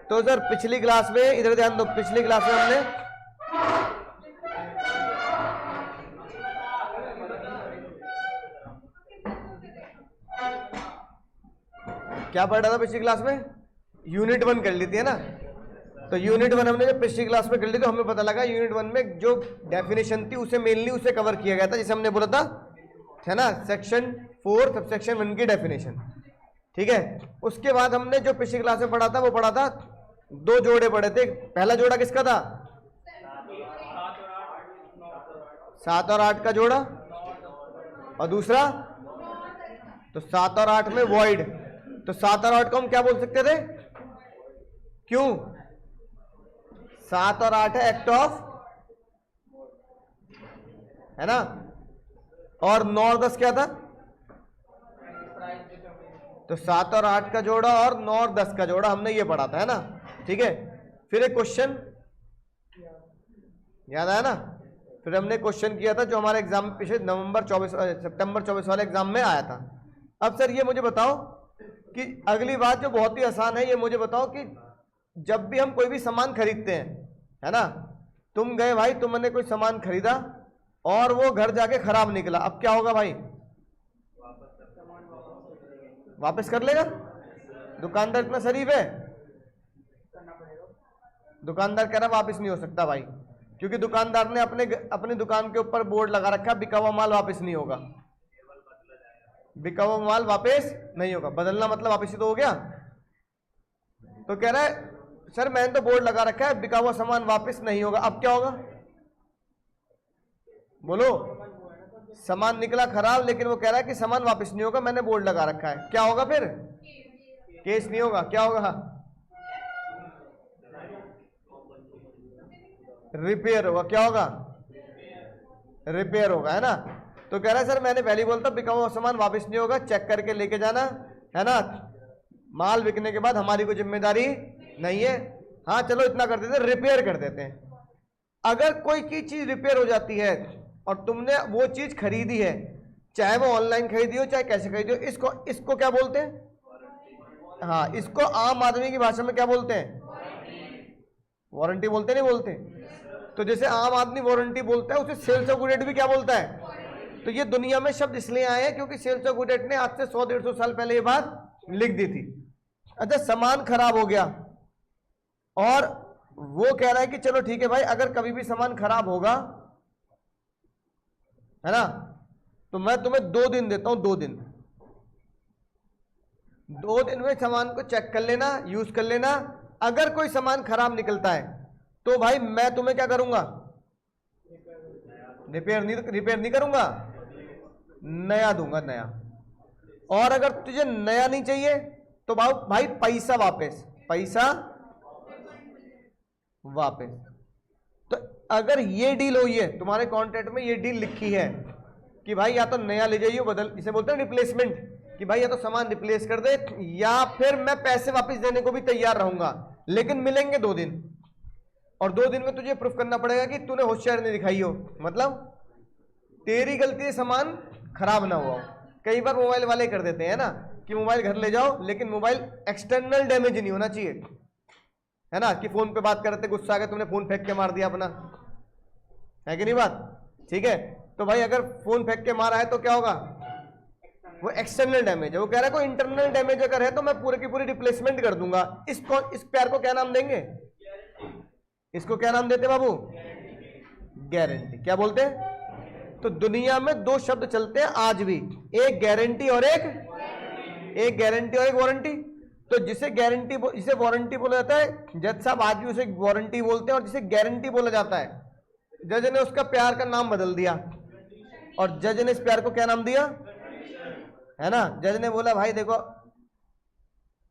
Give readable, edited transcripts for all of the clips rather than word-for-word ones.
तो सर पिछली क्लास में, इधर ध्यान दो, पिछली क्लास में हमने क्या पढ़ा था पिछली क्लास में? यूनिट 1 कर ली थी, है ना? तो यूनिट 1 हमने जब पिछली क्लास में कर ली तो हमें पता लगा यूनिट 1 में जो डेफिनेशन थी उसे मेनली उसे कवर किया गया था, जैसे हमने बोला था, है ना, सेक्शन 4 सब सेक्शन 1 की डेफिनेशन। ठीक है, उसके बाद हमने जो पिछली क्लास में पढ़ा था वो पढ़ा था, 2 जोड़े पढ़े थे। पहला जोड़ा किसका था? 7 और 8 का जोड़ा, और दूसरा तो 7 और 8 में वॉइड। तो 7 और 8 को हम क्या बोल सकते थे? क्यों? 7 और 8 है एक्ट ऑफ, है ना, और 9 और 10 क्या था? तो 7 और 8 का जोड़ा और 9 और 10 का जोड़ा, हमने ये पढ़ा था, है ना? ठीक है, फिर एक क्वेश्चन याद आया ना? फिर हमने क्वेश्चन किया था जो हमारे एग्जाम में पिछले सितंबर 24 वाले एग्जाम में आया था। अब सर ये मुझे बताओ कि अगली बात जो बहुत ही आसान है, ये मुझे बताओ कि जब भी हम कोई भी सामान खरीदते हैं, है ना, तुम गए भाई, तुमने कोई सामान खरीदा और वो घर जाके खराब निकला, अब क्या होगा भाई? वापस कर लेगा? दुकानदार इतना शरीफ है? दुकानदार कह रहा वापस नहीं हो सकता भाई, क्योंकि दुकानदार ने अपने दुकान के ऊपर बोर्ड लगा रखा, बिका हुआ माल वापस नहीं होगा। बिका हुआ माल वापस नहीं होगा, बदलना मतलब वापस ही तो हो गया। तो कह रहा है सर मैंने तो बोर्ड लगा रखा है बिका हुआ सामान वापस नहीं होगा, अब क्या होगा? बोलो। सामान निकला खराब, लेकिन वो कह रहा है कि सामान वापस नहीं होगा, मैंने बोर्ड लगा रखा है, क्या होगा फिर? केस नहीं होगा, क्या होगा? रिपेयर होगा। क्या होगा? रिपेयर होगा, है ना? तो कह रहा है सर मैंने पहले बोलता बिका हुआ सामान वापस नहीं होगा, चेक करके लेके जाना, है ना, माल बिकने के बाद हमारी कोई जिम्मेदारी नहीं है। हाँ चलो इतना कर देते हैं, रिपेयर कर देते हैं। अगर कोई की चीज रिपेयर हो जाती है और तुमने वो चीज खरीदी है, चाहे वो ऑनलाइन खरीदी हो चाहे कैसे खरीदी हो, इसको क्या बोलते हैं? हाँ, इसको आम आदमी की भाषा में क्या बोलते हैं? वारंटी बोलते नहीं बोलते? तो जैसे आम आदमी वारंटी बोलता है, उसे सेल्स ऑफ गुड भी क्या बोलता है? तो ये दुनिया में शब्द इसलिए आए हैं क्योंकि सेल्स ऑफ गुड ने आज से 100-150 साल पहले ये बात लिख दी थी। अच्छा, सामान खराब हो गया और वो कह रहा है कि चलो ठीक है भाई, अगर कभी भी सामान खराब होगा, है ना, तो मैं तुम्हें 2 दिन देता हूं, 2 दिन। 2 दिन में सामान को चेक कर लेना, यूज कर लेना। अगर कोई सामान खराब निकलता है तो भाई मैं तुम्हें क्या करूंगा? रिपेयर नहीं करूंगा, नया दूंगा, नया। और अगर तुझे नया नहीं चाहिए तो भाई पैसा वापस। तो अगर ये डील हुई है, तुम्हारे कॉन्ट्रैक्ट में ये डील लिखी है कि भाई या तो नया ले जाइए, बदल, इसे बोलते हैं रिप्लेसमेंट, कि भाई या तो सामान रिप्लेस कर दे या फिर मैं पैसे वापस देने को भी तैयार रहूंगा, लेकिन मिलेंगे 2 दिन। और 2 दिन में तुझे प्रूफ करना पड़ेगा कि तूने होशियार नहीं दिखाई हो, मतलब तेरी गलती से सामान खराब ना हुआ। कई बार मोबाइल वाले कर देते हैं ना कि मोबाइल घर ले जाओ, लेकिन मोबाइल एक्सटर्नल डैमेज नहीं होना चाहिए, है ना, कि फोन पे बात करते गुस्सा आ गया, तुमने फोन फेंक के मार दिया अपना, है कि नहीं बात? ठीक है, तो भाई अगर फोन फेंक के मारा है तो क्या होगा? वो एक्सटर्नल डैमेज है। वो कह रहा है कोई इंटरनल डैमेज अगर है तो मैं पूरे की पूरी रिप्लेसमेंट कर दूंगा। इस प्यार को क्या नाम देंगे? इसको क्या नाम देते बाबू? गारंटी। क्या बोलते हैं? तो दुनिया में 2 शब्द चलते हैं आज भी, एक गारंटी और एक गारंटी और एक वारंटी। तो जिसे वारंटी बोला जाता है, जज साहब आज भी उसे वारंटी बोलते हैं, और जिसे गारंटी बोला जाता है, जज ने उसका प्यार का नाम बदल दिया। और जज ने इस प्यार को क्या नाम दिया, है ना? जज ने बोला भाई देखो,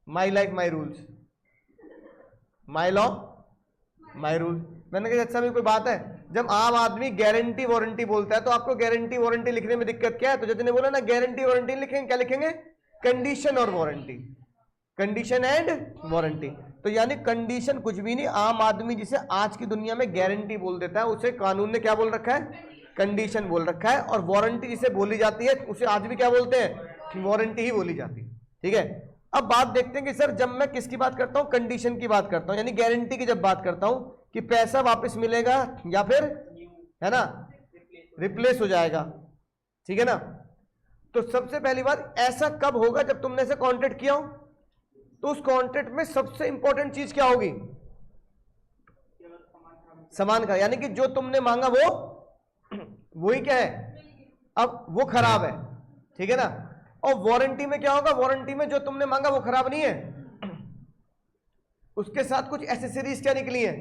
my life my rules, my law my rule. मैंने कहा अच्छा भी कोई बात है, जब आम आदमी गारंटी वारंटी बोलता है तो आपको गारंटी वारंटी लिखने में दिक्कत क्या है? तो जज ने बोला ना गारंटी वारंटी लिखेंगे, क्या लिखेंगे? कंडीशन और वारंटी, कंडीशन एंड वारंटी। तो यानी कंडीशन कुछ भी नहीं, आम आदमी जिसे आज की दुनिया में गारंटी बोल देता है उसे कानून ने क्या बोल रखा है? कंडीशन बोल रखा है। और वारंटी जिसे बोली जाती है उसे आज भी क्या बोलते हैं? वारंटी ही बोली जाती है। ठीक है, अब बात देखते हैं कि सर जब मैं किसकी बात करता हूं, कंडीशन की बात करता हूं, यानी गारंटी की जब बात करता हूं कि पैसा वापस मिलेगा या फिर है ना रिप्लेस हो जाएगा, ठीक है ना। तो सबसे पहली बात, ऐसा कब होगा जब तुमने ऐसे कॉन्ट्रैक्ट किया हो, तो उस कॉन्ट्रैक्ट में सबसे इंपॉर्टेंट चीज क्या होगी, सामान का, यानी कि जो तुमने मांगा वो वही क्या है, अब वो खराब है, ठीक है ना। और वारंटी में क्या होगा, वारंटी में जो तुमने मांगा वो खराब नहीं है, उसके साथ कुछ एसेसरीज क्या निकली है,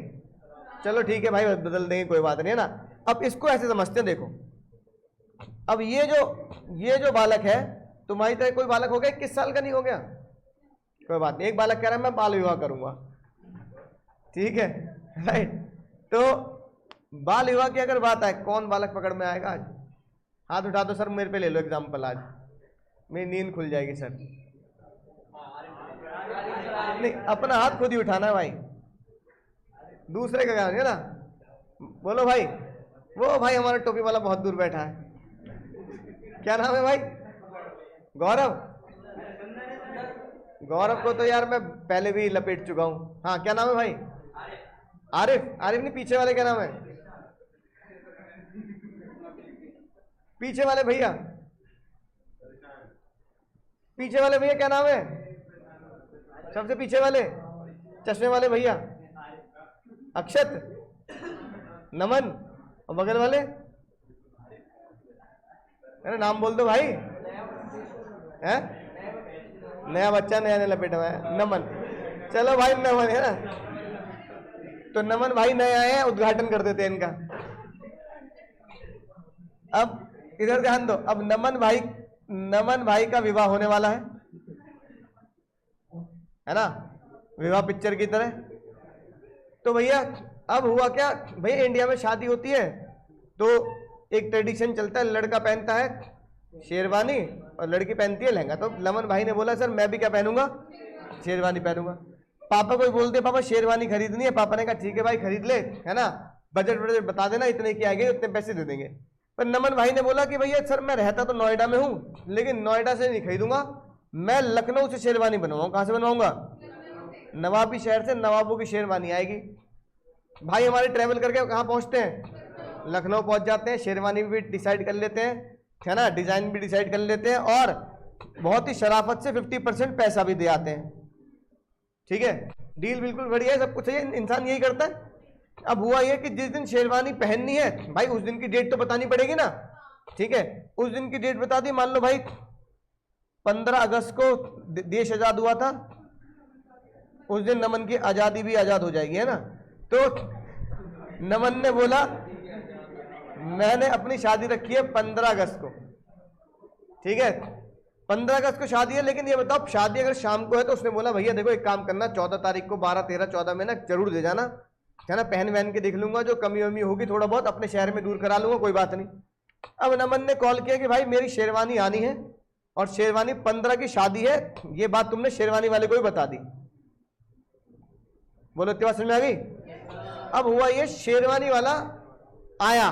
चलो ठीक है भाई बदल देंगे कोई बात नहीं, है ना। अब इसको ऐसे समझते हैं, देखो अब ये जो बालक है, तुम्हारी तरह कोई बालक हो गया 21 साल का, नहीं हो गया, कोई बात नहीं, एक बालक कह रहा है मैं बाल विवाह करूंगा, ठीक है, राइट। तो बाल विवाह की अगर बात आए, कौन बालक पकड़ में आएगा आज, हाथ उठा दो सर, मेरे पे ले लो एग्जाम्पल, आज मेरी नींद खुल जाएगी सर। नहीं, अपना हाथ खुद ही उठाना है भाई, दूसरे का काम है ना। बोलो भाई, वो भाई हमारा टोपी वाला बहुत दूर बैठा है, क्या नाम है भाई, गौरव। गौरव को तो यार मैं पहले भी लपेट चुका हूं। हाँ क्या नाम है भाई, आरिफ। आरिफ नहीं, पीछे वाले क्या नाम है, पीछे वाले भैया, पीछे वाले भैया क्या नाम है, सबसे पीछे वाले चश्मे वाले भैया, अक्षत, नमन, और बगल वाले, अरे नाम बोल दो भाई, है नया बच्चा, नया नया लपेटा हुआ है, नमन। चलो भाई नमन है ना, तो नमन भाई नए आए हैं, उद्घाटन कर देते हैं इनका। अब इधर ध्यान दो, अब नमन भाई का विवाह होने वाला है ना, विवाह पिक्चर की तरह। तो भैया अब हुआ क्या, भैया इंडिया में शादी होती है तो एक ट्रेडिशन चलता है, लड़का पहनता है शेरवानी और लड़की पहनती है लहंगा। तो नमन भाई ने बोला सर मैं भी क्या पहनूंगा, शेरवानी पहनूंगा। पापा को बोलते पापा शेरवानी खरीदनी है, पापा ने कहा ठीक है भाई खरीद ले, है ना, बजट बता देना इतने की आएगी, उतने पैसे दे देंगे। पर नमन भाई ने बोला कि भैया सर मैं रहता तो नोएडा में हूं, लेकिन नोएडा से नहीं खरीदूंगा, मैं लखनऊ से शेरवानी बनवाऊंगा। कहां से बनवाऊंगा, नवाबी शहर से नवाबों की शेरवानी आएगी। भाई हमारे ट्रेवल करके कहां पहुंचते हैं, लखनऊ पहुंच जाते हैं, शेरवानी भी डिसाइड कर लेते हैं, है ना, डिजाइन भी डिसाइड कर लेते हैं, और बहुत ही शराफत से 50% पैसा भी दे आते हैं, ठीक है, डील बिल्कुल बढ़िया है, सब कुछ है, इंसान यही करता है। अब हुआ ये कि जिस दिन शेरवानी पहननी है भाई, उस दिन की डेट तो बतानी पड़ेगी ना, ठीक है, उस दिन की डेट बता दी, मान लो भाई 15 अगस्त को देश आजाद हुआ था, उस दिन नमन की आजादी भी आजाद हो जाएगी, है ना। तो नमन ने बोला मैंने अपनी शादी रखी है 15 अगस्त को, ठीक है, 15 अगस्त को शादी है, लेकिन ये बताओ शादी अगर शाम को है तो उसने बोला भैया देखो एक काम करना, 14 तारीख को 12, 13, 14 में ना जरूर दे जाना, है ना, पहन वहन के देख लूंगा, जो कमी वमी होगी थोड़ा बहुत अपने शहर में दूर करा लूंगा, कोई बात नहीं। अब नमन ने कॉल किया कि भाई मेरी शेरवानी आनी है और शेरवानी 15 की शादी है, ये बात तुमने शेरवानी वाले को ही बता दी। बोलो इतनी बात समझ में आ गई। अब हुआ ये शेरवानी वाला आया,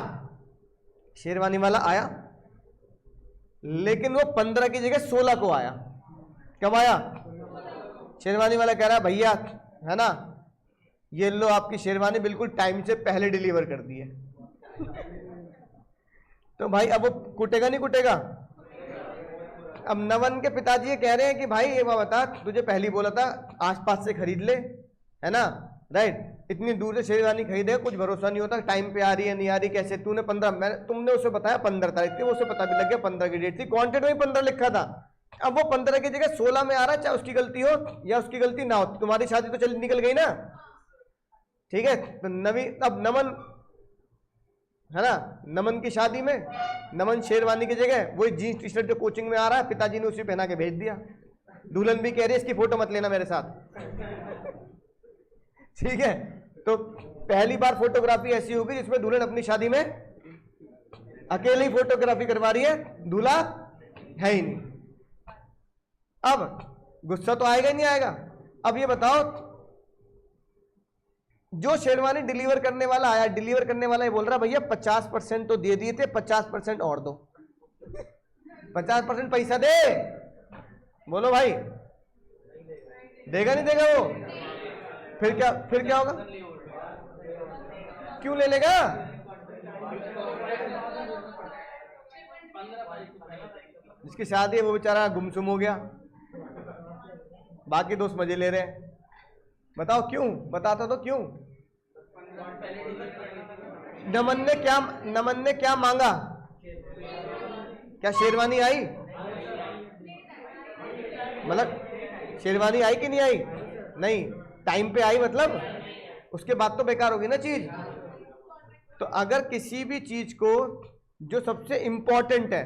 शेरवानी वाला आया, लेकिन वो 15 की जगह 16 को आया। कब आया, शेरवानी वाला कह रहा है भैया है ना, ये लो आपकी शेरवानी बिल्कुल टाइम से पहले डिलीवर कर दी है। तो भाई अब वो कुटेगा नहीं कुटेगा। अब नमन के पिताजी ये कह रहे हैं कि भाई ये बता, तुझे पहले बोला था आसपास से खरीद ले, है ना, राइट, इतनी दूर से शेरवानी खरीदे, कुछ भरोसा नहीं होता टाइम पे आ रही है नहीं आ रही, कैसे तूने 15, तुमने उसे बताया 15 तारीख थी, उसे पता भी लग गया 15 की डेट थी, क्वांटिटी में 15 लिखा था। अब वो 15 की जगह 16 में आ रहा है, चाहे उसकी गलती हो या उसकी गलती ना हो, तुम्हारी शादी तो चल निकल गई ना, ठीक है। तो अब नमन है ना, नमन की शादी में नमन शेरवानी की जगह वही जीन्स टी शर्ट जो कोचिंग में आ रहा है, पिताजी ने उसी पहना के भेज दिया। दुल्हन भी कह रही है इसकी फोटो मत लेना मेरे साथ, ठीक है। तो पहली बार फोटोग्राफी ऐसी होगी जिसमें दुल्हन अपनी शादी में अकेले ही फोटोग्राफी करवा रही है, दूल्हा है ही नहीं। अब गुस्सा तो आएगा ही नहीं आएगा। अब ये बताओ, जो शेरवानी डिलीवर करने वाला आया, डिलीवर करने वाला ये बोल रहा भैया 50% तो दे दिए थे, 50% और दो, 50% पैसा दे। बोलो भाई, देगा नहीं देगा वो? फिर क्या होगा? क्यों ले लेगा? जिसकी शादी है वो बेचारा गुमसुम हो गया, बाकी दोस्त मजे ले रहे हैं। बताओ क्यों? बताता तो क्यों? नमन ने क्या मांगा? क्या शेरवानी आई? मतलब शेरवानी आई कि नहीं आई? नहीं, टाइम पे आई, मतलब उसके बाद तो बेकार होगी ना चीज। तो अगर किसी भी चीज को जो सबसे इंपॉर्टेंट है,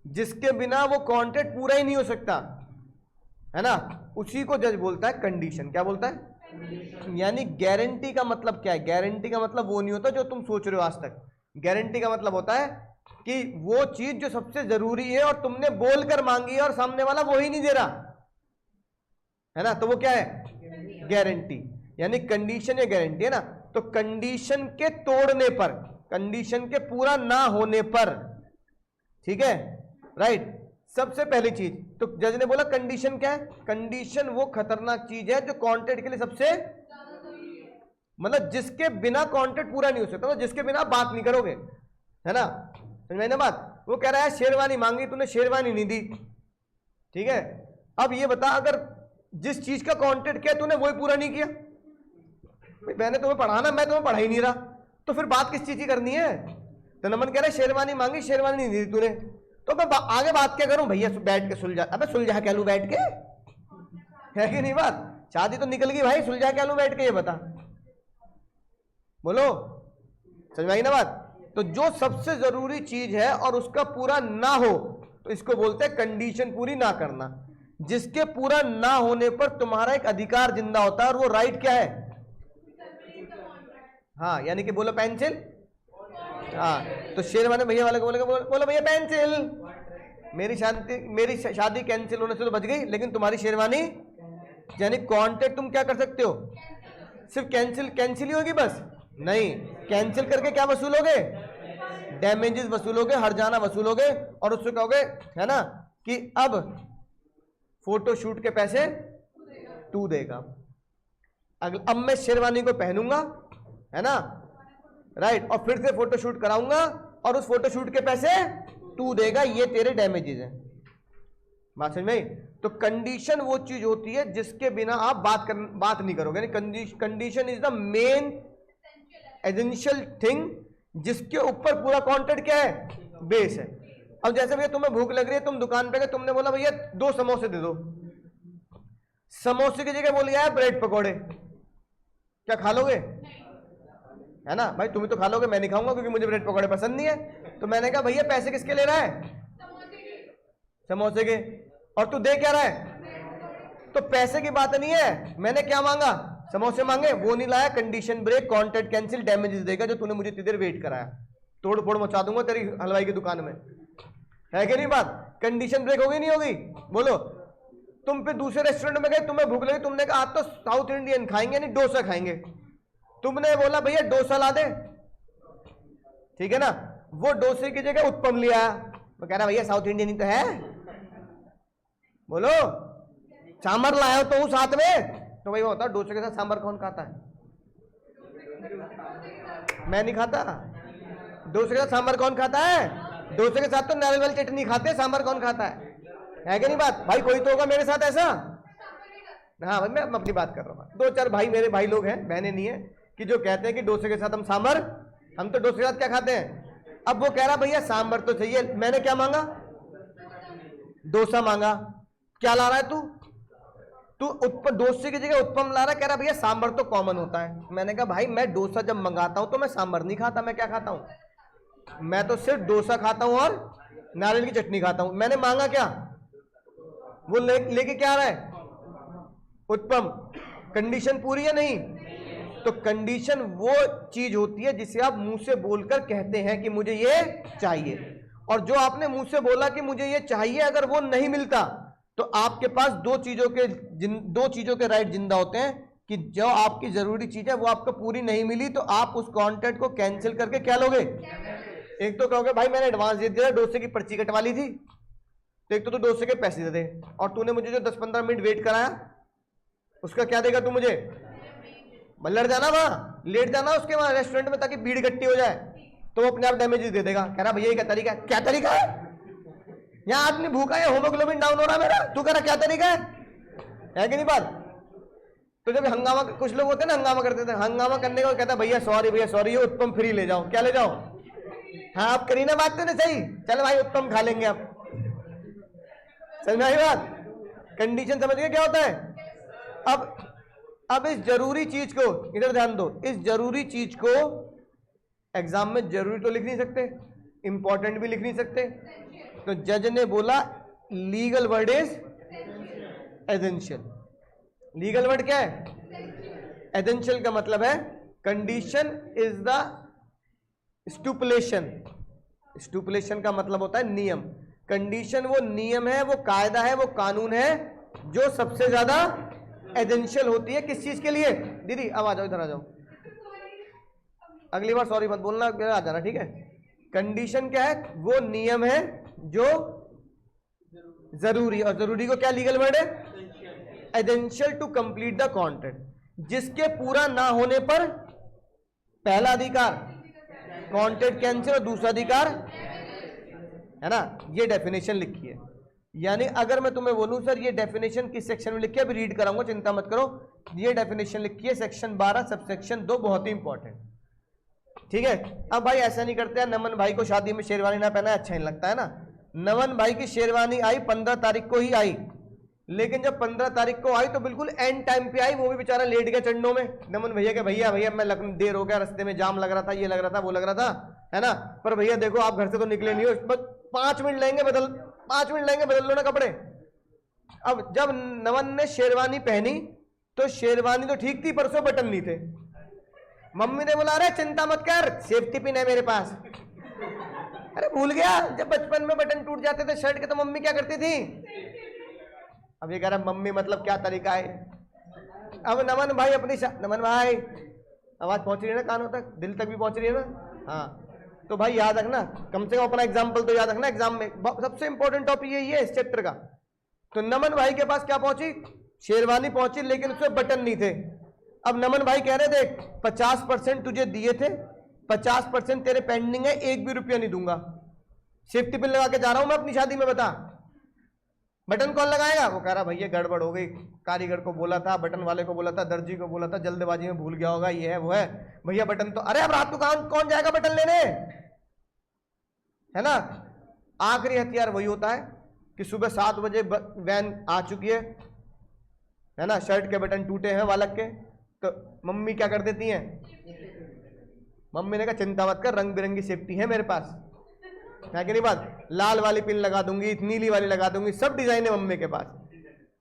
जिसके बिना वो कॉन्ट्रैक्ट पूरा ही नहीं हो सकता, है ना, उसी को जज बोलता है कंडीशन। क्या बोलता है? यानी गारंटी का मतलब क्या है? गारंटी का मतलब वो नहीं होता जो तुम सोच रहे हो आज तक। गारंटी का मतलब होता है कि वो चीज जो सबसे जरूरी है और तुमने बोलकर मांगी है और सामने वाला वो ही नहीं दे रहा, है ना, तो वो क्या है? गारंटी। यानी कंडीशन या गारंटी, है ना। तो कंडीशन के तोड़ने पर, कंडीशन के पूरा ना होने पर, ठीक है, राइट, सबसे पहली चीज तो जज ने बोला कंडीशन क्या है? कंडीशन वो खतरनाक चीज है जो कॉन्ट्रैक्ट के लिए सबसे, मतलब जिसके बिना कॉन्ट्रैक्ट पूरा नहीं हो सकता, तो जिसके बिना बात नहीं करोगे, है ना, समझ में ना बात। वो कह रहा है शेरवानी मांगी, तूने शेरवानी नहीं दी, ठीक है। अब ये बता, अगर जिस चीज का कॉन्ट्रैक्ट किया तूने वही पूरा नहीं किया, मैंने तुम्हें पढ़ाना, मैं तुम्हें पढ़ा ही नहीं रहा, तो फिर बात किस चीज की करनी है? तो नमन कह रहा है शेरवानी मांगी, शेरवानी नहीं दी तूने, तो मैं आगे बात क्या करूं? भैया बैठ के सुलझा। अबे सुलझा क्या लूं बैठ के? है कि नहीं बात? शादी तो निकल गई भाई, सुलझा क्या लूं बैठ के? ये बता, बोलो, समझ में आई ना बात? तो जो सबसे जरूरी चीज है और उसका पूरा ना हो तो इसको बोलते हैं कंडीशन पूरी ना करना। जिसके पूरा ना होने पर तुम्हारा एक अधिकार जिंदा होता है, और वो राइट क्या है? हाँ, यानी कि बोलो पेंसिल। हाँ, तो शेरवानी भैया वाले को बोलेगा, बोलो भैया पेंसिल। मेरी शादी कैंसिल होने से तो बच गई, लेकिन तुम्हारी शेरवानी, यानी कॉन्ट्रैक्ट तुम क्या कर सकते हो? सिर्फ कैंसिल ही होगी बस? नहीं, कैंसिल करके क्या वसूलोगे? डैमेजेस वसूलोगे, हर्जाना वसूलोगे, और उससे कहोगे, है ना, कि अब फोटो शूट के पैसे तू देगा। अब मैं शेरवानी को पहनूंगा, है ना, राइट, और फिर से फोटो शूट कराऊंगा, और उस फोटो शूट के पैसे तू देगा, ये तेरे डैमेजेस हैं। बात समझ में? तो कंडीशन वो चीज होती है जिसके बिना आप बात नहीं करोगे। Condition is the main essential thing, जिसके ऊपर पूरा कॉन्ट्रैक्ट क्या है? बेस है। अब जैसे भैया तुम्हें भूख लग रही है, तुम दुकान पे गए, तुमने बोला भैया 2 समोसे दे दो, समोसे की जगह बोल गया है ब्रेड पकौड़े, क्या खा लोगे? है ना भाई, तुम तो खा लोगे, मैं नहीं खाऊंगा क्योंकि मुझे ब्रेड पकौड़े पसंद नहीं है। तो मैंने कहा भैया पैसे किसके ले रहा है? समोसे के। और तू दे क्या रहा है? तो पैसे की बात नहीं है, मैंने क्या मांगा? समोसे मांगे, वो नहीं लाया, condition break, contract cancel, damages देगा जो तूने मुझे इतनी देर वेट कराया, तोड़ फोड़ मचा दूंगा तेरी हलवाई की दुकान में, है कि नहीं बात? कंडीशन ब्रेक होगी नहीं होगी? बोलो। तुम फिर दूसरे रेस्टोरेंट में गए, तुम्हें भूख लगी, तुमने कहा आज तो साउथ इंडियन खाएंगे, नहीं डोसा खाएंगे, तुमने बोला भैया डोसा ला दे, ठीक है ना, वो डोसे की जगह उत्पम लिया, वो कह रहा भैया साउथ इंडियन ही तो है, बोलो। सांभर लाया तो साथ में, तो भाई वो होता डोसे के साथ सांभर कौन खाता है? मैं नहीं खाता। डोसे के साथ सांभर कौन खाता है? डोसे के साथ तो नारियल वाली चटनी खाते, सांभर कौन खाता है कि नहीं बात? भाई कोई तो होगा मेरे साथ ऐसा। हाँ भाई, मैं अपनी बात कर रहा हूँ। 2-4 भाई मेरे भाई लोग हैं, बहनें नहीं है, कि जो कहते हैं कि डोसे के साथ हम सांभर, हम तो डोसे के साथ क्या खाते हैं? अब वो कह रहा भैया सांभर तो चाहिए, मैंने क्या मांगा? डोसा मांगा। क्या ला रहा है तू? डोसे की जगह उत्पम ला रहा है, कह रहा भैया सांभर तो कॉमन होता है। मैंने कहा भाई मैं डोसा जब मंगाता हूं तो मैं सांभर नहीं खाता, मैं क्या खाता हूं? मैं तो सिर्फ डोसा खाता हूं और नारियल की चटनी खाता हूं। मैंने मांगा क्या? वो लेके क्या आ रहा है? उत्पम। कंडीशन पूरी है नहीं? तो कंडीशन वो चीज होती है जिसे आप मुंह से बोलकर कहते हैं कि मुझे ये चाहिए, और जो आपने मुंह से बोला कि मुझे ये चाहिए, अगर वो नहीं मिलता तो आपके पास दो चीजों के राइट जिंदा होते हैं कि जो आपकी जरूरी चीज है वो आपको पूरी नहीं मिली तो आप उस कॉन्ट्रैक्ट को कैंसिल करके क्या लोगे? एक तो कहोगे भाई मैंने एडवांस दे दिया, डोसे की पर्ची कटवा ली थी, तो एक तो तू डोसे के पैसे दे दे, और तूने मुझे जो 10-15 मिनट वेट कराया उसका क्या देगा तू मुझे? लड़ जाना वहां, लेट जाना उसके वहां रेस्टोरेंट में ताकि भीड़ इकट्ठी हो जाए, तो वो अपने आप डैमेजेस दे देगा। कह रहा भैया ये क्या तरीका है? क्या तरीका है? यहाँ आदमी भूखा है, हीमोग्लोबिन डाउन हो रहा है मेरा, तू कह रहा क्या तरीका है कि नहीं बात? तो जब हंगामा, कुछ लोग होते हैं ना हंगामा करते थे, हंगामा करने को कहता भैया सॉरी, ये उत्तम फ्री ले जाओ। क्या ले जाओ? हाँ आप करी ना बात तो नहीं सही, चल भाई उत्तम खा लेंगे आप। समझ में आई बात? कंडीशन समझ गए क्या होता है? अब इस जरूरी चीज को इधर ध्यान दो, इस जरूरी चीज को एग्जाम में जरूरी तो लिख नहीं सकते, इंपॉर्टेंट भी लिख नहीं सकते, तो जज ने बोला legal word is essential. Legal word क्या है? एसेंशियल का मतलब है कंडीशन इज द स्टुपुलेशन। स्टुपुलेशन का मतलब होता है नियम। कंडीशन वो नियम है, वो कायदा है, वो कानून है जो सबसे ज्यादा एसेंशियल होती है। किस चीज के लिए? दीदी अब आ जाओ, इधर आ जाओ, अगली बार सॉरी मत बोलना, आ जाना ठीक है। कंडीशन क्या है? वो नियम है जो जरूरी, और जरूरी को क्या लीगल वर्ड है? Essential to complete the contract. जिसके पूरा ना होने पर पहला अधिकार कॉन्ट्रैक्ट कैंसिल और दूसरा अधिकार, है ना, ये डेफिनेशन लिखी है। यानी अगर मैं तुम्हें बोलूं सर ये डेफिनेशन किस सेक्शन में लिखी है, अभी रीड कराऊंगा, चिंता मत करो। ये डेफिनेशन लिखी है सेक्शन 12 सबसेक्शन 2, बहुत ही इंपॉर्टेंट, ठीक है। अब भाई ऐसा नहीं करते हैं, नमन भाई को शादी में शेरवानी ना पहना अच्छा नहीं लगता है ना। नमन भाई की शेरवानी आई 15 तारीख को ही आई, लेकिन जब 15 तारीख को आई तो बिल्कुल एंड टाइम पे आई, वो भी बेचारा लेट गया चरणों में नमन भैया के, भैया मैं देर हो गया, रास्ते में जाम लग रहा था, ये लग रहा था, वो लग रहा था, है ना, पर भैया देखो आप घर से तो निकले नहीं हो, बस 5 मिनट लेंगे बदल लो ना कपड़े। अब जब नमन ने शेरवानी पहनी तो शेरवानी तो ठीक थी, परसों बटन नहीं थे। मम्मी ने बोला अरे चिंता मत कर, सेफ्टी पिन है मेरे पास। अरे भूल गया, जब बचपन में बटन टूट जाते थे शर्ट के तो मम्मी क्या करती थी? अब ये कह रहा मम्मी मतलब क्या तरीका है? अब नमन भाई नमन भाई आवाज पहुंच रही है ना कानों तक, दिल तक भी पहुंच रही है ना? हाँ तो भाई याद रखना, कम से कम अपना एग्जाम्पल तो याद रखना, एग्जाम में सबसे इंपॉर्टेंट टॉपिक यही है इस चैप्टर का। तो नमन भाई के पास क्या पहुंची? शेरवानी पहुंची, लेकिन उसमें बटन नहीं थे। अब नमन भाई कह रहे देख 50% तुझे दिए थे, 50% तेरे पेंडिंग है, 1 भी रुपया नहीं दूंगा, सेफ्टी पिन लगा के जा रहा हूं मैं अपनी शादी में, बता बटन कौन लगाएगा? वो कह रहा भैया गड़बड़ हो गई, कारीगर को बोला था, बटन वाले को बोला था, दर्जी को बोला था, जल्दबाजी में भूल गया होगा, ये है वो है, भैया बटन तो, अरे अब रात को कौन जाएगा बटन लेने, है ना। आखिरी हथियार वही होता है कि सुबह 7 बजे वैन आ चुकी है ना, शर्ट के बटन टूटे हैं वालक के, तो मम्मी क्या कर देती हैं? मम्मी ने कहा चिंता मत कर, रंग बिरंगी सेफ्टी है मेरे पास, है कि नहीं बात, लाल वाली पिन लगा दूंगी, नीली वाली लगा दूंगी, सब डिजाइन है मम्मी के पास।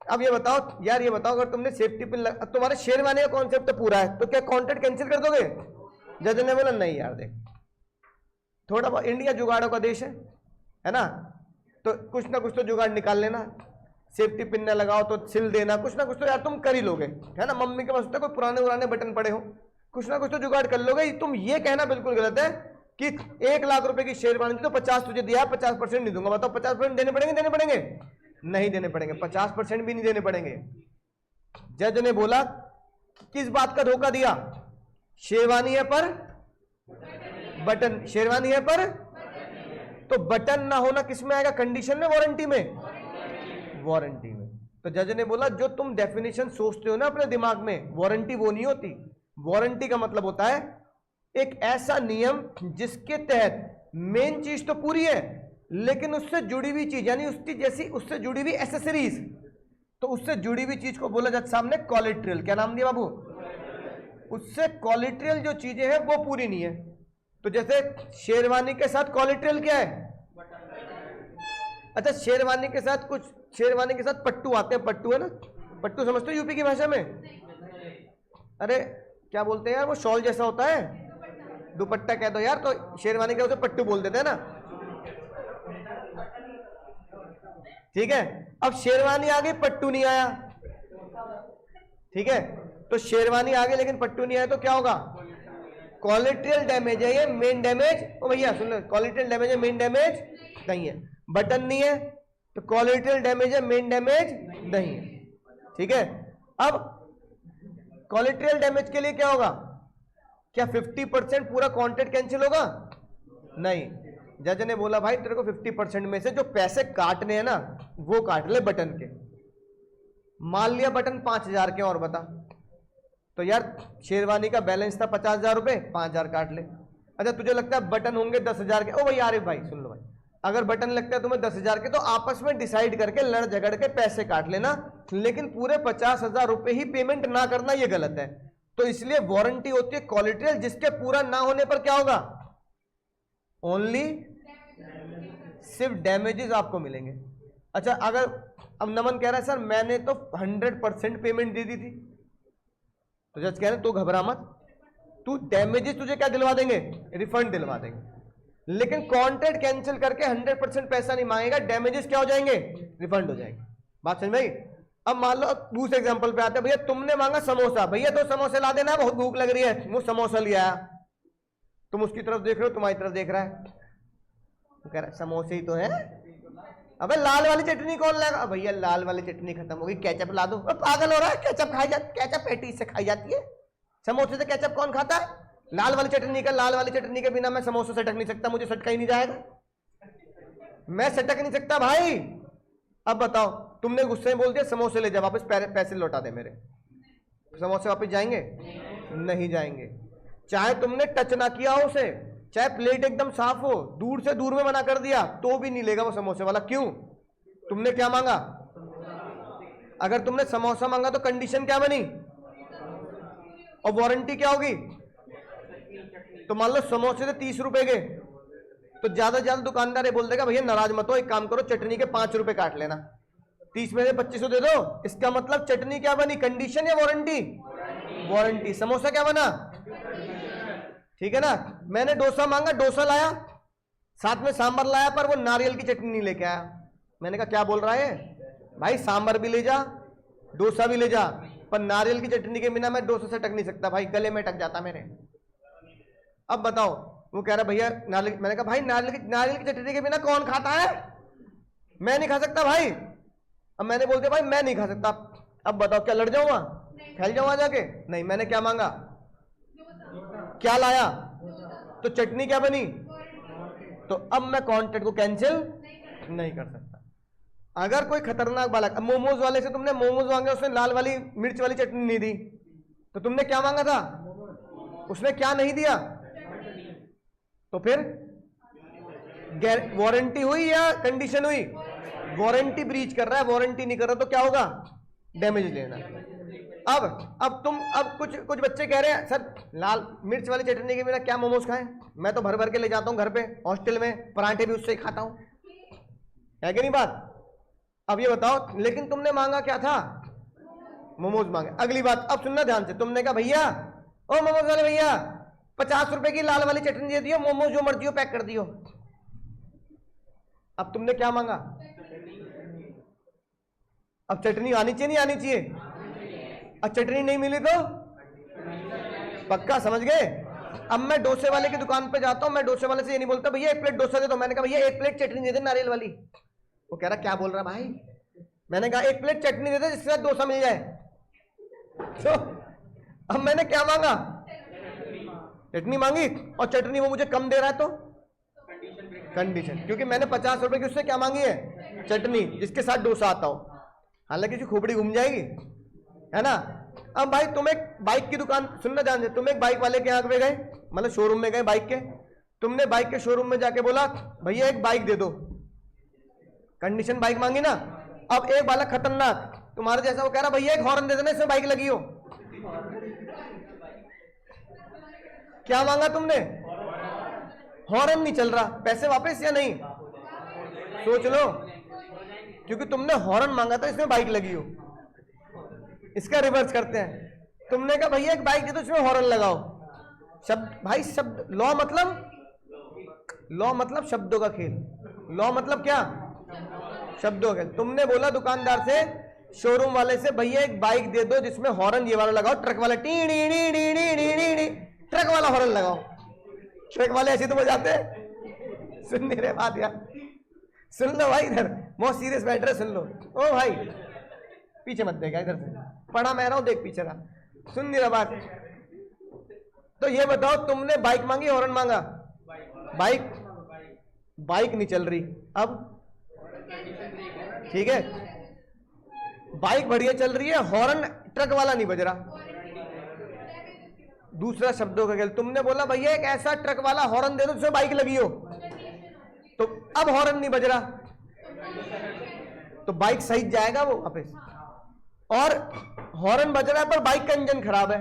अब ये बताओ यार, ये बताओ अगर तुमने सेफ्टी पिन तुम्हारे शेरवानी का कॉन्सेप्ट तो पूरा है, तो क्या कॉन्ट्रैक्ट कैंसिल कर दोगे? जज ने बोला नहीं यार देख, थोड़ा इंडिया जुगाड़ों का देश है ना, तो कुछ ना कुछ तो जुगाड़ निकाल लेना, सेफ्टी पिन न लगाओ तो सिल देना, कुछ ना कुछ तो यार तुम कर ही लोगे, है ना। मम्मी के पास कोई पुराने बटन पड़े हो, कुछ ना कुछ तो जुगाड़ कर लोगे। तुम ये कहना बिल्कुल गलत है कि 1 लाख रुपए की शेरवानी थी तो 50 तुझे दिया, 50% नहीं दूंगा। बताओ 50% देने पड़ेंगे? नहीं देने पड़ेंगे, 50% भी नहीं देने पड़ेंगे। जज ने बोला किस बात का धोखा दिया? शेरवानी है पर बटन, शेरवानी है पर, तो बटन ना होना किस में आएगा? कंडीशन में, वारंटी में, वारंटी में। तो जज ने बोला जो तुम डेफिनेशन सोचते हो ना अपने दिमाग में, वारंटी वो नहीं होती। वारंटी का मतलब होता है एक ऐसा नियम जिसके तहत मेन चीज तो पूरी है, लेकिन उससे जुड़ी हुई चीज, यानी उसकी जैसी उससे जुड़ी हुई एसेसरीज, तो उससे जुड़ी हुई चीज को बोला जाता सामने कोलेट्रल। क्या नाम दिया बाबू? उससे कोलेट्रल जो चीजें हैं वो पूरी नहीं है। तो जैसे शेरवानी के साथ कोलेट्रल क्या है? अच्छा शेरवानी के साथ पट्टू आते हैं, पट्टू है ना, पट्टू समझते हो यूपी की भाषा में? अरे क्या बोलते हैं यार, वो शॉल जैसा होता है, दुपट्टा कह दो यार, तो शेरवानी के उसे पट्टू बोल देते हैं ना, ठीक है। अब शेरवानी आ गई, पट्टू नहीं आया, ठीक है, तो शेरवानी आ गई लेकिन पट्टू नहीं आया, तो क्या होगा? कोलेट्रल डैमेज है ये, मेन डैमेज। ओ भैया सुन लो, कोलेट्रल डैमेज है, मेन डैमेज नहीं है। बटन नहीं है तो कोलेट्रल डैमेज है, मेन डैमेज नहीं है, ठीक है। अब कोलेटरल डैमेज के लिए क्या होगा? क्या 50% पूरा कॉन्ट्रैक्ट कैंसिल होगा? नहीं, जज ने बोला भाई तेरे को 50% में से जो पैसे काटने हैं ना वो काट ले बटन के। मान लिया बटन 5,000 के, और बता तो यार शेरवानी का बैलेंस था 50,000 रुपए, 5,000 काट ले। अच्छा तुझे लगता है बटन होंगे 10,000 के? ओ भाई आरिफ भाई सुन लो भाई, अगर बटन लगता है तुम्हें 10,000 के तो आपस में डिसाइड करके लड़ झगड़ के पैसे काट लेना, लेकिन पूरे 50,000 रुपए ही पेमेंट ना करना ये गलत है। तो इसलिए वारंटी होती है कोलेटरल, जिसके पूरा ना होने पर क्या होगा? ओनली सिर्फ डैमेजेस आपको मिलेंगे। अच्छा अगर अब नमन कह रहा है सर मैंने तो 100% पेमेंट दे दी थी, तो जज कह रहे हैं तो घबरा मत, तू डैमेजेस तुझे क्या दिलवा देंगे? रिफंड दिलवा देंगे। लेकिन कॉन्ट्रैक्ट कैंसिल करके 100% पैसा नहीं मांगेगा, डैमेजेस क्या हो जाएंगे? रिफंड हो जाएंगे। बात समझ में आई? अब मान लो दूसरे एग्जांपल पे आते हैं, भैया तुमने मांगा समोसा, भैया तो समोसे ला देना बहुत भूख लग रही है, वो समोसा लिया, तुम उसकी तरफ देख रहे हो, तुम्हारी तरफ देख रहा है, तो कह रहा है समोसे ही तो है, अबे लाल वाली चटनी कौन लाएगा? भैया लाल वाली चटनी खत्म हो गई, केचप ला दो। पागल हो रहा है? केचप खाई जाती, केचप पेटी से खाई जाती है, समोसे से केचप कौन खाता है? लाल वाली चटनी के बिना मैं समोसे सटक नहीं सकता, मुझे सटका ही नहीं जाएगा, मैं सटक नहीं सकता भाई। अब बताओ तुमने गुस्से में बोल दिया समोसे ले जा वापस, पैसे लौटा दे मेरे, समोसे वापस जाएंगे? नहीं जाएंगे। चाहे तुमने टच ना किया हो उसे, चाहे प्लेट एकदम साफ हो, दूर से दूर में मना कर दिया तो भी नहीं लेगा वो समोसे वाला। क्यों? तुमने क्या मांगा? अगर तुमने समोसा मांगा तो कंडीशन क्या बनी और वारंटी क्या होगी? तो मान लो समोसे से 30 रुपए के, तो ज्यादा ज्यादा दुकानदार ये बोल देगा भैया नाराज मत हो, एक काम करो चटनी के 5 रुपए काट लेना, 30 में से 25 दे दो। इसका मतलब चटनी क्या बनी? कंडीशन या वारंटी? वारंटी। समोसा क्या बना? ठीक है ना। मैंने डोसा मांगा, डोसा लाया, साथ में सांभर लाया, पर वो नारियल की चटनी नहीं लेके आया। मैंने कहा क्या बोल रहा है भाई, सांभर भी ले जा डोसा भी ले जा, पर नारियल की चटनी के बिना मैं डोसा से टक नहीं सकता भाई, गले में टक जाता मेरे। अब बताओ, वो कह रहा भैया नारियल, मैंने कहा भाई नारियल की चटनी के बिना कौन खाता है? मैं नहीं खा सकता भाई। अब मैंने बोल दिया भाई मैं नहीं खा सकता। अब बताओ क्या लड़ जाऊंगा, फैल जाऊंगा जाके? नहीं, मैंने क्या मांगा, क्या लाया, तो चटनी क्या बनी, तो अब मैं कॉन्ट्रैक्ट को कैंसिल नहीं कर सकता। अगर कोई खतरनाक बालक, मोमोज वाले से तुमने मोमोज मांगे, उसने लाल वाली मिर्च वाली चटनी नहीं दी, तो तुमने क्या मांगा था? उसने क्या नहीं दिया, तो फिर वारंटी हुई या कंडीशन हुई? वारंटी ब्रीच कर रहा है, वारंटी नहीं कर रहा तो क्या होगा? डैमेज लेना। अब कुछ बच्चे कह रहे हैं सर लाल मिर्च वाली चटनी के बिना क्या मोमोज खाएं, मैं तो भर भर के ले जाता हूं घर पे, हॉस्टल में पराठे भी उससे ही खाता हूं, है कि नहीं बात? अब ये बताओ, लेकिन तुमने मांगा क्या था? मोमोज मांगे। अगली बात अब सुनना ध्यान से, तुमने कहा भैया ओ मोमोज वाले भैया 50 रुपए की लाल वाली चटनी दे दियो, मोमोज जो मर्जी हो पैक कर दियो। अब तुमने क्या मांगा? अब चटनी आनी चाहिए नहीं आनी चाहिए? अब चटनी नहीं मिली तो पक्का समझ गए। अब मैं डोसे वाले की दुकान पे जाता हूं, मैं डोसे वाले से ये नहीं बोलता भैया 1 प्लेट डोसा दे दो, मैंने कहा भैया 1 प्लेट चटनी दे दे नारियल वाली। वो कह रहा क्या बोल रहा भाई? मैंने कहा 1 प्लेट चटनी दे दे जिसके साथ डोसा मिल जाए। तो अब मैंने क्या मांगा? चटनी मांगी, और चटनी वो मुझे कम दे रहा है तो कंडीशन, क्योंकि मैंने 50 रुपए की उससे क्या मांगी है? चटनी, जिसके साथ डोसा आता हो। हालांकि उसकी खोपड़ी घूम जाएगी, है ना। अब भाई तुम एक बाइक की दुकान, सुनना ध्यान से, तुम एक बाइक वाले के यहाँ पे गए, मतलब शोरूम में गए बाइक के, तुमने बाइक के शोरूम में जाके बोला भैया एक बाइक दे दो, कंडीशन बाइक मांगी ना। अब एक बालक खतरनाक तुम्हारे जैसा, वो कह रहा भैया एक हॉर्न दे देना इसमें बाइक लगी हो। क्या मांगा तुमने? हॉर्न नहीं चल रहा, पैसे वापस या नहीं? सोच लो, क्योंकि तुमने हॉर्न मांगा था इसमें बाइक लगी हो। इसका रिवर्स करते हैं, तुमने कहा भैया एक बाइक दे दो इसमें हॉर्न लगाओ। शब्द भाई, शब्द लॉ मतलब शब्दों का खेल। लॉ मतलब क्या? शब्दों का खेल। तुमने बोला दुकानदार से, शोरूम वाले से भैया एक बाइक दे दो जिसमें हॉर्न ये वाला लगाओ, ट्रक वाला T D D D D D D, truck वाला हॉर्न लगाओ। ट्रक वाले ऐसे तो बजाते हैं। सुन नहीं रहे बात यार, सुन लो भाई, इधर बहुत सीरियस मैटर है, सुन लो। ओ भाई पीछे मत देगा, इधर से पढ़ा मैं रहा हूं, देख पीछे रहा। सुन नहीं रहा बात। तो ये बताओ, तुमने बाइक मांगी, हॉर्न मांगा? बाइक बाइक नहीं चल रही, अब ठीक है, बाइक बढ़िया चल रही है, हॉर्न ट्रक वाला नहीं बज रहा। दूसरा शब्दों का खेल, तुमने बोला भैया एक ऐसा ट्रक वाला हॉर्न दे दो जिसमें बाइक लगी हो, तो अब हॉर्न नहीं बज रहा, तो बाइक सही जाएगा वो वापस। और हॉर्न बज रहा है पर बाइक का इंजन खराब है,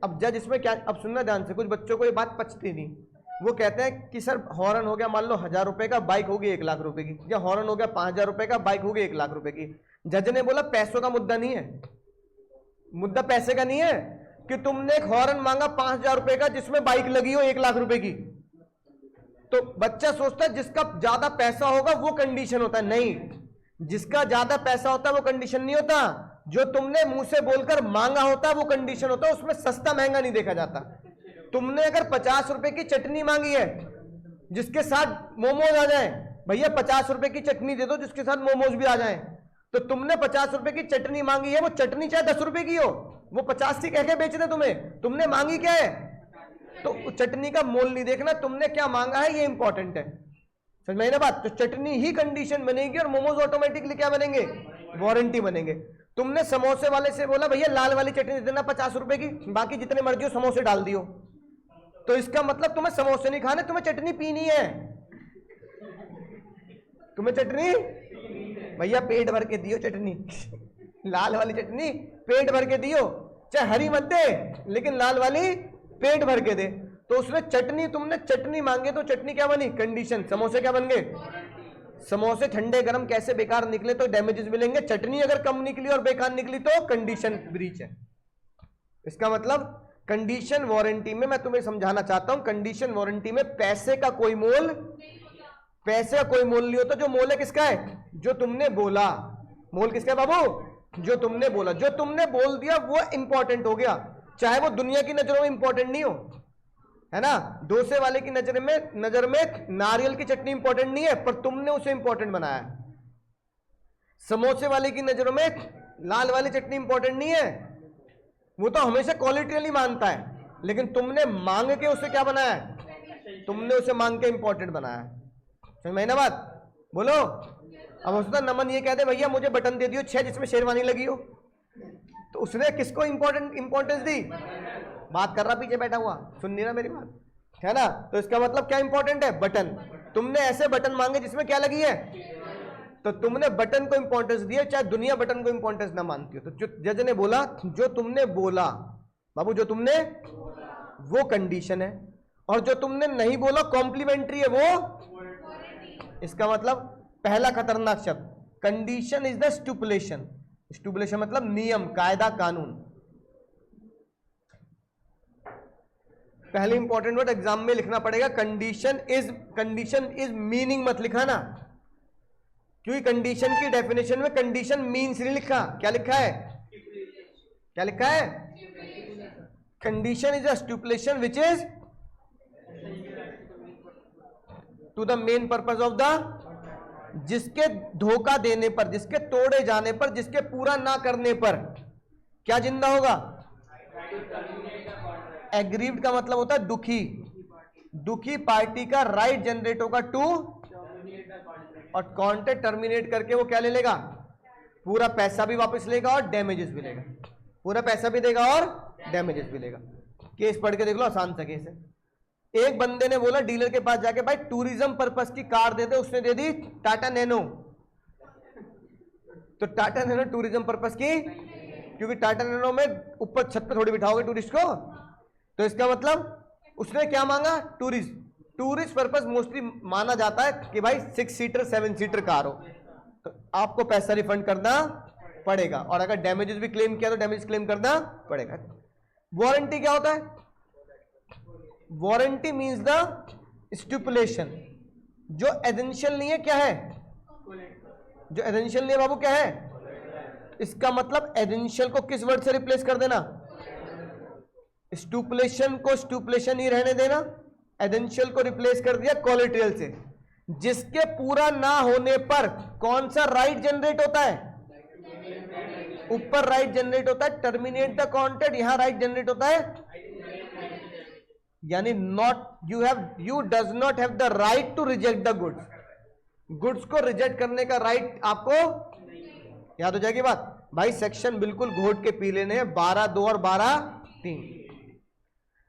अब जज इसमें क्या, अब सुनना ध्यान से, कुछ बच्चों को ये बात पचती नहीं। वो कहते हैं कि सर हॉर्न हो गया मान लो 1000 रुपए का, बाइक होगी 1 लाख रुपए की, या हॉर्न हो गया 5000 रुपए का, बाइक होगी 1 लाख रुपए की। जज ने बोला पैसों का मुद्दा नहीं है, मुद्दा पैसे का नहीं है कि तुमने एक हॉर्न मांगा 5000 रुपए का जिसमें बाइक लगी हो 1 लाख रुपए की, तो बच्चा सोचता है जिसका ज्यादा पैसा होगा वो कंडीशन होता है। नहीं, जिसका ज्यादा पैसा होता है वो कंडीशन नहीं होता, जो तुमने मुंह से बोलकर मांगा होता है वो कंडीशन होता है। उसमें सस्ता महंगा नहीं देखा जाता। तुमने अगर 50 रुपए की चटनी मांगी है जिसके साथ मोमोज आ जाए, भैया 50 रुपए की चटनी दे दो जिसके साथ मोमोज भी आ जाए, तो तुमने 50 रुपए की चटनी मांगी है, वो चटनी चाहे 10 रुपए की हो, वो 50 की कह के बेच दे तुम्हें, तुमने मांगी क्या है? तो चटनी का मोल नहीं देखना, तुमने क्या मांगा है ये इंपॉर्टेंट है। समझ में ना बात? तो चटनी ही कंडीशन बनेगी और मोमोज ऑटोमेटिकली क्या बनेंगे? वारंटी बनेंगे। तुमने समोसे वाले से बोला भैया लाल वाली चटनी दे देना 50 रुपए की, बाकी जितने मर्जी हो समोसे डाल दियो, तो इसका मतलब तुम्हें समोसे नहीं खाने, तुम्हें चटनी पीनी है। तुम्हें चटनी भैया पेट भर के दियो चटनी, लाल वाली चटनी पेट भर के दियो, चाहे हरी मत दे लेकिन लाल वाली पेट भर के दे। तो उसने चटनी, तुमने चटनी मांगे तो चटनी क्या बनी? कंडीशन। समोसे क्या बन गए? समोसे ठंडे गरम कैसे बेकार निकले तो डैमेजेस मिलेंगे, चटनी अगर कम निकली और बेकार निकली तो कंडीशन ब्रीच है। इसका मतलब कंडीशन वारंटी में मैं तुम्हें समझाना चाहता हूं, कंडीशन वारंटी में पैसे का कोई मोल, पैसे का कोई मोल नहीं होता। जो मोल है किसका है? जो तुमने बोला। मोल किसका है बाबू? जो तुमने बोला। जो तुमने बोल दिया वो इंपॉर्टेंट हो गया, चाहे वो दुनिया की नजरों में इंपॉर्टेंट नहीं हो, है ना। डोसे वाले की नजर में नारियल की चटनी इंपॉर्टेंट नहीं है, पर तुमने उसे इंपॉर्टेंट बनाया। समोसे वाले की नजरों में लाल वाली चटनी इंपॉर्टेंट नहीं है, वो तो हमेशा क्वालिटी मानता है, लेकिन तुमने मांग के उसे क्या बनाया है? तुमने उसे मांग के इंपॉर्टेंट बनाया है। समझ में ना बात? बोलो। अब हो सकता नमन ये कहते भैया मुझे बटन दे दियो 6 जिसमें शेरवानी लगी हो, तो उसने किसको इंपॉर्टेंस दी? बात कर रहा पीछे बैठा हुआ, सुन नहीं रहा मेरी बात, है ना। तो इसका मतलब क्या इंपॉर्टेंट है? बटन। तुमने ऐसे बटन मांगे जिसमें क्या लगी है, तो तुमने बटन को इंपॉर्टेंस दिया, चाहे दुनिया बटन को इंपॉर्टेंस ना मानती हो। तो जज ने बोला जो तुमने बोला बाबू, जो तुमने, वो कंडीशन है, और जो तुमने नहीं बोला कॉम्प्लीमेंट्री है वो। इसका मतलब पहला खतरनाक शब्द, कंडीशन इज द स्टुपुलेशन। स्टुपुलेशन मतलब नियम, कायदा, कानून। पहले इंपॉर्टेंट वर्ड एग्जाम में लिखना पड़ेगा, कंडीशन इज मीनिंग मत लिखा ना, क्योंकि कंडीशन की डेफिनेशन में कंडीशन मीन्स नहीं लिखा। क्या लिखा है? क्या लिखा है? Condition is a stipulation which is to the main purpose of the, जिसके धोखा देने पर, जिसके तोड़े जाने पर, जिसके पूरा ना करने पर क्या जिंदा होगा? एग्रीव्ड का मतलब होता है दुखी। दुखी पार्टी का राइट जनरेट होगा टू, और कॉन्ट्रैक्ट टर्मिनेट करके वो क्या ले लेगा? पूरा पैसा भी वापस लेगा और डैमेजेस भी लेगा। पूरा पैसा भी देगा और डैमेजेस भी लेगा। केस पढ़ के देख लो, आसान सा केस है। एक बंदे ने बोला डीलर के पास जाके भाई टूरिज्म पर्पस की कार दे दे, उसने दे दी टाटा नैनो। तो टाटा नैनो टूरिज्म पर्पस की, क्योंकि टाटा नैनो में ऊपर छत पे थोड़ी बिठाओगे टूरिस्ट को, तो इसका मतलब उसने क्या मांगा? टूरिस्ट पर्पस मोस्टली माना जाता है कि भाई 6 सीटर 7 सीटर कार हो, तो आपको पैसा रिफंड करना पड़ेगा, और अगर डैमेजेस भी क्लेम किया तो डैमेज क्लेम करना पड़ेगा। वारंटी क्या होता है? वारंटी मींस द स्टिपुलेशन, जो एसेंशियल नहीं है। क्या है? जो एसेंशियल नहीं है बाबू क्या है? इसका मतलब एसेंशियल को किस वर्ड से रिप्लेस कर देना? स्टिपुलेशन को स्टिपुलेशन ही रहने देना, एसेंशियल को रिप्लेस कर दिया कोलैटरल से। जिसके पूरा ना होने पर कौन सा राइट जनरेट होता है? ऊपर राइट जनरेट होता है टर्मिनेट द कॉन्ट्रैक्ट, यहां राइट जनरेट होता है, यानी not you does not have the right to reject the goods को रिजेक्ट करने का राइट आपको याद हो जाएगी बात। भाई सेक्शन बिल्कुल घोट के पी लेने हैं, 12(2) और 12(3),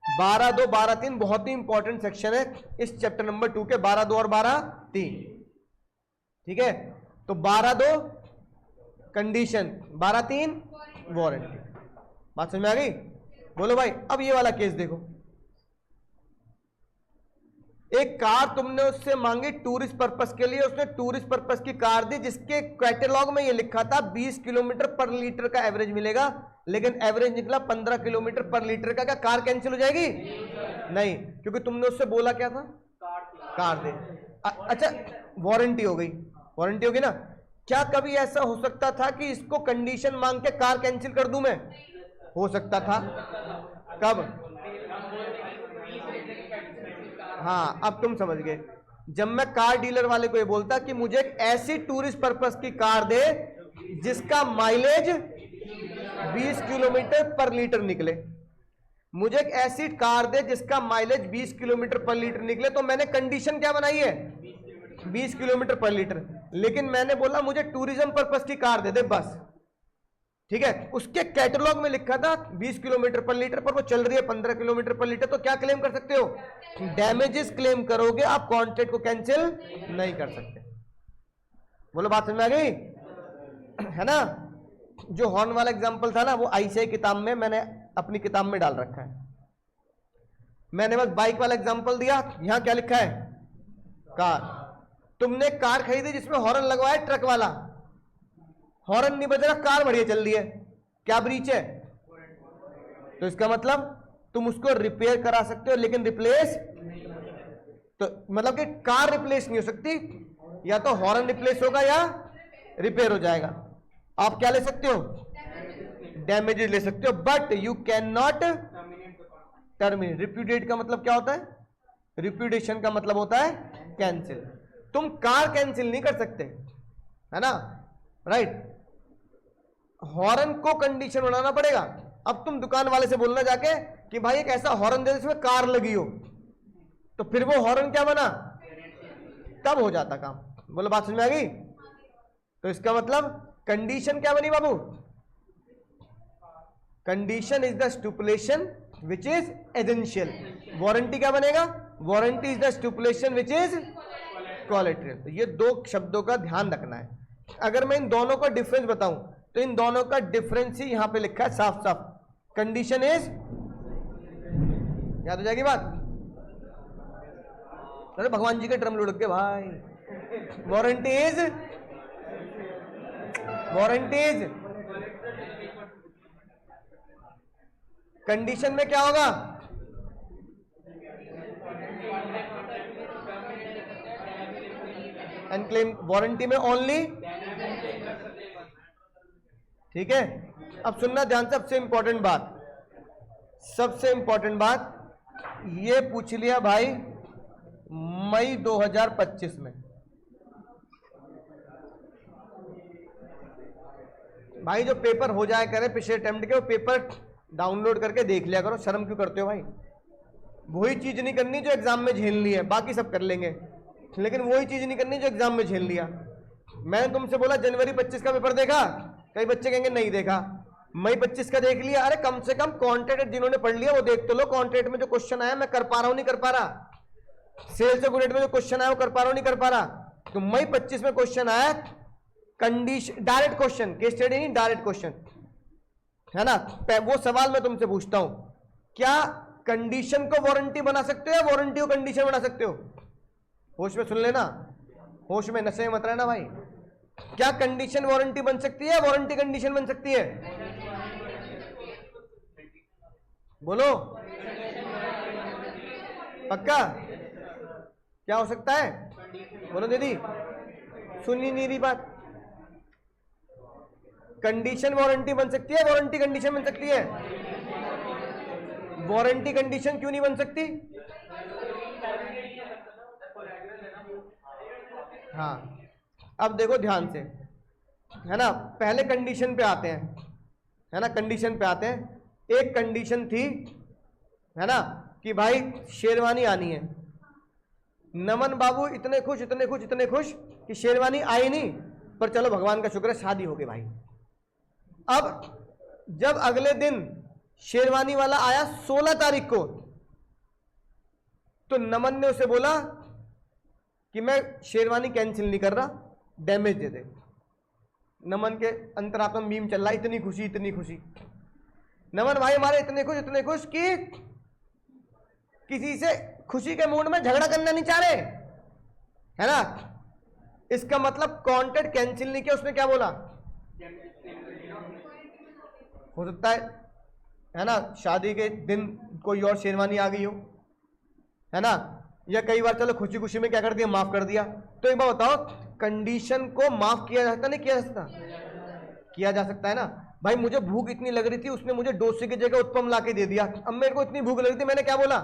12(2) 12(3 बहुत ही इंपॉर्टेंट सेक्शन है इस चैप्टर नंबर 2 के, 12(2) और 12(3, ठीक है। तो 12(2) कंडीशन, 12(3) वारंटी, बात समझ में आ गई। बोलो भाई अब ये वाला केस देखो, एक कार तुमने उससे मांगी टूरिस्ट पर्पस के लिए, उसने टूरिस्ट पर्पस की कार दी जिसके कैटलॉग में ये लिखा था 20 किलोमीटर पर लीटर का एवरेज मिलेगा, लेकिन एवरेज निकला 15 किलोमीटर पर लीटर का। क्या कार कैंसिल हो जाएगी? नहीं, क्योंकि तुमने उससे बोला क्या था, कार दे। अच्छा वारंटी हो गई, वारंटी होगी ना। क्या कभी ऐसा हो सकता था कि इसको कंडीशन मांग के कार कैंसिल कर दूं मैं? हो सकता था। कब? हाँ अब तुम समझ गए। जब मैं कार डीलर वाले को ये बोलता कि मुझे एक ऐसी टूरिस्ट पर्पस की कार दे जिसका माइलेज 20 किलोमीटर पर लीटर निकले, मुझे एक ऐसी कार दे जिसका माइलेज 20 किलोमीटर पर लीटर निकले, तो मैंने कंडीशन क्या बनाई है? 20 किलोमीटर पर लीटर। लेकिन मैंने बोला मुझे टूरिज्म पर्पस की कार दे दे बस, ठीक है। उसके कैटलॉग में लिखा था 20 किलोमीटर पर लीटर, पर वो चल रही है 15 किलोमीटर पर लीटर, तो क्या क्लेम कर सकते हो? डैमेजेस क्लेम करोगे, आप कॉन्ट्रैक्ट को कैंसिल नहीं कर सकते। बोलो बात समझ में आ गई है ना। जो हॉर्न वाला एग्जांपल था ना, वो आईसीआई किताब में मैंने अपनी किताब में डाल रखा है। मैंने बस बाइक वाला एग्जांपल दिया, यहां क्या लिखा है? कार। तुमने कार खरीदी जिसमें हॉर्न लगवाया ट्रक वाला, हॉर्न नहीं बज रहा, कार बढ़िया चल रही है, क्या ब्रीच है? तो इसका मतलब तुम उसको रिपेयर करा सकते हो लेकिन रिप्लेस, तो मतलब कि कार रिप्लेस नहीं हो सकती, या तो हॉर्न रिप्लेस होगा या रिपेयर हो जाएगा। आप क्या ले सकते हो? डैमेजेस ले सकते हो, but you can not terminate. Repudiate का मतलब क्या होता है? रिप्यूडिएशन का मतलब होता है कैंसिल। तुम कार कैंसिल नहीं कर सकते, है ना, राइट। हॉर्न को कंडीशन बनाना पड़ेगा। अब तुम दुकान वाले से बोलना जाके कि भाई एक ऐसा हॉर्न दे जिसमें कार लगी हो, तो फिर वो हॉर्न क्या बना? तब हो जाता काम। बोलो बात समझ में आ गई। तो इसका मतलब कंडीशन क्या बनी बाबू? Condition is the stipulation which is essential. Warranty क्या बनेगा? Warranty is the stipulation which is collateral. तो ये दो शब्दों का ध्यान रखना है। अगर मैं इन दोनों का डिफरेंस बताऊं तो इन दोनों का डिफरेंस ही यहां पे लिखा है साफ साफ, कंडीशन इज, याद हो जाएगी बात। अरे भगवान जी के ड्रम लुढ़क के भाई। Warranty is, warranty is, condition में क्या होगा? एंड क्लेम, वारंटी में ओनली, ठीक है। अब सुनना ध्यान से, सबसे इंपॉर्टेंट बात, सबसे इंपॉर्टेंट बात ये पूछ लिया भाई मई 2025 में। भाई जो पेपर हो जाए करे पिछले अटेम्प्ट के, वो पेपर डाउनलोड करके देख लिया करो। शर्म क्यों करते हो भाई? वही चीज नहीं करनी जो एग्जाम में झेल ली है, बाकी सब कर लेंगे, लेकिन वही चीज नहीं करनी जो एग्जाम में झेल लिया। मैंने तुमसे बोला जनवरी 25 का पेपर देखा, कई बच्चे कहेंगे नहीं देखा। मई 25 का देख लिया, अरे कम से कम कॉन्ट्रैक्ट जिन्होंने पढ़ लिया वो देख तो लो, कॉन्ट्रैक्ट में जो क्वेश्चन आया मैं कर पा रहा हूं नहीं कर पा रहा, सेल्स एग्रीमेंट में जो क्वेश्चन आया वो कर पा रहा हूं नहीं कर पा रहा। तो मई 25 में क्वेश्चन आया condition, direct question, case study नहीं, डायरेक्ट क्वेश्चन, है ना। वो सवाल मैं तुमसे पूछता हूं, क्या कंडीशन को वारंटी बना सकते हो या वारंटी को कंडीशन बना सकते हो? होश में सुन लेना, होश में, नशे में मत रहना भाई। क्या कंडीशन वारंटी बन सकती है, वारंटी कंडीशन बन सकती है? बोलो पक्का? क्या हो सकता है? बोलो दीदी, सुनी नहीं रही बात। कंडीशन वारंटी बन सकती है, वारंटी कंडीशन बन सकती है? वारंटी कंडीशन क्यों नहीं बन सकती? हाँ अब देखो ध्यान से, है ना, पहले कंडीशन पे आते हैं। है ना, कंडीशन पे आते हैं। एक कंडीशन थी, है ना, कि भाई शेरवानी आनी है। नमन बाबू इतने खुश इतने खुश इतने खुश कि शेरवानी आई नहीं, पर चलो भगवान का शुक्र है शादी हो गई भाई। अब जब अगले दिन शेरवानी वाला आया 16 तारीख को, तो नमन ने उसे बोला कि मैं शेरवानी कैंसिल नहीं कर रहा, डैमेज दे दे। नमन के अंतरात्मा में मीम चल रहा, इतनी खुशी इतनी खुशी। नमन भाई हमारे इतने खुश कि किसी से खुशी के मूड में झगड़ा करना नहीं चाह रहे, है ना। इसका मतलब कॉन्ट्रैक्ट कैंसिल नहीं किया, उसने क्या बोला, हो सकता है ना, शादी के दिन कोई और शेरवानी आ गई हो, है ना, या कई बार चलो खुशी खुशी में क्या कर दिया, माफ कर दिया। तो एक बार बताओ, कंडीशन को माफ किया जा सकता नहीं किया जा सकता, किया जा सकता है ना। भाई मुझे भूख इतनी लग रही थी, उसने मुझे डोसे की जगह उत्पम ला के दे दिया। अब मेरे को इतनी भूख लग रही थी, मैंने क्या बोला,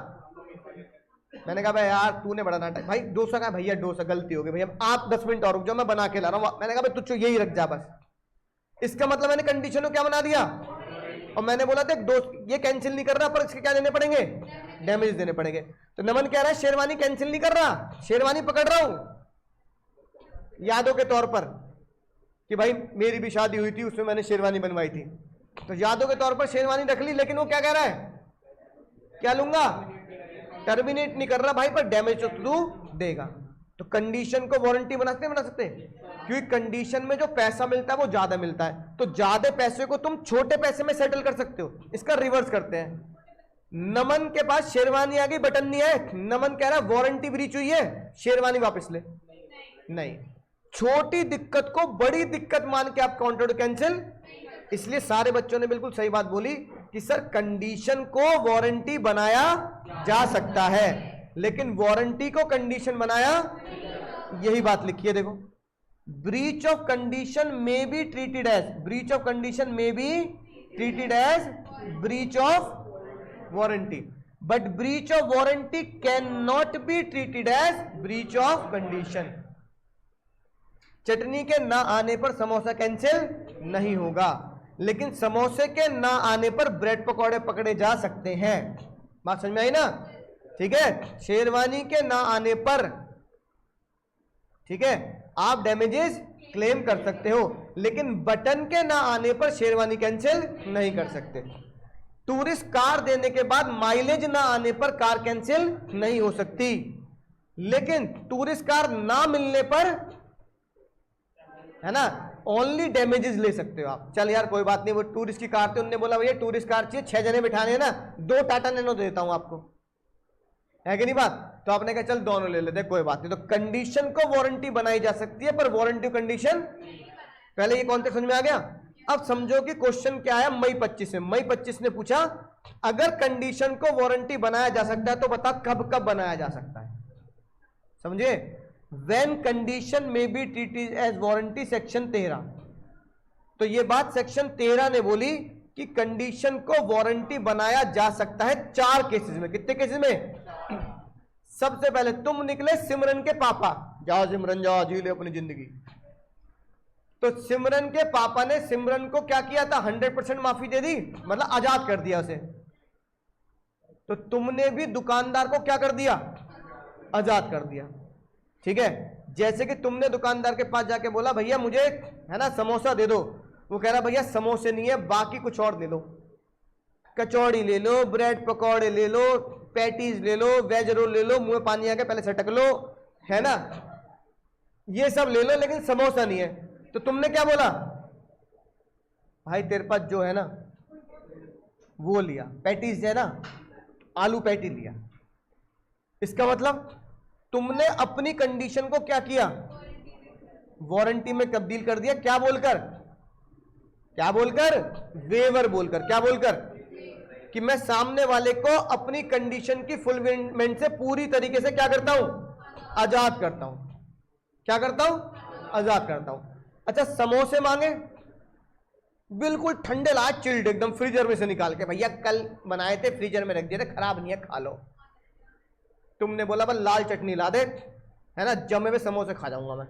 मैंने कहा भाई यार तूने बड़ा नाटक, भाई डोसा का, भैया डोसा गलती हो गई भैया, आप 10 मिनट और रुक जाओ, मैं बना के ला रहा हूं। मैंने कहा भाई तुझको यही रख जा बस। इसका मतलब मैंने कंडीशन को क्या बना दिया, और मैंने बोला था दोस्त ये कैंसिल नहीं कर रहा, पर इसके क्या देने पड़ेंगे, डैमेज देने पड़ेंगे। तो नमन कह रहा है शेरवानी कैंसिल नहीं कर रहा, शेरवानी पकड़ रहा हूं यादों के तौर पर, कि भाई मेरी भी शादी हुई थी, उसमें मैंने शेरवानी बनवाई थी, तो यादों के तौर पर शेरवानी रख ली। लेकिन वो क्या कह रहा है, क्या लूंगा, टर्मिनेट नहीं कर रहा भाई, पर डैमेज तो तू देगा। तो कंडीशन को वारंटी बना सकते, क्योंकि कंडीशन में जो पैसा मिलता है वो ज्यादा मिलता है, तो ज्यादा पैसे को तुम छोटे पैसे में सेटल कर सकते हो। इसका रिवर्स करते हैं। नमन के पास शेरवानी आ गई, बटन नहीं है, नमन कह रहा है वारंटी ब्रीच हुई है, शेरवानी वापस ले। नहीं, छोटी दिक्कत को बड़ी दिक्कत मान के आप कॉन्ट्रैक्ट कैंसिल। इसलिए सारे बच्चों ने बिल्कुल सही बात बोली कि सर कंडीशन को वारंटी बनाया जा सकता है, लेकिन वारंटी को कंडीशन बनाया, यही बात लिखी है देखो, breach of condition may be treated as, breach of condition may be treated as breach of warranty, but breach of warranty can not be treated as breach of condition. चटनी के ना आने पर समोसा कैंसिल नहीं होगा, लेकिन समोसे के ना आने पर ब्रेड पकौड़े पकड़े जा सकते हैं। बात समझ में आई ना, ठीक है। शेरवानी के ना आने पर, ठीक है, आप डैमेजेस क्लेम कर सकते हो, लेकिन बटन के ना आने पर शेरवानी कैंसिल नहीं कर सकते। टूरिस्ट कार देने के बाद माइलेज ना आने पर कार कैंसिल नहीं हो सकती, लेकिन टूरिस्ट कार ना मिलने पर, है ना, ओनली डैमेजेस ले सकते हो आप। चल यार कोई बात नहीं, वो टूरिस्ट की कार थी, उन्होंने बोला भैया टूरिस्ट कार चाहिए, 6 जने बिठाने हैं ना, 2 टाटा नैनो देता हूं आपको, है कि नहीं बात। तो आपने कहा चल दोनों ले लेते, कोई बात नहीं। तो कंडीशन को वारंटी बनाई जा सकती है, पर वारंटी कंडीशन, पहले ये कॉन्सेप्ट समझ में आ गया। अब समझो कि क्वेश्चन क्या आया मई 25 में। मई 25 ने पूछा अगर कंडीशन को वारंटी बनाया जा सकता है तो बता कब कब बनाया जा सकता है, समझे। When condition may be treated as warranty, section 13। तो ये बात सेक्शन 13 ने बोली कि कंडीशन को वारंटी बनाया जा सकता है 4 केसेस में। कितने केसेस में, सबसे पहले तुम निकले सिमरन के पापा, जाओ सिमरन जाओ जी ले अपनी जिंदगी। तो सिमरन के पापा ने सिमरन को क्या किया था, 100% माफी दे दी, मतलब आजाद कर दिया उसे। तो तुमने भी दुकानदार को क्या कर दिया, आजाद कर दिया, ठीक है। जैसे कि तुमने दुकानदार के पास जाके बोला भैया मुझे, है ना, समोसा दे दो, वो कह रहा भैया समोसे नहीं है, बाकी कुछ और ले लो, कचौड़ी ले लो, ब्रेड पकौड़े ले लो, पैटीज ले लो, वेज रोल ले लो, मुंह में पानी आ गया पहले सटक लो, है ना, ये सब ले लो, लेकिन समोसा नहीं है। तो तुमने क्या बोला, भाई तेरे पास जो है ना वो लिया, पैटीज है ना, आलू पैटी लिया। इसका मतलब तुमने अपनी कंडीशन को क्या किया, वारंटी में तब्दील कर दिया। क्या बोलकर, क्या बोलकर, वेवर बोलकर। क्या बोलकर, कि मैं सामने वाले को अपनी कंडीशन की फुलफिलमेंट से पूरी तरीके से क्या करता हूं, आजाद करता हूं। क्या करता हूं, आजाद करता हूं। अच्छा समोसे मांगे, बिल्कुल ठंडे ला, चिल्ड एकदम, फ्रीजर में से निकाल के, भैया कल बनाए थे फ्रीजर में रख दिए थे, खराब नहीं है खा लो। तुमने बोला बस लाल चटनी ला दे, है ना, जमे हुए समोसे खा जाऊंगा मैं।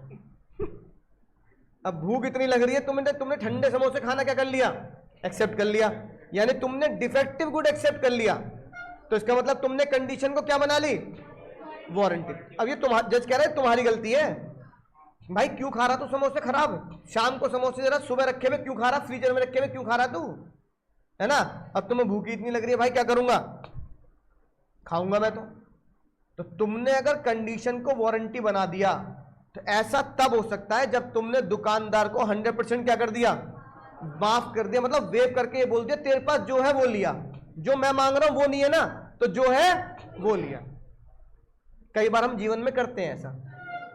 अब भूख इतनी लग रही है, तुमने ठंडे समोसे खाना क्या कर लिया, एक्सेप्ट कर लिया, यानी तुमने डिफेक्टिव गुड एक्सेप्ट कर लिया, तो इसका मतलब तुमने कंडीशन को क्या बना ली, वारंटी। अब ये तुम्हारा जज कह रहे हैं तुम्हारी गलती है, भाई क्यों खा रहा तू समोसे खराब, शाम को समोसे जरा सुबह रखे हुए क्यों खा रहा, फ्रीजर में रखे हुए क्यों खा रहा तू, है ना। अब तुम्हें भूखी इतनी लग रही है, भाई क्या करूंगा, खाऊंगा मैं तो तुमने अगर कंडीशन को वारंटी बना दिया तो ऐसा तब हो सकता है जब तुमने दुकानदार को 100% क्या कर दिया, माफ कर दिया, मतलब वेव करके ये बोल दिया तेरे पास जो है वो लिया, जो मैं मांग रहा हूं वो नहीं है ना, तो जो है वो लिया। कई बार हम जीवन में करते हैं ऐसा,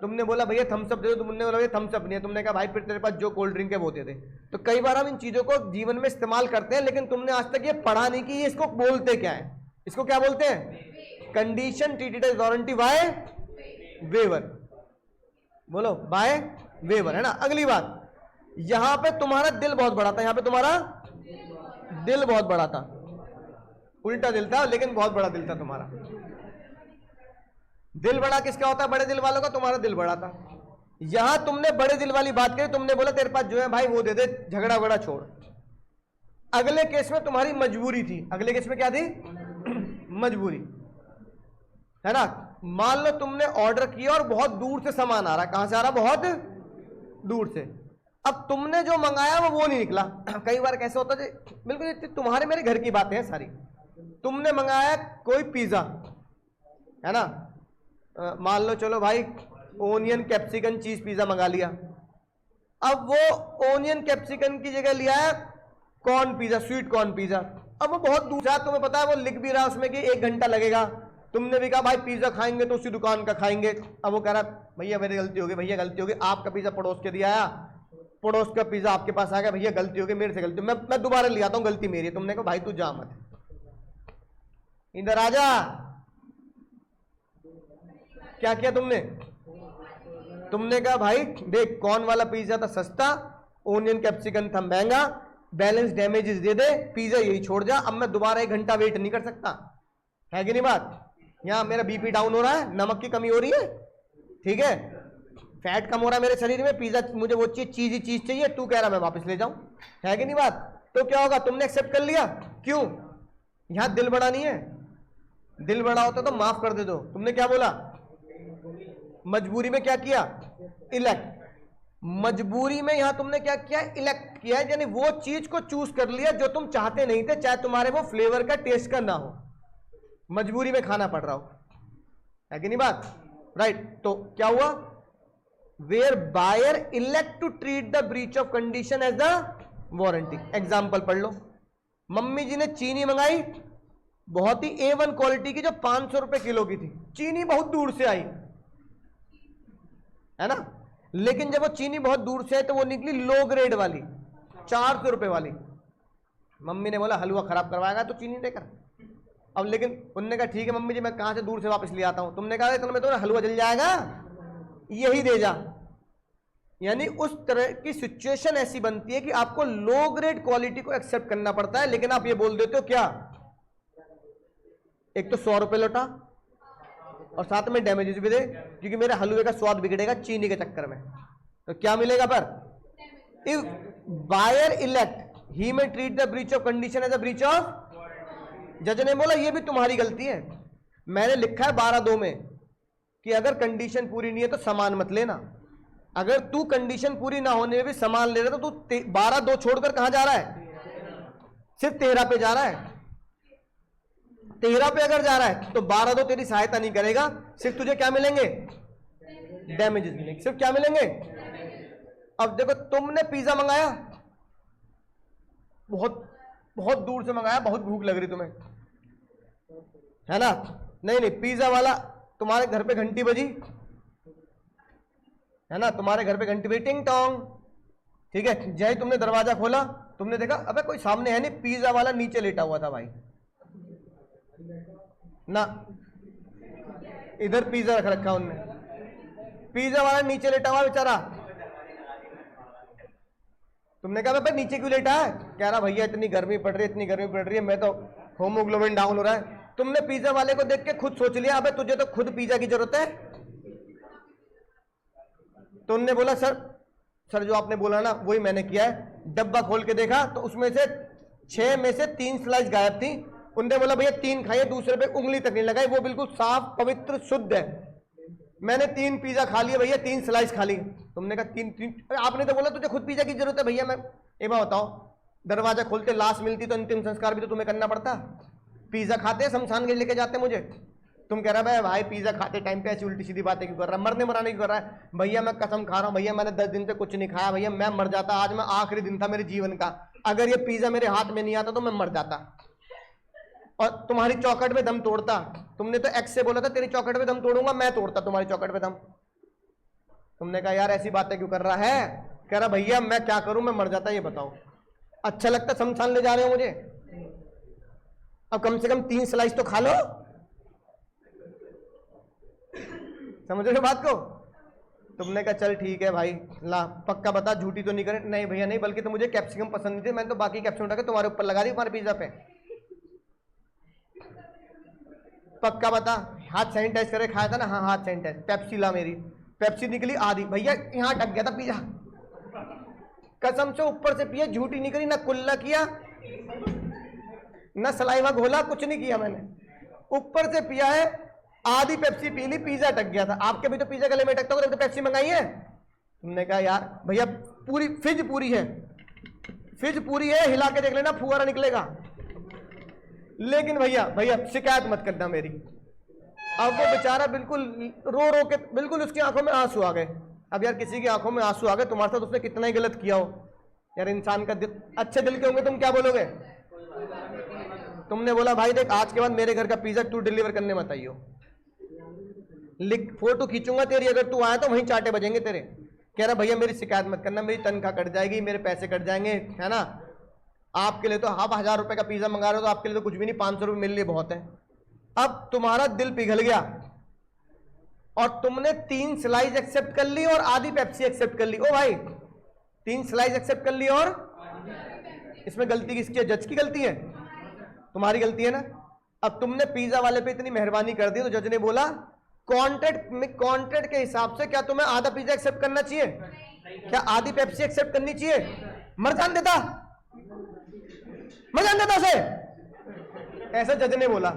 तुमने बोला भैया थम्स अप दे दो, तुमने बोला भैया थम्स अप नहीं है, तुमने कहा भाई फिर तेरे पास जो कोल्ड ड्रिंक है वो दे दे। तो कई बार हम इन चीजों को जीवन में इस्तेमाल करते हैं, लेकिन तुमने आज तक ये पढ़ा नहीं कि ये इसको बोलते क्या है, इसको क्या बोलते हैं, condition treated as warranty by waiver, बोलो बाय वेवर, है ना। अगली बात, यहां पे तुम्हारा दिल बहुत बड़ा था, यहां पे तुम्हारा दिल बहुत बड़ा था, उल्टा दिल था लेकिन बहुत बड़ा दिल था तुम्हारा। दिल बड़ा किसका होता है, बड़े दिल वालों का, तुम्हारा दिल बड़ा था। यहां तुमने बड़े दिल वाली बात करी, तुमने बोला तेरे पास जो है भाई वो दे दे, झगड़ा वगड़ा छोड़। अगले केस में तुम्हारी मजबूरी थी, अगले केस में क्या थी, मजबूरी, है ना। मान लो तुमने ऑर्डर किया और बहुत दूर से सामान आ रहा है, कहां से आ रहा, बहुत दूर से। अब तुमने जो मंगाया वो नहीं निकला। कई बार कैसे होता है, बिल्कुल तुम्हारे मेरे घर की बातें हैं सारी। तुमने मंगाया कोई पिज्जा, है ना, मान लो चलो भाई ओनियन कैप्सिकन चीज पिज्जा मंगा लिया। अब वो ओनियन कैप्सिकन की जगह लिया है corn pizza, sweet corn pizza. अब वो बहुत दूर से, तुम्हें पता है वो लिख भी रहा है उसमें कि 1 घंटा लगेगा। तुमने भी कहा भाई पिज्जा खाएंगे तो उसी दुकान का खाएंगे। अब वो कह रहा भैया मेरी गलती हो गई, भैया गलती हो गई, आपका पिज्जा पड़ोस के दिया आया, पड़ोस का पिज्जा आपके पास आ गया, भैया गलती हो गई, मेरे से गलती, मैं दोबारा ले आता हूँ, गलती मेरी है। तुमने कहा भाई तू जा मत, इधर आ जा। क्या किया तुमने कहा भाई देख कौन वाला पिज्जा था सस्ता, ओनियन कैप्सिकन था महंगा, बैलेंस डैमेजेस दे दे, पिज्जा यही छोड़ जा, अब मैं दोबारा 1 घंटा वेट नहीं कर सकता, है कि नहीं बात। यहां मेरा बीपी डाउन हो रहा है, नमक की कमी हो रही है, ठीक है, फैट कम हो रहा है मेरे शरीर में, पिज्जा मुझे वो चीज चाहिए, तू कह रहा मैं वापस ले जाऊं, है कि नहीं बात। तो क्या होगा, तुमने एक्सेप्ट कर लिया, क्यों, यहां दिल बड़ा नहीं है, दिल बड़ा होता तो माफ कर दे दो। तुमने क्या बोला, मजबूरी में क्या किया, इलेक्ट। मजबूरी में यहां तुमने क्या किया, इलेक्ट किया, यानी वो चीज को चूज कर लिया जो तुम चाहते नहीं थे, चाहे तुम्हारे वो फ्लेवर का टेस्ट का ना हो, मजबूरी में खाना पड़ रहा हो, है कि नहीं बात, राइट। तो क्या हुआ, where buyer elect to treat the breach of condition as the warranty. Example पढ़ लो, मम्मी जी ने चीनी मंगाई बहुत ही A1 क्वालिटी की, जो 500 रुपए किलो की थी, चीनी बहुत दूर से आई, है ना, लेकिन जब वो चीनी बहुत दूर से आई तो वो निकली लो ग्रेड वाली 400 रुपए वाली। मम्मी ने बोला हलवा खराब करवाएगा तो चीनी देकर, अब लेकिन उनने कहा ठीक है मम्मी जी मैं कहां से दूर से वापस ले आता हूं। तुमने कहा तुम्हें तो हलवा जल जाएगा, यही दे जा। यानी उस तरह की सिचुएशन ऐसी बनती है कि आपको लो ग्रेड क्वालिटी को एक्सेप्ट करना पड़ता है, लेकिन आप ये बोल देते हो क्या, एक तो 100 रुपए लौटा और साथ में डैमेजेस भी दे, क्योंकि मेरे हलवे का स्वाद बिगड़ेगा चीनी के चक्कर में। तो क्या मिलेगा पर, इफ बायर इलेक्ट ही में treat the breach of condition as a breach of. जज ने बोला ये भी तुम्हारी गलती है, मैंने लिखा है 12(2) में कि अगर कंडीशन पूरी नहीं है तो सामान मत लेना। अगर तू कंडीशन पूरी ना होने में भी सामान ले रहा तो तू 12(2) छोड़कर कहां जा रहा है, सिर्फ 13 पे जा रहा है। 13 पे अगर जा रहा है तो 12(2) तेरी सहायता नहीं करेगा, सिर्फ तुझे क्या मिलेंगे, डैमेजेस मिलेंगे, सिर्फ क्या मिलेंगे। अब देखो तुमने पिज्जा मंगाया, बहुत बहुत दूर से मंगाया, बहुत भूख लग रही तुम्हें, है ना, नहीं पिज्जा वाला तुम्हारे घर पे घंटी बजी, है ना, तुम्हारे घर पे घंटी बजी टिंग टोंग, ठीक है, जय तुमने दरवाजा खोला, तुमने देखा अबे कोई सामने है नहीं, पिज्जा वाला नीचे लेटा हुआ था भाई ना, इधर पिज्जा रख रखा उनने, पिज्जा वाला नीचे लेटा हुआ बेचारा। तुमने कहा भाई नीचे क्यों लेटा है, कह रहा भैया इतनी गर्मी पड़ रही है, इतनी गर्मी पड़ रही है, मैं तो होमोग्लोबिन डाउन हो रहा है। तुमने पिज्जा वाले को देख के खुद सोच लिया अबे तुझे तो खुद पिज्जा की जरूरत है। तुमने बोला सर जो आपने बोला ना वही मैंने किया है। डब्बा खोल के देखा तो उसमें से 6 में से 3 स्लाइस गायब थी। उनने बोला भैया 3 खाइए, दूसरे पे उंगली तक नहीं लगाई, वो बिल्कुल साफ पवित्र शुद्ध है। मैंने 3 पिज्जा खा लिए भैया, 3 स्लाइस खा ली। तुमने कहा 3, आपने तो बोला तुझे खुद पिज्जा की जरूरत है भैया। मैं एक बात बताओ, दरवाजा खोलते लाश मिलती तो अंतिम संस्कार भी तो तुम्हें करना पड़ता। पिज्जा खाते शमशान के लेके जाते मुझे। तुम कह रहा है भाई पिज्जा खाते टाइम पे ऐसी उल्टी सीधी बातें क्यों कर रहा है, मरने मराने क्यों कर रहा है। भैया मैं कसम खा रहा हूँ भैया, मैंने 10 दिन से कुछ नहीं खाया भैया, मैं मर जाता आज। मैं आखिरी दिन था मेरे जीवन का, अगर ये पिज्जा मेरे हाथ में नहीं आता तो मैं मर जाता और तुम्हारी चौखट में दम तोड़ता। तुमने तो एक्स से बोला था तेरी चौखट में दम तोड़ूंगा, मैं तोड़ता तुम्हारी चौखट में दम। तुमने कहा यार ऐसी बातें क्यों कर रहा है। कह रहा भैया मैं क्या करूं, मैं मर जाता, ये बताओ। अच्छा लगता शमशान ले जा रहे हो मुझे। अब कम से कम 3 स्लाइस तो खा लो, समझ रहे हो बात को। तुमने कहा चल ठीक है भाई, ला पक्का बता झूठी तो नहीं करे। नहीं भैया नहीं, बल्कि तो मुझे कैप्सिकम पसंद नहीं थी, मैंने तो बाकी कैप्सिकम उठा के तुम्हारे ऊपर लगा दी, तुम्हारे पिज्जा पे। पक्का बता, हाथ सैनिटाइज करके खाया था ना। हाँ हाथ सैनिटाइज। पेप्सी ला मेरी, पेप्सी निकली आधी भैया, यहाँ अटक गया था पिज्जा। कसम से ऊपर से पिया, झूठी नहीं करी, ना कुल्ला किया ना सलाइवा घोला, कुछ नहीं किया मैंने, ऊपर से पिया है। आधी पेप्सी पी ली, पिज्जा अटक गया था। आपके भी तो पिज्जा गले में अटकता होगा, तो पेप्सी मंगाई है। तुमने कहा यार भैया पूरी फिज पूरी है, फिज पूरी है, हिला के देख लेना फुहारा निकलेगा। लेकिन भैया भैया शिकायत मत करना मेरी। अब वो बेचारा बिल्कुल रो रो के, बिल्कुल उसकी आंखों में आंसू आ गए। अब यार किसी की आंखों में आंसू आ गए, तुम्हारे साथ उसने कितना ही गलत किया हो यार। इंसान का दिल, अच्छे दिल के होंगे, तुम क्या बोलोगे। तुमने बोला भाई देख आज के बाद मेरे घर का पिज्जा तू डिलीवर करने मत आइयो, लिख फोटो खींचूंगा तेरी, अगर तू आया तो वहीं चाटे बजेंगे तेरे। कह रहा भैया मेरी शिकायत मत करना, मेरी तनख्वाह कट जाएगी, मेरे पैसे कट जाएंगे, है ना। आपके लिए तो आप 1000 रुपए का पिज्जा मंगा रहे हो, तो आपके लिए तो कुछ भी नहीं, 500 रुपए मेरे लिए बहुत है। अब तुम्हारा दिल पिघल गया और तुमने 3 स्लाइस एक्सेप्ट कर ली और आधी पेप्सी एक्सेप्ट कर ली। ओ भाई 3 स्लाइस एक्सेप्ट कर ली और इसमें गलती किसकी है, जज की गलती है, तुम्हारी गलती है ना। अब तुमने पिज्जा वाले पे इतनी मेहरबानी कर दी तो जज ने बोला कॉन्ट्रैक्ट के हिसाब से क्या तुम्हें आधा पिज्जा एक्सेप्ट करना चाहिए, क्या आधी पेप्सी एक्सेप्ट करनी चाहिए। मर जान देता, मर जान देता उसे, ऐसा जज ने बोला।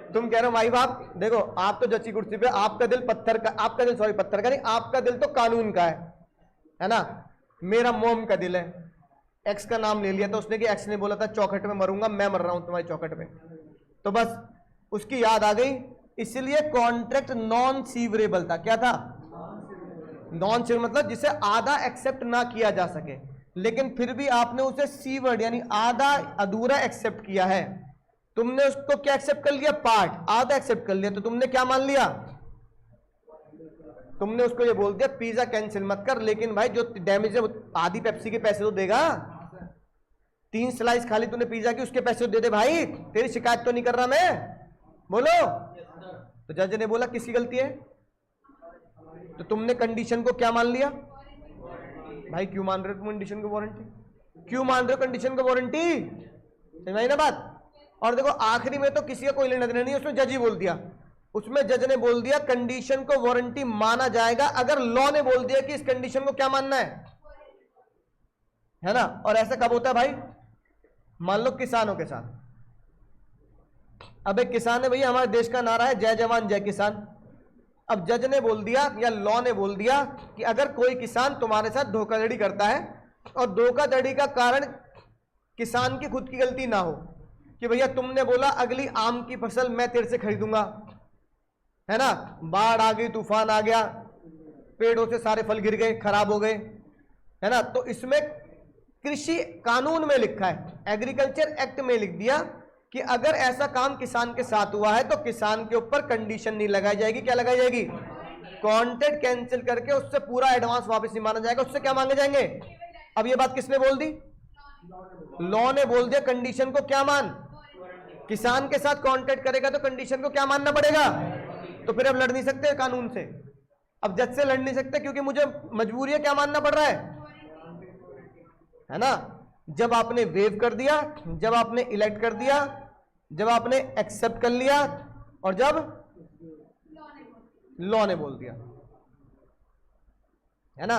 तुम कह रहे हो भाई बाप देखो, आप तो जज की कुर्सी पे, आपका दिल पत्थर का, आपका दिल सॉरी पत्थर का नहीं, आपका दिल तो कानून का है ना। मेरा मोम का दिल है। एक्स का नाम ले लिया था उसने कि एक्स ने बोला था चौखट में मरूंगा, मैं मर रहा हूं तुम्हारी चौखट में, तो बस उसकी याद आ गई, इसलिए कॉन्ट्रैक्ट नॉन सीवरेबल था। क्या था, नॉन सीवरेबल, मतलब जिसे आधा एक्सेप्ट ना किया जा सके, लेकिन फिर भी आपने उसे सीवर्ड यानी आधा अधूरा एक्सेप्ट किया है। तुमने उसको क्या एक्सेप्ट कर लिया, पार्ट, आधा एक्सेप्ट कर लिया, तो तुमने क्या मान लिया, तुमने उसको ये बोल दिया पिज्जा कैंसिल मत कर, लेकिन भाई जो डैमेज है आधी पेप्सी के पैसे तो देगा। 3 स्लाइस खाली तूने पिज्जा की, उसके पैसे तो दे दे भाई, तेरी शिकायत तो नहीं कर रहा मैं, बोलो। तो जज ने बोला किसकी गलती है, तो तुमने कंडीशन को क्या मान लिया भाई, क्यों मान रहे हो तुम कंडीशन को वारंटी, क्यों मान रहे हो कंडीशन को वारंटी, समझ आई ना बात। और देखो आखिरी में तो किसी का कोई लेना देना नहीं, उसमें जज ही बोल दिया, उसमें जज ने बोल दिया कंडीशन को वारंटी माना जाएगा अगर लॉ ने बोल दिया कि इस कंडीशन को क्या मानना है ना। और ऐसा कब होता है भाई, मान लो किसानों के साथ, अब एक किसान है भैया, हमारे देश का नारा है जय जवान जय किसान। अब जज ने बोल दिया या लॉ ने बोल दिया कि अगर कोई किसान तुम्हारे साथ धोखाधड़ी करता है और धोखाधड़ी का कारण किसान की खुद की गलती ना हो, कि भैया तुमने बोला अगली आम की फसल मैं तेरे से खरीदूंगा, है ना, बाढ़ आ गई, तूफान आ गया, पेड़ों से सारे फल गिर गए, खराब हो गए, है ना, तो इसमें कृषि कानून में लिखा है, एग्रीकल्चर एक्ट में लिख दिया कि अगर ऐसा काम किसान के साथ हुआ है तो किसान के ऊपर कंडीशन नहीं लगाई जाएगी, क्या लगाई जाएगी, कॉन्ट्रैक्ट कैंसिल करके उससे पूरा एडवांस वापस नहीं माना जाएगा, उससे क्या मांगे जाएंगे। अब ये बात किसने बोल दी, लॉ ने बोल दिया कंडीशन को क्या मान, किसान के साथ कॉन्ट्रैक्ट करेगा तो कंडीशन को क्या मानना पड़ेगा, तो फिर अब लड़ नहीं सकते कानून से, अब जज से लड़ नहीं सकते क्योंकि मुझे मजबूरी है क्या मानना पड़ रहा है ना। जब आपने वेव कर दिया, जब आपने इलेक्ट कर दिया, जब आपने एक्सेप्ट कर लिया और जब लॉ ने बोल दिया, है ना।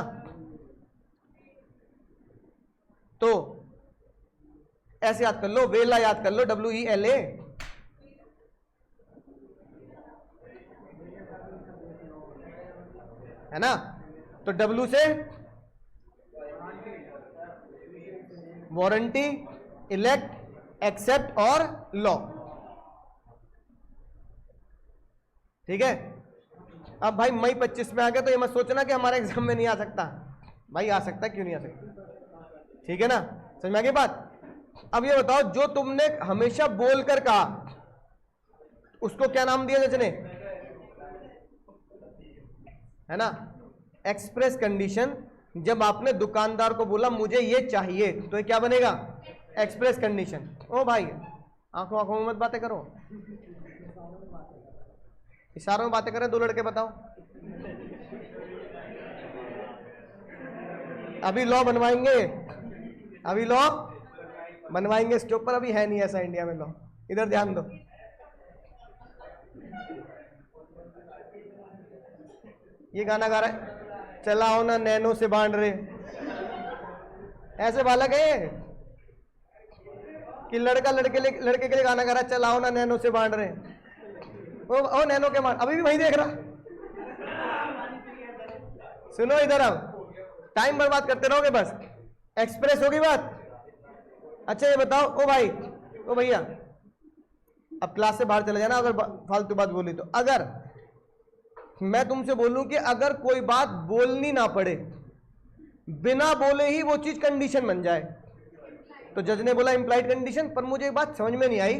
तो ऐसे याद कर लो, वेला याद कर लो, WELA, है ना। तो W से वारंटी, इलेक्ट, एक्सेप्ट और लॉ, ठीक है। अब भाई मई 25 में आ गया तो ये मत सोचना कि हमारे एग्जाम में नहीं आ सकता, भाई आ सकता है, क्यों नहीं आ सकता, ठीक है ना, समझ में आ गई बात। अब ये बताओ, जो तुमने हमेशा बोलकर कहा उसको क्या नाम दिया जज ने, है ना, एक्सप्रेस कंडीशन। जब आपने दुकानदार को बोला मुझे ये चाहिए, तो ये क्या बनेगा, एक्सप्रेस कंडीशन। ओ भाई आंखों आंखों में मत बातें करो, इशारों में बातें करें, दो लड़के बताओ। अभी लॉ बनवाएंगे, अभी लॉ बनवाएंगे इसके ऊपर, अभी है नहीं ऐसा इंडिया में लॉ, इधर ध्यान दो। ये गाना गा रहा है, चलाओ ना नैनो से बांध रहे, ऐसे बालक है कि लड़का लड़के के लिए गाना गा रहा है, चलाओ ना नैनो से बांध रहे। ओ नैनो के मान अभी भी वही देख रहा। सुनो इधर, अब टाइम बर्बाद करते रहोगे बस, एक्सप्रेस होगी बात। अच्छा ये बताओ, ओ भाई, ओ भैया, अब क्लास से बाहर चले जाना अगर फालतू बात बोली तो। अगर मैं तुमसे बोलूं कि अगर कोई बात बोलनी ना पड़े, बिना बोले ही वो चीज कंडीशन बन जाए, तो जज ने बोला इंप्लाइड कंडीशन। पर मुझे एक बात समझ में नहीं आई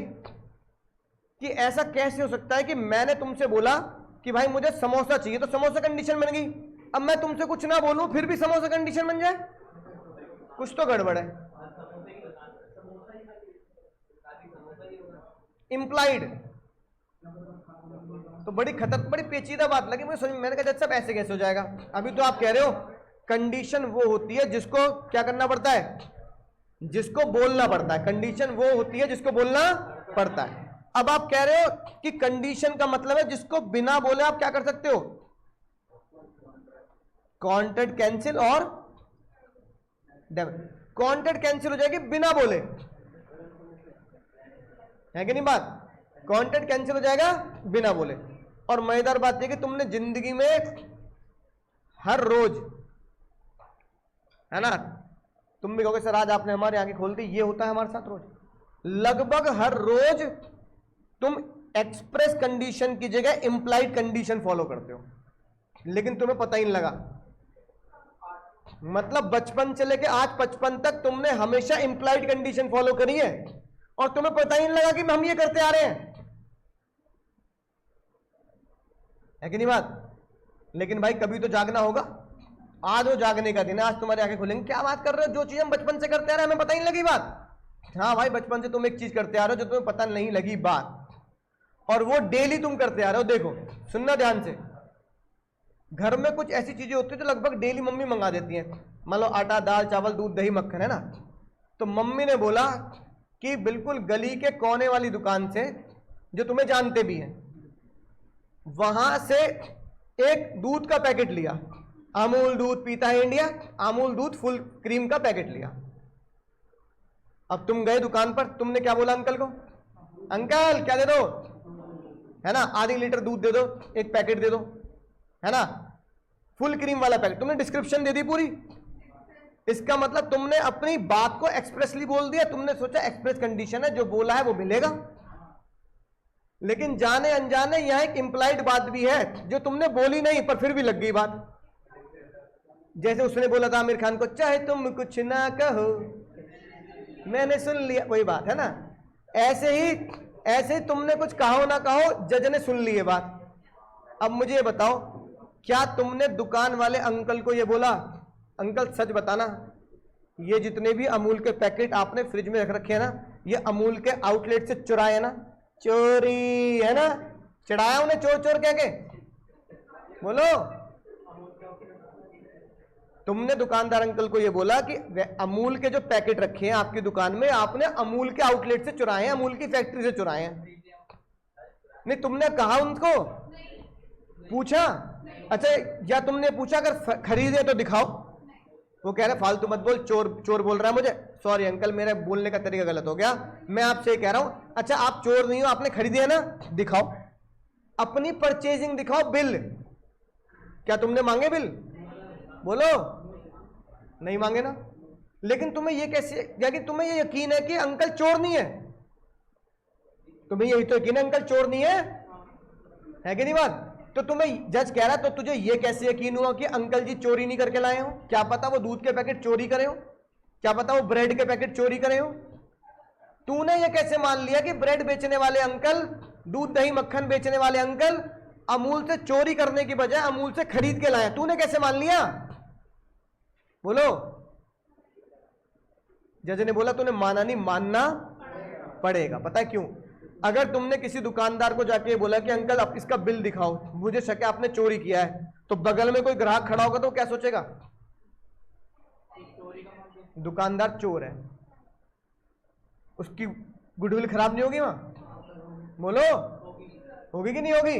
कि ऐसा कैसे हो सकता है कि मैंने तुमसे बोला कि भाई मुझे समोसा चाहिए, तो समोसा कंडीशन बन गई। अब मैं तुमसे कुछ ना बोलूं फिर भी समोसा कंडीशन बन जाए, कुछ तो गड़बड़ है। इंप्लाइड तो बड़ी बड़ी पेचीदा बात लगी मुझे समझ में। मैंने कहा जज साहब ऐसे कैसे हो जाएगा। अभी तो आप कह रहे हो कंडीशन वो होती है जिसको क्या करना पड़ता है, जिसको बोलना पड़ता है। कंडीशन वो होती है जिसको बोलना पड़ता है। अब आप कह रहे हो कि कंडीशन का मतलब है जिसको बिना बोले आप क्या कर सकते हो, कॉन्टेंट कैंसिल और कॉन्टेंट कैंसिल हो जाएगी बिना बोले, है कि नहीं बात, कॉन्टेंट कैंसिल हो जाएगा बिना बोले। और मजेदार बात यह कि तुमने जिंदगी में हर रोज, है ना, तुम भी कहोगे सर आज आपने हमारी आंखें खोल दी, ये होता है हमारे साथ रोज। लगभग हर रोज तुम एक्सप्रेस कंडीशन की जगह इंप्लाइड कंडीशन फॉलो करते हो, लेकिन तुम्हें पता ही नहीं लगा। मतलब बचपन से लेके आज 55 तक तुमने हमेशा इंप्लाइड कंडीशन फॉलो करी है और तुम्हें पता ही नहीं लगा कि हम ये करते आ रहे हैं, है कि नहीं बात। लेकिन भाई कभी तो जागना होगा, आज वो जागने का दिन है, आज तुम्हारी आंखें खुलेंगी। क्या बात कर रहे हो, जो चीज हम बचपन से करते आ रहे हैं हमें पता ही नहीं लगी बात। हाँ भाई बचपन से तुम एक चीज करते आ रहे हो जो तुम्हें पता नहीं लगी बात, और वो डेली तुम करते आ रहे हो। देखो सुनना ध्यान से, घर में कुछ ऐसी चीजें होती है जो लगभग डेली मम्मी मंगा देती हैं। मान लो आटा, दाल, चावल, दूध, दही, मक्खन, है ना। तो मम्मी ने बोला कि बिल्कुल गली के कोने वाली दुकान से, जो तुम्हें जानते भी हैं, वहां से एक दूध का पैकेट लिया। अमूल दूध पीता है इंडिया, अमूल दूध फुल क्रीम का पैकेट लिया। अब तुम गए दुकान पर, तुमने क्या बोला अंकल को, अंकल क्या दे दो, है ना, आधी लीटर दूध दे दो, एक पैकेट दे दो, है ना, फुल क्रीम वाला पैकेट। तुमने डिस्क्रिप्शन दे दी पूरी। इसका मतलब तुमने अपनी बात को एक्सप्रेसली बोल दिया। तुमने सोचा एक्सप्रेस कंडीशन है, जो बोला है वो मिलेगा। लेकिन जाने अनजाने यह एक इंप्लाइड बात भी है जो तुमने बोली नहीं पर फिर भी लग गई बात। जैसे उसने बोला था आमिर खान को, चाहे तुम कुछ ना कहो मैंने सुन लिया, वही बात है ना। ऐसे ही तुमने कुछ कहो ना कहो, जज ने सुन ली ये बात। अब मुझे ये बताओ, क्या तुमने दुकान वाले अंकल को ये बोला, अंकल सच बताना, ये जितने भी अमूल के पैकेट आपने फ्रिज में रख रखे हैं ना, ये अमूल के आउटलेट से चुराए है ना, चोरी है ना, चढ़ाया उन्हें चोर चोर कह के, बोलो। तुमने दुकानदार अंकल को ये बोला कि अमूल के जो पैकेट रखे हैं आपकी दुकान में, आपने अमूल के आउटलेट से चुराए हैं, अमूल की फैक्ट्री से चुराए हैं। नहीं तुमने कहा उनको, पूछा? अच्छा, या तुमने पूछा अगर खरीदे तो दिखाओ, वो कह रहे फालतू मत बोल, चोर चोर बोल रहा है मुझे। सॉरी अंकल, मेरा बोलने का तरीका गलत हो गया, मैं आपसे कह रहा हूं। अच्छा आप चोर नहीं हो, आपने खरीदी है ना, दिखाओ अपनी परचेजिंग, दिखाओ बिल। क्या तुमने मांगे बिल? बोलो, नहीं मांगे ना। लेकिन तुम्हें ये कैसे, या कि तुम्हें ये यकीन है कि अंकल चोर नहीं है? तुम्हें यही तो यकीन है अंकल चोर नहीं है कि नहीं बात? तो तुम्हें जज कह रहा, तो तुझे ये कैसे यकीन हुआ कि अंकल जी चोरी नहीं करके लाए हो? क्या पता वो दूध के पैकेट चोरी करे हो, क्या पता वो ब्रेड के पैकेट चोरी करे हो। तूने ये कैसे मान लिया कि ब्रेड बेचने वाले अंकल, दूध दही मक्खन बेचने वाले अंकल अमूल से चोरी करने की बजाय अमूल से खरीद के लाए? तूने कैसे मान लिया? बोलो। जज ने बोला तूने माना नहीं, मानना पड़ेगा। पता है क्यों? अगर तुमने किसी दुकानदार को जाके बोला कि अंकल आप इसका बिल दिखाओ, मुझे शक है आपने चोरी किया है, तो बगल में कोई ग्राहक खड़ा होगा तो क्या सोचेगा? दुकानदार चोर है। उसकी गुडविल खराब नहीं होगी वहां? बोलो, होगी कि नहीं होगी?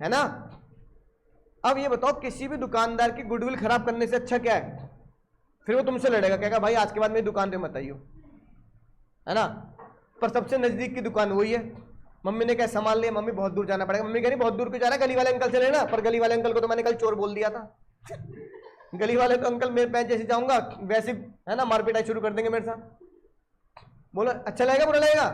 है ना? अब ये बताओ, किसी भी दुकानदार की गुडविल खराब करने से अच्छा क्या है? फिर वो तुमसे लड़ेगा, कहेगा भाई आज के बाद मेरी दुकान पे मत आइयो, है ना? पर सबसे नजदीक की दुकान वही है। मम्मी ने क्या सामान लिया, मम्मी बहुत दूर जाना पड़ेगा। मम्मी कह रही बहुत दूर क्यों जा रहा है, गली वाले अंकल से लेना। पर गली वाले अंकल को तो मैंने कल चोर बोल दिया था। गली वाले तो अंकल मेरे पैर जैसे जाऊंगा वैसे, है ना, मारपीटाई शुरू कर देंगे मेरे साथ। बोलो अच्छा लगेगा बुरा लगेगा?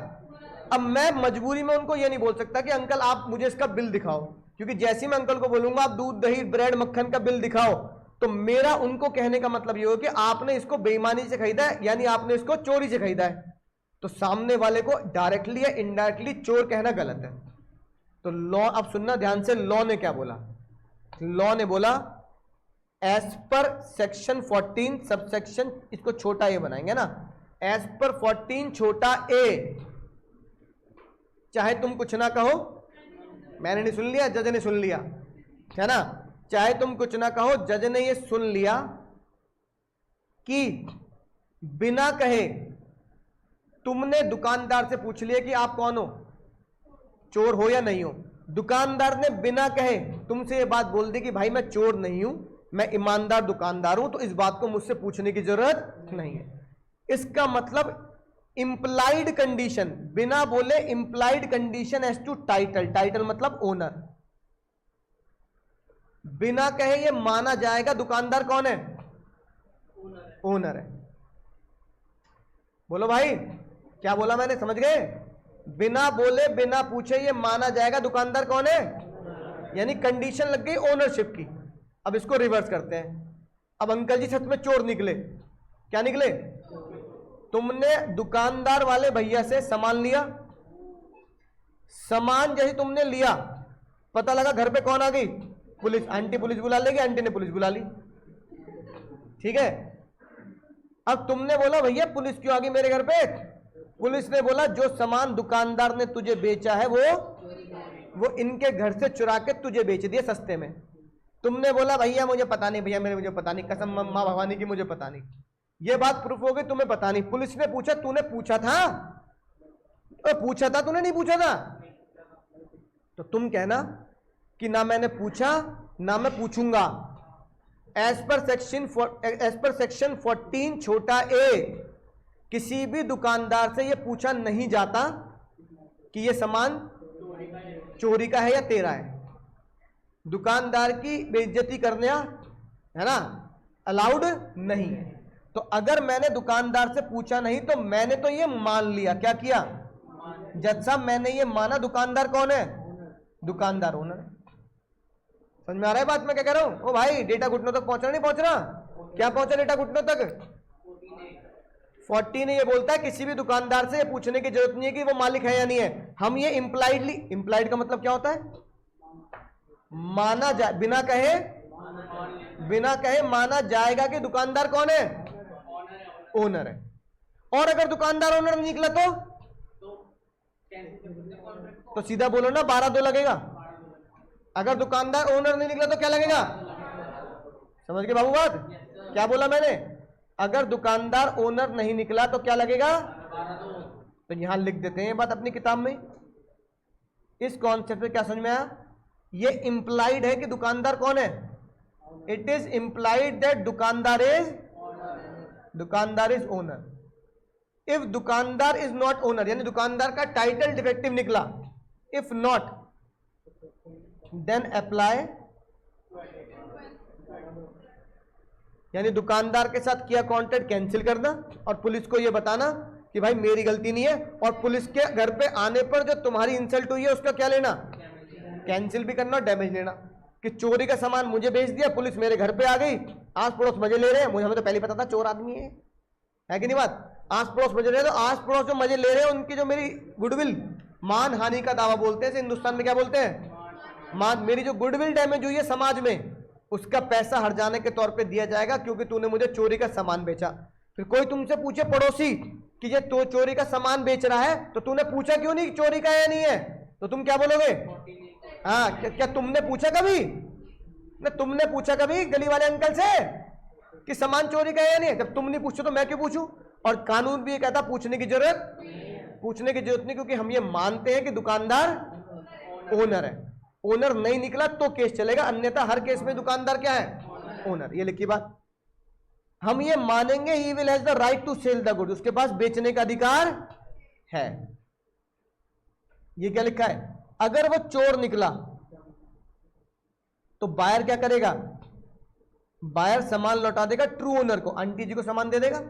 अब मैं मजबूरी में उनको ये नहीं बोल सकता कि अंकल आप मुझे इसका बिल दिखाओ, क्योंकि जैसे मैं अंकल को बोलूंगा आप दूध दही ब्रेड मक्खन का बिल दिखाओ, तो मेरा उनको कहने का मतलब ये हो कि आपने इसको बेईमानी से खरीदा है, यानी आपने इसको चोरी से खरीदा है। तो सामने वाले को डायरेक्टली या इनडायरेक्टली चोर कहना गलत है। तो लॉ, अब सुनना ध्यान से, लॉ ने क्या बोला? लॉ ने बोला एज पर सेक्शन 14 सबसेक्शन, इसको छोटा ए बनाएंगे ना, एज पर 14 छोटा ए, चाहे तुम कुछ ना कहो, मैंने नहीं सुन लिया, जज ने सुन लिया, है ना, चाहे तुम कुछ ना कहो, जज ने ये सुन लिया कि बिना कहे तुमने दुकानदार से पूछ लिया कि आप कौन हो, चोर हो या नहीं हो। दुकानदार ने बिना कहे तुमसे ये बात बोल दी कि भाई मैं चोर नहीं हूं, मैं ईमानदार दुकानदार हूं, तो इस बात को मुझसे पूछने की जरूरत नहीं है। इसका मतलब इंप्लाइड कंडीशन, बिना बोले implied condition as to title, title मतलब ओनर। बिना कहे ये माना जाएगा दुकानदार कौन है? ओनर है। बोलो भाई, क्या बोला मैंने, समझ गए? बिना बोले बिना पूछे ये माना जाएगा दुकानदार कौन है, यानी कंडीशन लग गई ओनरशिप की। अब इसको रिवर्स करते हैं। अब अंकल जी सच में चोर निकले, क्या निकले? तुमने दुकानदार वाले भैया से सामान लिया, सामान जैसे तुमने लिया, पता लगा घर पे कौन आ गई? पुलिस। आंटी पुलिस बुला लेगी, आंटी ने पुलिस बुला ली, ठीक है। अब तुमने बोला भैया पुलिस क्यों आ गई मेरे घर पे? पुलिस ने बोला जो सामान दुकानदार ने तुझे बेचा है वो इनके घर से चुरा के तुझे बेच दिया सस्ते में। तुमने बोला भैया मुझे पता नहीं, भैया मुझे पता नहीं, कसम मां भवानी की मुझे पता नहीं। ये बात प्रूफ हो गई, तुम्हें पता नहीं। पुलिस ने पूछा तूने पूछा था? पूछा था, तूने नहीं पूछा था, तो तुम कहना कि ना मैंने पूछा ना मैं पूछूंगा। एज पर सेक्शन 14 छोटा ए, किसी भी दुकानदार से यह पूछा नहीं जाता कि यह सामान चोरी का है या तेरा है। दुकानदार की बेइज्जती करना, है ना, अलाउड नहीं है। तो अगर मैंने दुकानदार से पूछा नहीं तो मैंने तो ये मान लिया, क्या किया जज साहब, मैंने ये माना दुकानदार कौन है? दुकानदार ओनर। समझ में आ रहा है बात मैं क्या कह रहा हूं? ओ भाई डेटा घुटनों तक पहुंच रहा नहीं पहुंच रहा? क्या पहुंचा डेटा घुटनों तक? 14 ने ये बोलता है किसी भी दुकानदार से ये पूछने की जरूरत नहीं है कि वो मालिक है या नहीं है। हम ये इंप्लाइडली, इंप्लाइड का मतलब क्या होता है? माना जाए, बिना कहे माना जाएगा कि दुकानदार कौन है? ओनर है। और अगर दुकानदार ओनर नहीं निकला तो सीधा बोलो ना 12(2) लगेगा। अगर दुकानदार ओनर नहीं निकला तो क्या लगेगा? समझ गए बाबू बात? क्या बोला मैंने? अगर दुकानदार ओनर नहीं निकला तो क्या लगेगा? तो यहां लिख देते हैं बात अपनी किताब में। इस कॉन्सेप्ट में क्या समझ में आया? ये इंप्लाइड है कि दुकानदार कौन है? इट इज इंप्लाइड दैट दुकानदार इज ओनर। इफ दुकानदार इज नॉट ओनर, यानी दुकानदार का टाइटल डिफेक्टिव निकला, इफ नॉट देन अप्लाई, यानी दुकानदार के साथ किया कॉन्ट्रैक्ट कैंसिल करना और पुलिस को यह बताना कि भाई मेरी गलती नहीं है, और पुलिस के घर पे आने पर जो तुम्हारी इंसल्ट हुई है उसका क्या लेना, कैंसिल भी करना और डैमेज लेना। कि चोरी का सामान मुझे बेच दिया, पुलिस मेरे घर पे आ गई, आस पड़ोस मजे ले रहे हैं, मुझे हमें तो पहले पता था चोर आदमी है कि नहीं बात। आस पड़ोस मजे ले रहे हैं, तो आस पड़ोस जो मजे ले रहे हैं उनकी जो मेरी गुडविल, मान हानि का दावा बोलते हैं हिंदुस्तान में, क्या बोलते हैं, मान, मेरी जो गुडविल डैमेज हुई है समाज में, उसका पैसा हर जाने के तौर पे दिया जाएगा क्योंकि तूने मुझे चोरी का सामान बेचा। फिर कोई तुमसे पूछे पड़ोसी कि ये तो चोरी का सामान बेच रहा है, तो तूने पूछा क्यों नहीं चोरी का है या नहीं है, तो तुम क्या बोलोगे, हाँ क्या तुमने पूछा कभी ना, तुमने पूछा कभी गली वाले अंकल से कि सामान चोरी का है या नहीं? जब तुम नहीं पूछो तो मैं क्यों पूछूं? और कानून भी ये कहता पूछने की जरूरत नहीं, क्योंकि हम ये मानते हैं कि दुकानदार ओनर है। ओनर नहीं निकला तो केस चलेगा, अन्यथा हर केस में दुकानदार क्या है, ओनर। ये लिखी बात, हम ये मानेंगे he will has the right to sell the good, उसके पास बेचने का अधिकार है। ये क्या लिखा है, अगर वो चोर निकला तो बायर क्या करेगा, बायर सामान लौटा देगा ट्रू ओनर को, आंटी जी को सामान दे देगा,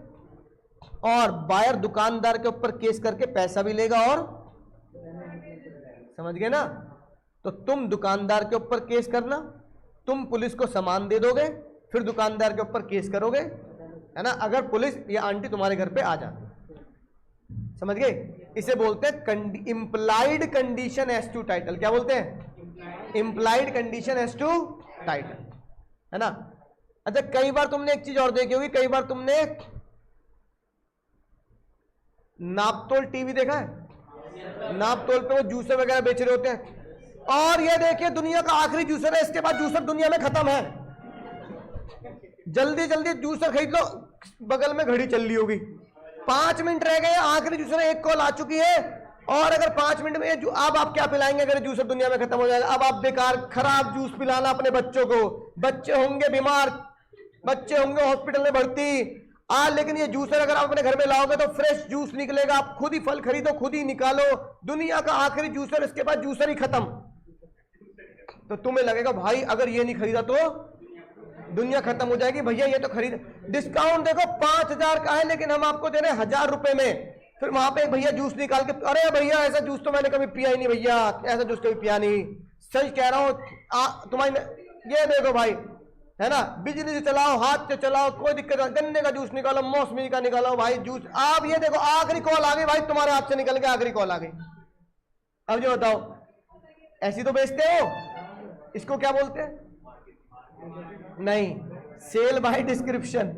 और बायर दुकानदार के ऊपर केस करके पैसा भी लेगा, और समझ गए ना। तो तुम दुकानदार के ऊपर केस करना, तुम पुलिस को सामान दे दोगे, फिर दुकानदार के ऊपर केस करोगे, है ना, अगर पुलिस या आंटी तुम्हारे घर पे आ जाए। समझ गए? इसे बोलते हैं implied condition as to title. क्या बोलते हैं? Implied condition as to title, है ना। अच्छा, कई बार तुमने एक चीज और देखी होगी, कई बार तुमने नापतोल टीवी देखा है, नापतोल पे वो जूसर वगैरह बेच रहे होते हैं, और ये देखिए दुनिया का आखिरी जूसर है, इसके बाद जूसर दुनिया में खत्म है, जल्दी जल्दी जूसर खरीद लो, बगल में घड़ी चल रही होगी, 5 मिनट रह गए, आखिरी जूसर, एक कॉल आ चुकी है, और अगर 5 मिनट में अब आप क्या पिलाएंगे अगर जूसर दुनिया में खत्म हो जाएगा? अब आप बेकार खराब जूस पिलाना अपने बच्चों को, बच्चे होंगे बीमार, बच्चे होंगे हॉस्पिटल में भर्ती, लेकिन ये जूसर अगर आप अपने घर में लाओगे तो फ्रेश जूस निकलेगा, आप खुद ही फल खरीदो, खुद ही निकालो, दुनिया का आखिरी जूसर, इसके बाद जूसर ही खत्म। तो तुम्हें लगेगा भाई अगर ये नहीं खरीदा तो दुनिया खत्म हो जाएगी, भैया ये तो खरीद, डिस्काउंट देखो 5000 का है लेकिन हम आपको दे रहे हैं 1000 रुपए में। फिर वहां पे भैया जूस निकाल के, अरे भैया ऐसा जूस तो मैंने कभी पिया ही नहीं भैया, ऐसा जूस कभी पिया नहीं, सच कह रहा हूं तुम्हारी, ये देखो भाई, है ना, बिजली से चलाओ, हाथ से चलाओ, कोई दिक्कत नहीं, गन्ने का जूस निकालो, मौसमी का निकालो भाई जूस। आप ये देखो आखिरी कॉल आ गई भाई, तुम्हारे हाथ से निकल के आखिरी कॉल आ गई। अब जो बताओ, ऐसी तो बेचते हो, इसको क्या बोलते हैं? नहीं, सेल बाय डिस्क्रिप्शन।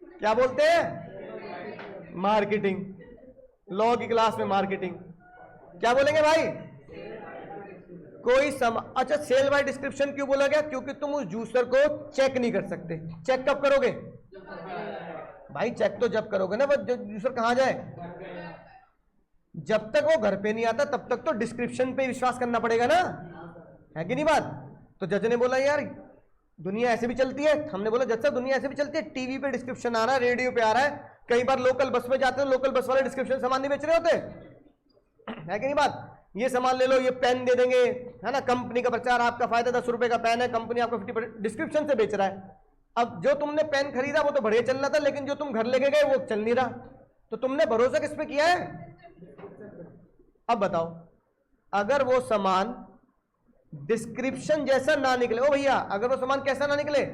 क्या बोलते हैं? मार्केटिंग, लॉ की क्लास में मार्केटिंग। क्या बोलेंगे भाई? कोई अच्छा, सेल बाय डिस्क्रिप्शन क्यों बोला गया? क्योंकि तुम उस जूसर को चेक नहीं कर सकते। चेक कब करोगे भाई? चेक तो जब करोगे ना, बस जूसर कहां जाए, जब तक वो घर पे नहीं आता तब तक तो डिस्क्रिप्शन पे विश्वास करना पड़ेगा ना, है कि नहीं बात? तो जज ने बोला यार दुनिया ऐसे भी चलती है, हमने बोला जज साहब दुनिया ऐसे भी चलती है, टीवी पे डिस्क्रिप्शन आ रहा है, रेडियो पे आ रहा है, कई बार लोकल बस में जाते हैं, लोकल बस वाले डिस्क्रिप्शन सामान नहीं बेच रहे होते, है कि नहीं बात? ये सामान ले लो, ये पेन दे देंगे, है ना, कंपनी का प्रचार, आपका फायदा 10 रुपए का पेन है, कंपनी आपको 50% डिस्क्रिप्शन से बेच रहा है। अब जो तुमने पेन खरीदा वो तो बढ़िया चल रहा था, लेकिन जो तुम घर लेके गए वो चल नहीं रहा, तो तुमने भरोसा किस पे किया है? अब बताओ, अगर वो सामान डिस्क्रिप्शन जैसा ना निकले, ओ भैया अगर वो सामान कैसा ना निकले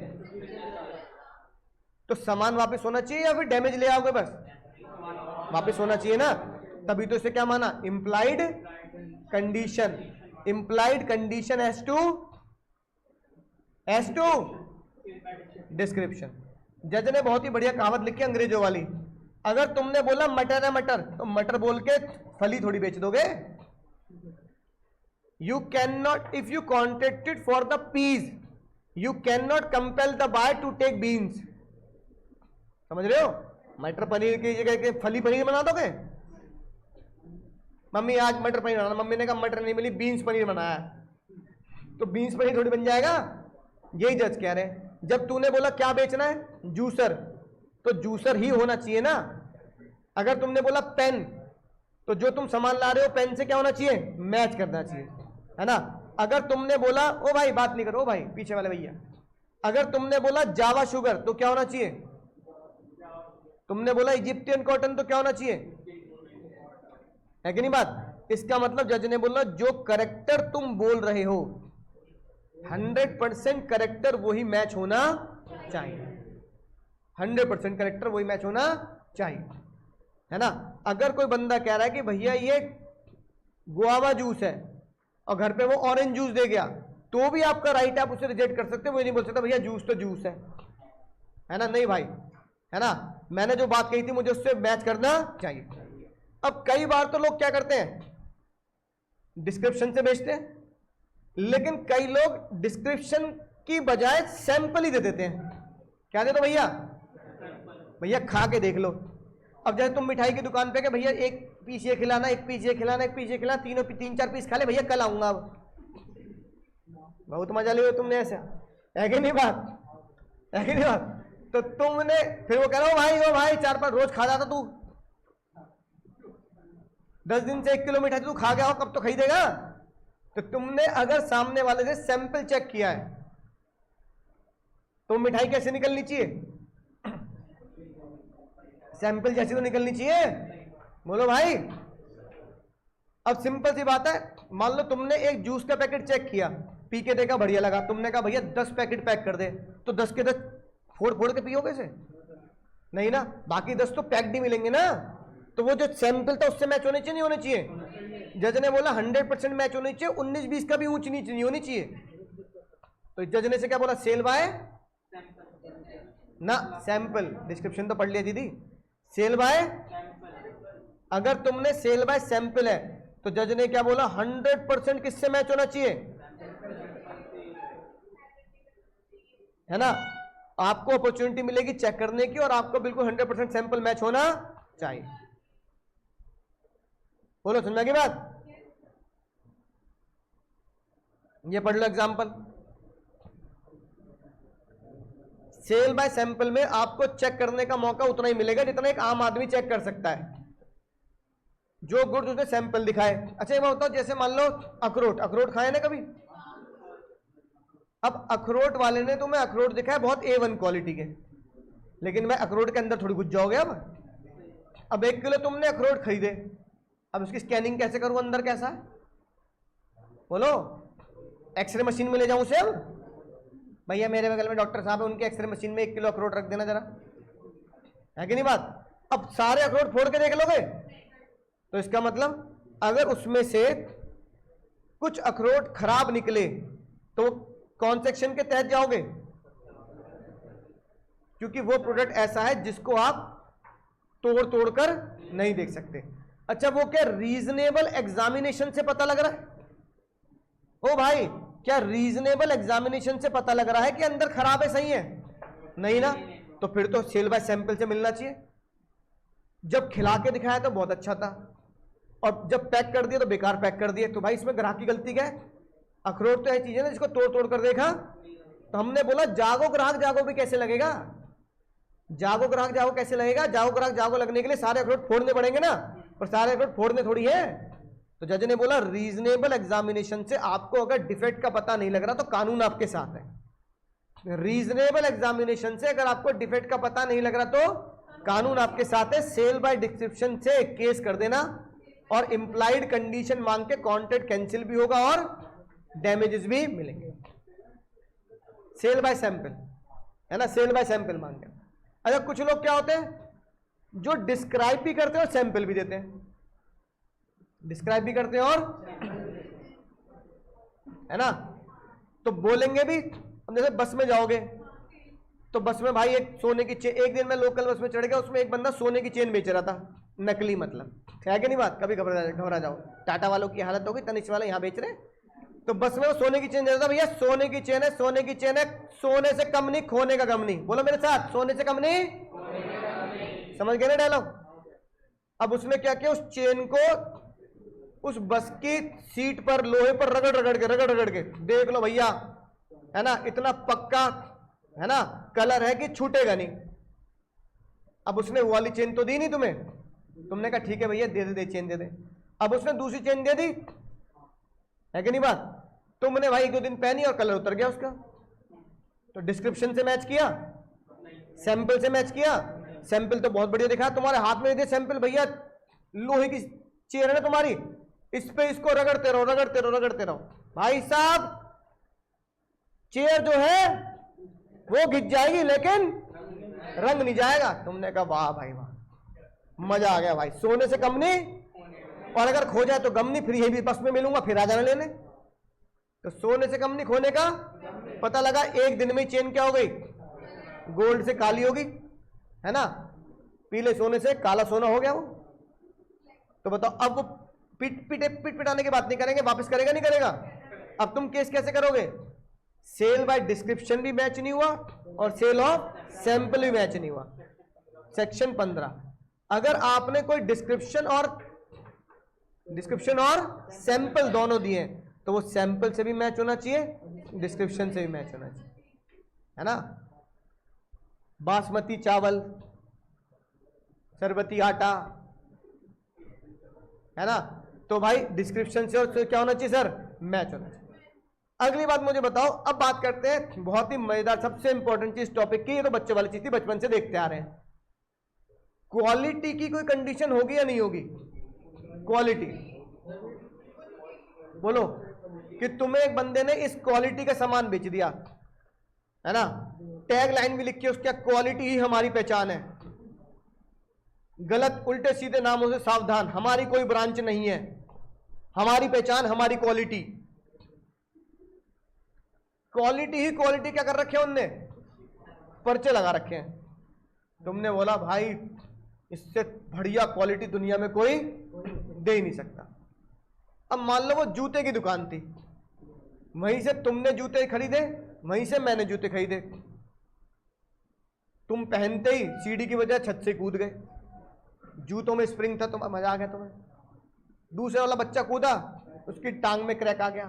तो सामान वापस होना चाहिए या फिर डैमेज ले आओगे? बस वापस होना चाहिए ना, तभी तो इसे क्या माना? Implied condition. Implied condition as to description. जज ने बहुत ही बढ़िया कहावत लिखी अंग्रेजों वाली, अगर तुमने बोला मटर है मटर, तो मटर बोल के फली थोड़ी बेच दोगे। You cannot, if you contracted for the peas, you cannot compel the buyer to take beans. समझ रहे हो? मटर पनीर की जगह के फली पनीर बना दोगे? मम्मी आज मटर पनीर बनाना, मम्मी ने कहा मटर नहीं मिली, बीन्स पनीर बनाया, तो बीन्स पनीर थोड़ी बन जाएगा, यही जज कह रहे हैं। जब तूने बोला क्या बेचना है, जूसर, तो जूसर ही होना चाहिए ना। अगर तुमने बोला पेन, तो जो तुम सामान ला रहे हो पेन से क्या होना चाहिए, मैच करना चाहिए, है ना। अगर तुमने बोला, ओ भाई बात नहीं करो, ओ भाई पीछे वाले भैया, अगर तुमने बोला जावा शुगर तो क्या होना चाहिए, तुमने बोला इजिप्टियन कॉटन तो क्या होना चाहिए, है कि नहीं बात। इसका मतलब जज ने बोला जो करेक्टर तुम बोल रहे हो 100% करेक्टर वही मैच होना चाहिए, 100% करेक्टर वही मैच होना चाहिए, है ना। अगर कोई बंदा कह रहा है कि भैया ये गुआवा जूस है और घर पे वो ऑरेंज जूस दे गया, तो भी आपका राइट, आप उसे रिजेक्ट कर सकते हो। वो नहीं बोल सकता भैया जूस तो जूस है ना, नहीं भाई, है ना। मैंने जो बात कही थी मुझे उससे मैच करना चाहिए। अब कई बार तो लोग क्या करते हैं, डिस्क्रिप्शन से बेचते हैं, लेकिन कई लोग डिस्क्रिप्शन की बजाय सैंपल ही दे देते हैं। क्या दे दो भैया, भैया खा के देख लो। अब जैसे तुम मिठाई की दुकान पे गए, भैया एक पीस ये खिलाना, एक पीस ये खिलाना, एक पीस ये खिलाना, तीन चार पीस खा ले भैया, कल आऊंगा। अब बहुत मजा लिया तुमने, ऐसा है कि नहीं बात, है कि नहीं बात। तो तुमने फिर वो कह रहा हो भाई 4-5 रोज खा जाता तू, 10 दिन से 1 किलो मिठाई तू खा गया हो, कब तो खरीदेगा। तो तुमने अगर सामने वाले से सैंपल चेक किया है तो मिठाई कैसे निकलनी चाहिए, सैंपल जैसी तो निकलनी चाहिए, बोलो भाई। अब सिंपल सी बात है, मान लो तुमने एक जूस का पैकेट चेक किया, पी के देखा बढ़िया लगा, तुमने कहा भैया 10 पैकेट पैक कर दे, तो 10 के 10 फोड़ फोड़ के पियोगे से, नहीं ना, बाकी 10 तो पैक्ड ही मिलेंगे ना। तो वो जो सैंपल था उससे मैच होने चाहिए, नहीं होने चाहिए। जज ने बोला 100% मैच होनी चाहिए, 19-20 का भी ऊंच नीच नहीं होनी चाहिए। तो जज ने से क्या बोला, सेल बाय ना सैंपल, डिस्क्रिप्शन तो पढ़ लिया दीदी, सेल बाय। अगर तुमने सेल बाय सैंपल है तो जज ने क्या बोला, 100% किससे मैच होना चाहिए, है ना। आपको अपॉर्चुनिटी मिलेगी चेक करने की, और आपको बिल्कुल 100% सैंपल मैच होना चाहिए। बोलो समझा की बात। ये पढ़ लो एग्जांपल, सेल बाय सैंपल में आपको चेक करने का मौका उतना ही मिलेगा जितना एक आम आदमी चेक कर सकता है, जो गुड्स उसने सैंपल दिखाए। अच्छा ये बताओ, जैसे मान लो अखरोट खाए ना कभी, अब अखरोट वाले ने तुम्हें अखरोट दिखाया बहुत A1 क्वालिटी के, लेकिन मैं अखरोट के अंदर थोड़ी घुस जाओगे। अब 1 किलो तुमने अखरोट खरीदे, अब उसकी स्कैनिंग कैसे करूं, अंदर कैसा है, बोलो। एक्सरे मशीन में ले जाऊं उसे, अब भैया मेरे बगल में डॉक्टर साहब है, उनके एक्सरे मशीन में 1 किलो अखरोट रख देना जरा, है कि नहीं बात। अब सारे अखरोट फोड़ के देख लोगे, तो इसका मतलब अगर उसमें से कुछ अखरोट खराब निकले तो कौन सेक्शन के तहत जाओगे, क्योंकि वो प्रोडक्ट ऐसा है जिसको आप तोड़ तोड़ कर नहीं देख सकते। अच्छा वो क्या रीजनेबल एग्जामिनेशन से पता लग रहा है, ओ भाई क्या रीजनेबल एग्जामिनेशन से पता लग रहा है कि अंदर खराब है सही है, नहीं ना, तो फिर तो सेल बाय सैंपल से मिलना चाहिए। जब खिला के दिखाया तो बहुत अच्छा था, और जब पैक कर दिया तो बेकार पैक कर दिया, तो भाई इसमें ग्राहक की गलती क्या है। अखरोट तो ऐसी चीज है ना जिसको तोड़ तोड़ कर देखा, तो हमने बोला जागो ग्राहक जागो भी कैसे लगेगा, जागो ग्राहक जागो कैसे लगेगा, जागो ग्राहक जागो लगने के लिए सारे अखरोट फोड़ने पड़ेंगे ना, और सारे अखरोट फोड़ने थोड़ी है। तो जज ने बोला रीजनेबल एग्जामिनेशन से आपको अगर डिफेक्ट का पता नहीं लग रहा तो कानून आपके साथ है। रीजनेबल एग्जामिनेशन से अगर आपको डिफेक्ट का पता नहीं लग रहा तो कानून आपके साथ है। सेल बाय डिस्क्रिप्शन से केस कर देना, और इंप्लाइड कंडीशन मांग के कॉन्ट्रैक्ट कैंसिल भी होगा और डैमेजेस भी मिलेंगे। सेल बाय सैंपल है ना, सेल बाय सैंपल मांग के। अच्छा कुछ लोग क्या होते हैं जो डिस्क्राइब भी करते हैं और सैंपल भी देते हैं, डिस्क्राइब भी करते हैं और, है ना, तो बोलेंगे भी। अब जैसे बस में जाओगे तो बस में भाई एक सोने की चेन, एक दिन मैं लोकल बस में चढ़ गया, उसमें एक बंदा सोने की चेन बेच रहा था, नकली मतलब, है कि नहीं बात। कभी घबरा जाओ, टाटा वालों की हालत होगी, तनिष्क वाले यहाँ बेच रहे, तो बस में वो सोने की चेन दे रहा था, भैया सोने की चेन है, सोने की चेन है, सोने से कम नहीं, खोने का गम नहीं। बोलो मेरे साथ, सोने से कम नहीं, समझ गए ना डायलॉग। अब उसने क्या किया, उस चेन को उस बस की सीट पर लोहे पर रगड़ रगड़ के देख लो भैया है ना, इतना पक्का है ना कलर है कि छूटेगा नहीं। अब उसने वो वाली चेन तो दी नहीं तुम्हें, तुमने कहा ठीक है भैया दे दे चेन दे दे। अब उसने दूसरी चेन दे दी, है कि नहीं बात? तुमने भाई 1-2 दिन पहनी और कलर उतर गया उसका, तो डिस्क्रिप्शन से मैच किया, सैंपल से मैच किया। सैंपल तो बहुत बढ़िया दिखा, तुम्हारे हाथ में दे सैंपल, भैया लोहे की चेयर है ना तुम्हारी, इस पे इसको रगड़ते रहो रगड़ते रहो रगड़ते रहो, भाई साहब चेयर जो है वो घिस जाएगी लेकिन रंग नहीं जाएगा। तुमने कहा वाह भाई वाह, मजा आ गया भाई, सोने से कम नहीं, और अगर खो जाए तो गम नहीं, फिर यही भी बस में मिलूंगा, फिर आ जाना लेने। तो सोने से कम नहीं, खोने का पता लगा, एक दिन में चेन क्या हो गई, गोल्ड से काली होगी, है ना, पीले सोने से काला सोना हो गया वो। तो बताओ अब वो पिट पिटाने की बात नहीं करेंगे, वापस करेगा नहीं करेगा? अब तुम केस कैसे करोगे? सेल बाय डिस्क्रिप्शन भी मैच नहीं हुआ और सेल ऑफ सैंपल भी मैच नहीं हुआ। सेक्शन 15, अगर आपने कोई डिस्क्रिप्शन और सैंपल दोनों दिए तो वो सैंपल से भी मैच होना चाहिए, डिस्क्रिप्शन से भी मैच होना चाहिए, है ना। बासमती चावल, सरबती आटा, है ना, तो भाई डिस्क्रिप्शन से और क्या होना चाहिए सर, मैच होना चाहिए। अगली बात मुझे बताओ, अब बात करते हैं बहुत ही मजेदार सबसे इंपॉर्टेंट चीज टॉपिक की, ये तो बच्चे वाली चीज थी, बचपन से देखते आ रहे हैं। क्वालिटी की कोई कंडीशन होगी या नहीं होगी? क्वालिटी बोलो कि तुम्हें एक बंदे ने इस क्वालिटी का सामान बेच दिया, है ना, टैग लाइन भी लिखी है उसके, क्वालिटी ही हमारी पहचान है, गलत उल्टे सीधे नामों से सावधान, हमारी कोई ब्रांच नहीं है, हमारी पहचान हमारी क्वालिटी। क्वालिटी ही क्वालिटी क्या कर रखे हैं उनने, पर्चे लगा रखे हैं। तुमने बोला भाई इससे बढ़िया क्वालिटी दुनिया में कोई दे ही नहीं सकता। अब मान लो वो जूते की दुकान थी, वहीं से तुमने जूते खरीदे, वहीं से मैंने जूते खरीदे, तुम पहनते ही सीढ़ी की वजह छत से कूद गए, जूतों में स्प्रिंग था, तुम्हें मजा आ गया तुम्हें। दूसरे वाला बच्चा कूदा, उसकी टांग में क्रैक आ गया,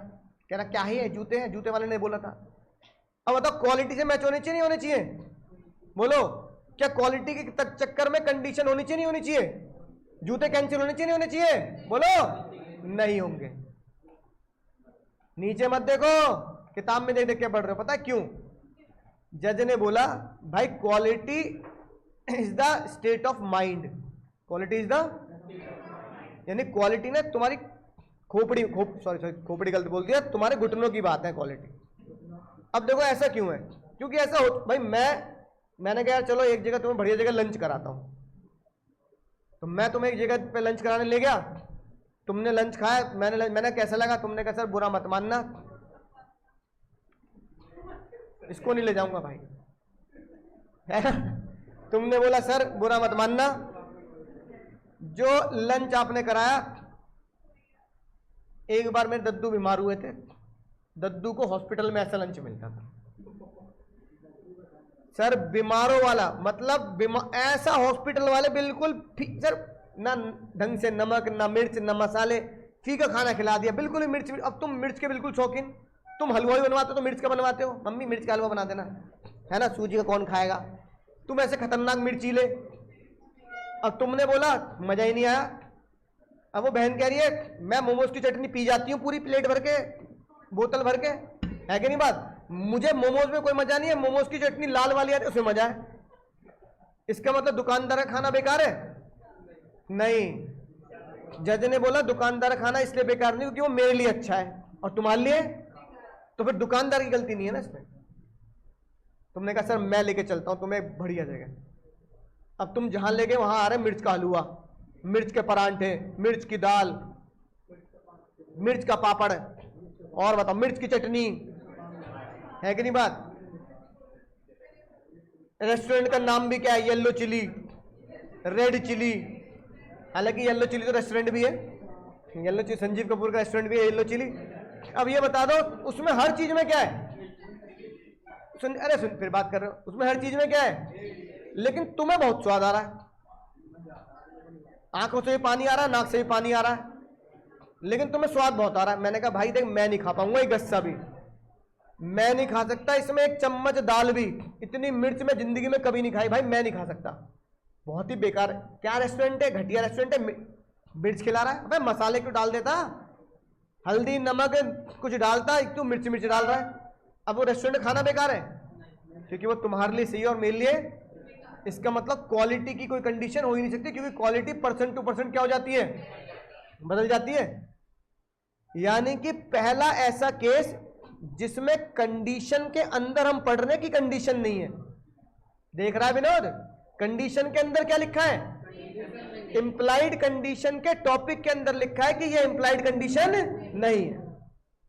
कह रहा क्या है जूते हैं, जूते वाले ने बोला था। अब बताओ क्वालिटी से मैच होनी चाहिए नहीं होनी चाहिए? बोलो, क्या क्वालिटी के चक्कर में कंडीशन होनी चाहिए नहीं होनी चाहिए? जूते कैंसिल होने चाहिए नहीं होने चाहिए? बोलो, नहीं होंगे। नीचे मत देखो, किताब में देख देख के पढ़ रहे हो, पता है क्यों? जज ने बोला भाई quality is the state of mind, quality is the, यानी क्वालिटी ने तुम्हारी खोपड़ी गलत बोल दिया, तुम्हारे घुटनों की बात है क्वालिटी। अब देखो ऐसा क्यों है, क्योंकि ऐसा हो भाई, मैंने कहा चलो एक जगह तुम्हें बढ़िया जगह लंच कराता हूं, तो मैं तुम्हें एक जगह पे लंच कराने ले गया, तुमने लंच खाया, मैंने कैसा लगा, तुमने कहा सर बुरा मत मानना, इसको नहीं ले जाऊंगा भाई, है ना? तुमने बोला सर बुरा मत मानना, जो लंच आपने कराया, एक बार मेरे दद्दू बीमार हुए थे, दद्दू को हॉस्पिटल में ऐसा लंच मिलता था सर, बीमारों वाला, मतलब ऐसा हॉस्पिटल वाले बिल्कुल सर, ना ढंग से नमक ना मिर्च ना मसाले, फीका खाना खिला दिया, बिल्कुल ही मिर्च। अब तुम मिर्च के बिल्कुल शौकीन, तुम हलवा ही बनवाते हो तो मिर्च का बनवाते हो, मम्मी मिर्च का हलवा बना देना, है ना, सूजी का कौन खाएगा, तुम ऐसे खतरनाक मिर्चीले। अब तुमने बोला मजा ही नहीं आया। अब वो बहन कह रही है मैं मोमोज की चटनी पी जाती हूँ पूरी प्लेट भर के, बोतल भर के, है कि नहीं बात? मुझे मोमोज में कोई मजा नहीं है, मोमोज की चटनी लाल वाली आती है उसमें मजा है। इसका मतलब दुकानदार का खाना बेकार है? नहीं, जज ने बोला दुकानदार का खाना इसलिए बेकार नहीं क्योंकि वो मेरे लिए अच्छा है और तुम्हारे लिए, तो फिर दुकानदार की गलती नहीं है ना इसमें। तुमने कहा सर मैं लेके चलता हूं तुम्हें बढ़िया जगह। अब तुम जहां ले गए वहां आ रहे मिर्च का हलवा, मिर्च के परांठे, मिर्च की दाल, मिर्च का पापड़, और बताओ मिर्च की चटनी, है कि नहीं बात? रेस्टोरेंट का नाम भी क्या है? येलो चिली, रेड चिली, हालांकि येलो चिली तो रेस्टोरेंट भी है, येलो चिली संजीव कपूर का रेस्टोरेंट भी है येलो चिली। अब ये बता दो उसमें हर चीज में क्या है? सुन फिर बात कर रहे हो, उसमें हर चीज में क्या है, लेकिन तुम्हें बहुत स्वाद आ रहा है, आंखों से भी पानी आ रहा है, नाक से भी पानी आ रहा है, लेकिन तुम्हें स्वाद बहुत आ रहा है। मैंने कहा भाई देख मैं नहीं खा पाऊंगा ये गस्सा भी, मैं नहीं खा सकता इसमें एक चम्मच दाल भी, इतनी मिर्च मैं जिंदगी में कभी नहीं खाई भाई, मैं नहीं खा सकता, बहुत ही बेकार है। क्या रेस्टोरेंट है, घटिया रेस्टोरेंट है, मिर्च खिला रहा है, अबे मसाले क्यों डाल देता, हल्दी नमक कुछ डालता, एक तो मिर्च मिर्च डाल रहा है। अब वो रेस्टोरेंट खाना बेकार है क्योंकि वो तुम्हारे लिए सही है और मेरे लिए, इसका मतलब क्वालिटी की कोई कंडीशन हो ही नहीं सकती, क्योंकि क्वालिटी परसेंट टू परसेंट क्या हो जाती है, बदल जाती है। यानी कि पहला ऐसा केस जिसमें कंडीशन के अंदर हम पढ़ रहे हैं कि कंडीशन नहीं है। देख रहा है विनोद, कंडीशन के अंदर क्या लिखा है, इंप्लाइड कंडीशन के टॉपिक के अंदर लिखा है कि ये इंप्लाइड कंडीशन नहीं है।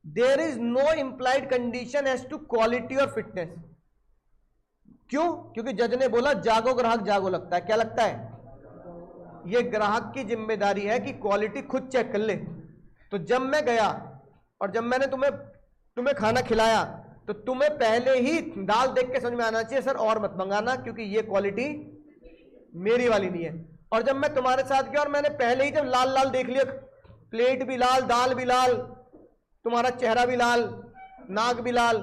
There is no implied condition as to quality और फिटनेस। क्यों? क्योंकि जज ने बोला जागो ग्राहक जागो लगता है। क्या लगता है? ये ग्राहक की जिम्मेदारी है कि क्वालिटी खुद चेक कर ले। तो जब मैं गया और जब मैंने तुम्हें खाना खिलाया तो तुम्हें पहले ही दाल देख के समझ में आना चाहिए सर और मत मंगाना क्योंकि ये क्वालिटी मेरी वाली नहीं है। और जब मैं तुम्हारे साथ गया और मैंने पहले ही जब लाल लाल देख लिया, प्लेट भी लाल, दाल भी लाल, तुम्हारा चेहरा भी लाल, नाक भी लाल,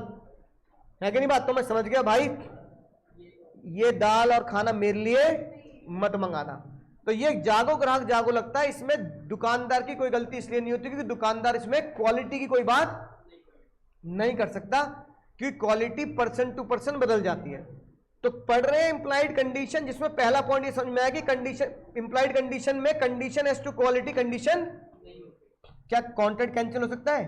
है कि नहीं बात, तो मैं समझ गया भाई ये दाल और खाना मेरे लिए मत मंगाना। तो ये जागो ग्राहक जागो लगता है, इसमें दुकानदार की कोई गलती इसलिए नहीं होती क्योंकि दुकानदार इसमें क्वालिटी की कोई बात नहीं कर सकता, क्योंकि क्वालिटी पर्सन टू पर्सन बदल जाती है। तो पढ़ रहे हैं इंप्लाइड कंडीशन, जिसमें पहला पॉइंट ये समझ में आया कि कंडीशन, इंप्लाइड कंडीशन में condition as to quality condition, क्या कॉन्ट्रैक्ट कैंसिल हो सकता है?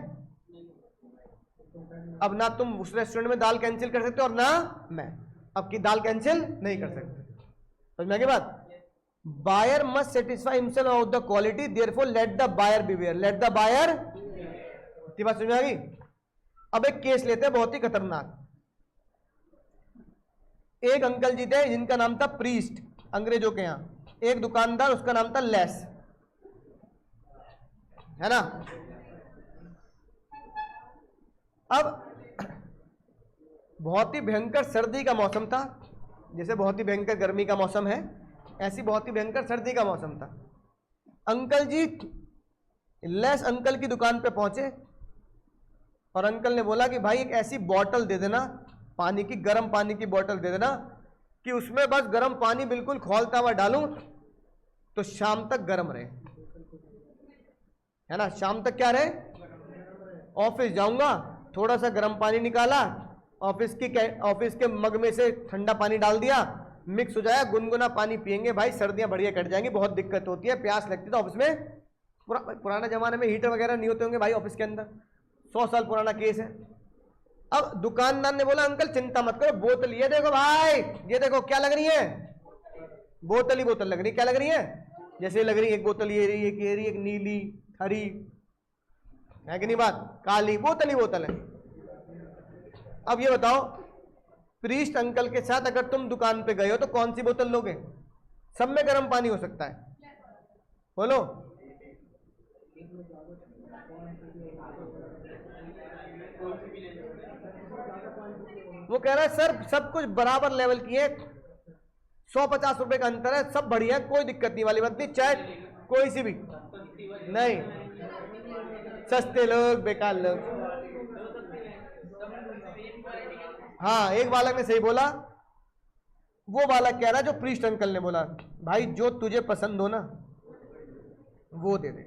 अब ना तुम उस रेस्टोरेंट में दाल कैंसिल कर सकते हो और ना मैं अब की दाल कैंसिल नहीं कर सकते। समझ में आ गई बात? Buyer must satisfy himself of the quality, therefore let the buyer beware, let the buyer. इतनी बात समझ में आ गई? अब एक केस लेते हैं बहुत ही खतरनाक। एक अंकल जी थे जिनका नाम था प्रीस्ट, अंग्रेजों के यहां। एक दुकानदार, उसका नाम था लेस, है ना। अब बहुत ही भयंकर सर्दी का मौसम था, जैसे बहुत ही भयंकर गर्मी का मौसम है ऐसी बहुत ही भयंकर सर्दी का मौसम था। अंकल जी लेस अंकल की दुकान पे पहुंचे और अंकल ने बोला कि भाई एक ऐसी बोतल दे देना पानी की, गर्म पानी की बोतल दे देना कि उसमें बस गर्म पानी बिल्कुल खौलता हुआ डालूं तो शाम तक गर्म रहे, है ना। शाम तक क्या रहे, ऑफिस जाऊंगा, थोड़ा सा गर्म पानी निकाला, ऑफिस के मग में से ठंडा पानी डाल दिया, मिक्स हो जाएगा, गुनगुना पानी पियेंगे भाई, सर्दियां बढ़िया कट जाएंगी। बहुत दिक्कत होती है, प्यास लगती है ऑफिस में। पुराने जमाने में हीटर वगैरह नहीं होते होंगे भाई ऑफिस के अंदर, 100 साल पुराना केस है। अब दुकानदार ने बोला अंकल चिंता मत करो, बोतल ये देखो भाई, ये देखो क्या लग रही है, बोतल ही बोतल लग रही है। क्या लग रही है? जैसे लग रही है एक बोतल ये रही, एक ये रही, एक नीली, हरी, है कि नहीं बात, काली, बोतल ही बोतल है। अब ये बताओ प्रीस्ट अंकल के साथ अगर तुम दुकान पे गए हो तो कौन सी बोतल लोगे? सब में गर्म पानी हो सकता है, बोलो। वो कह रहा है सर सब कुछ बराबर लेवल की है, 150 रुपए का अंतर है, सब बढ़िया है, कोई दिक्कत नहीं वाली बात नहीं, चाहे कोई सी भी नहीं, सस्ते लोग बेकार लोग। हाँ एक बालक ने सही बोला, वो बालक कह रहा है जो प्रीस्ट अंकल ने बोला, भाई जो तुझे पसंद हो ना वो दे दे,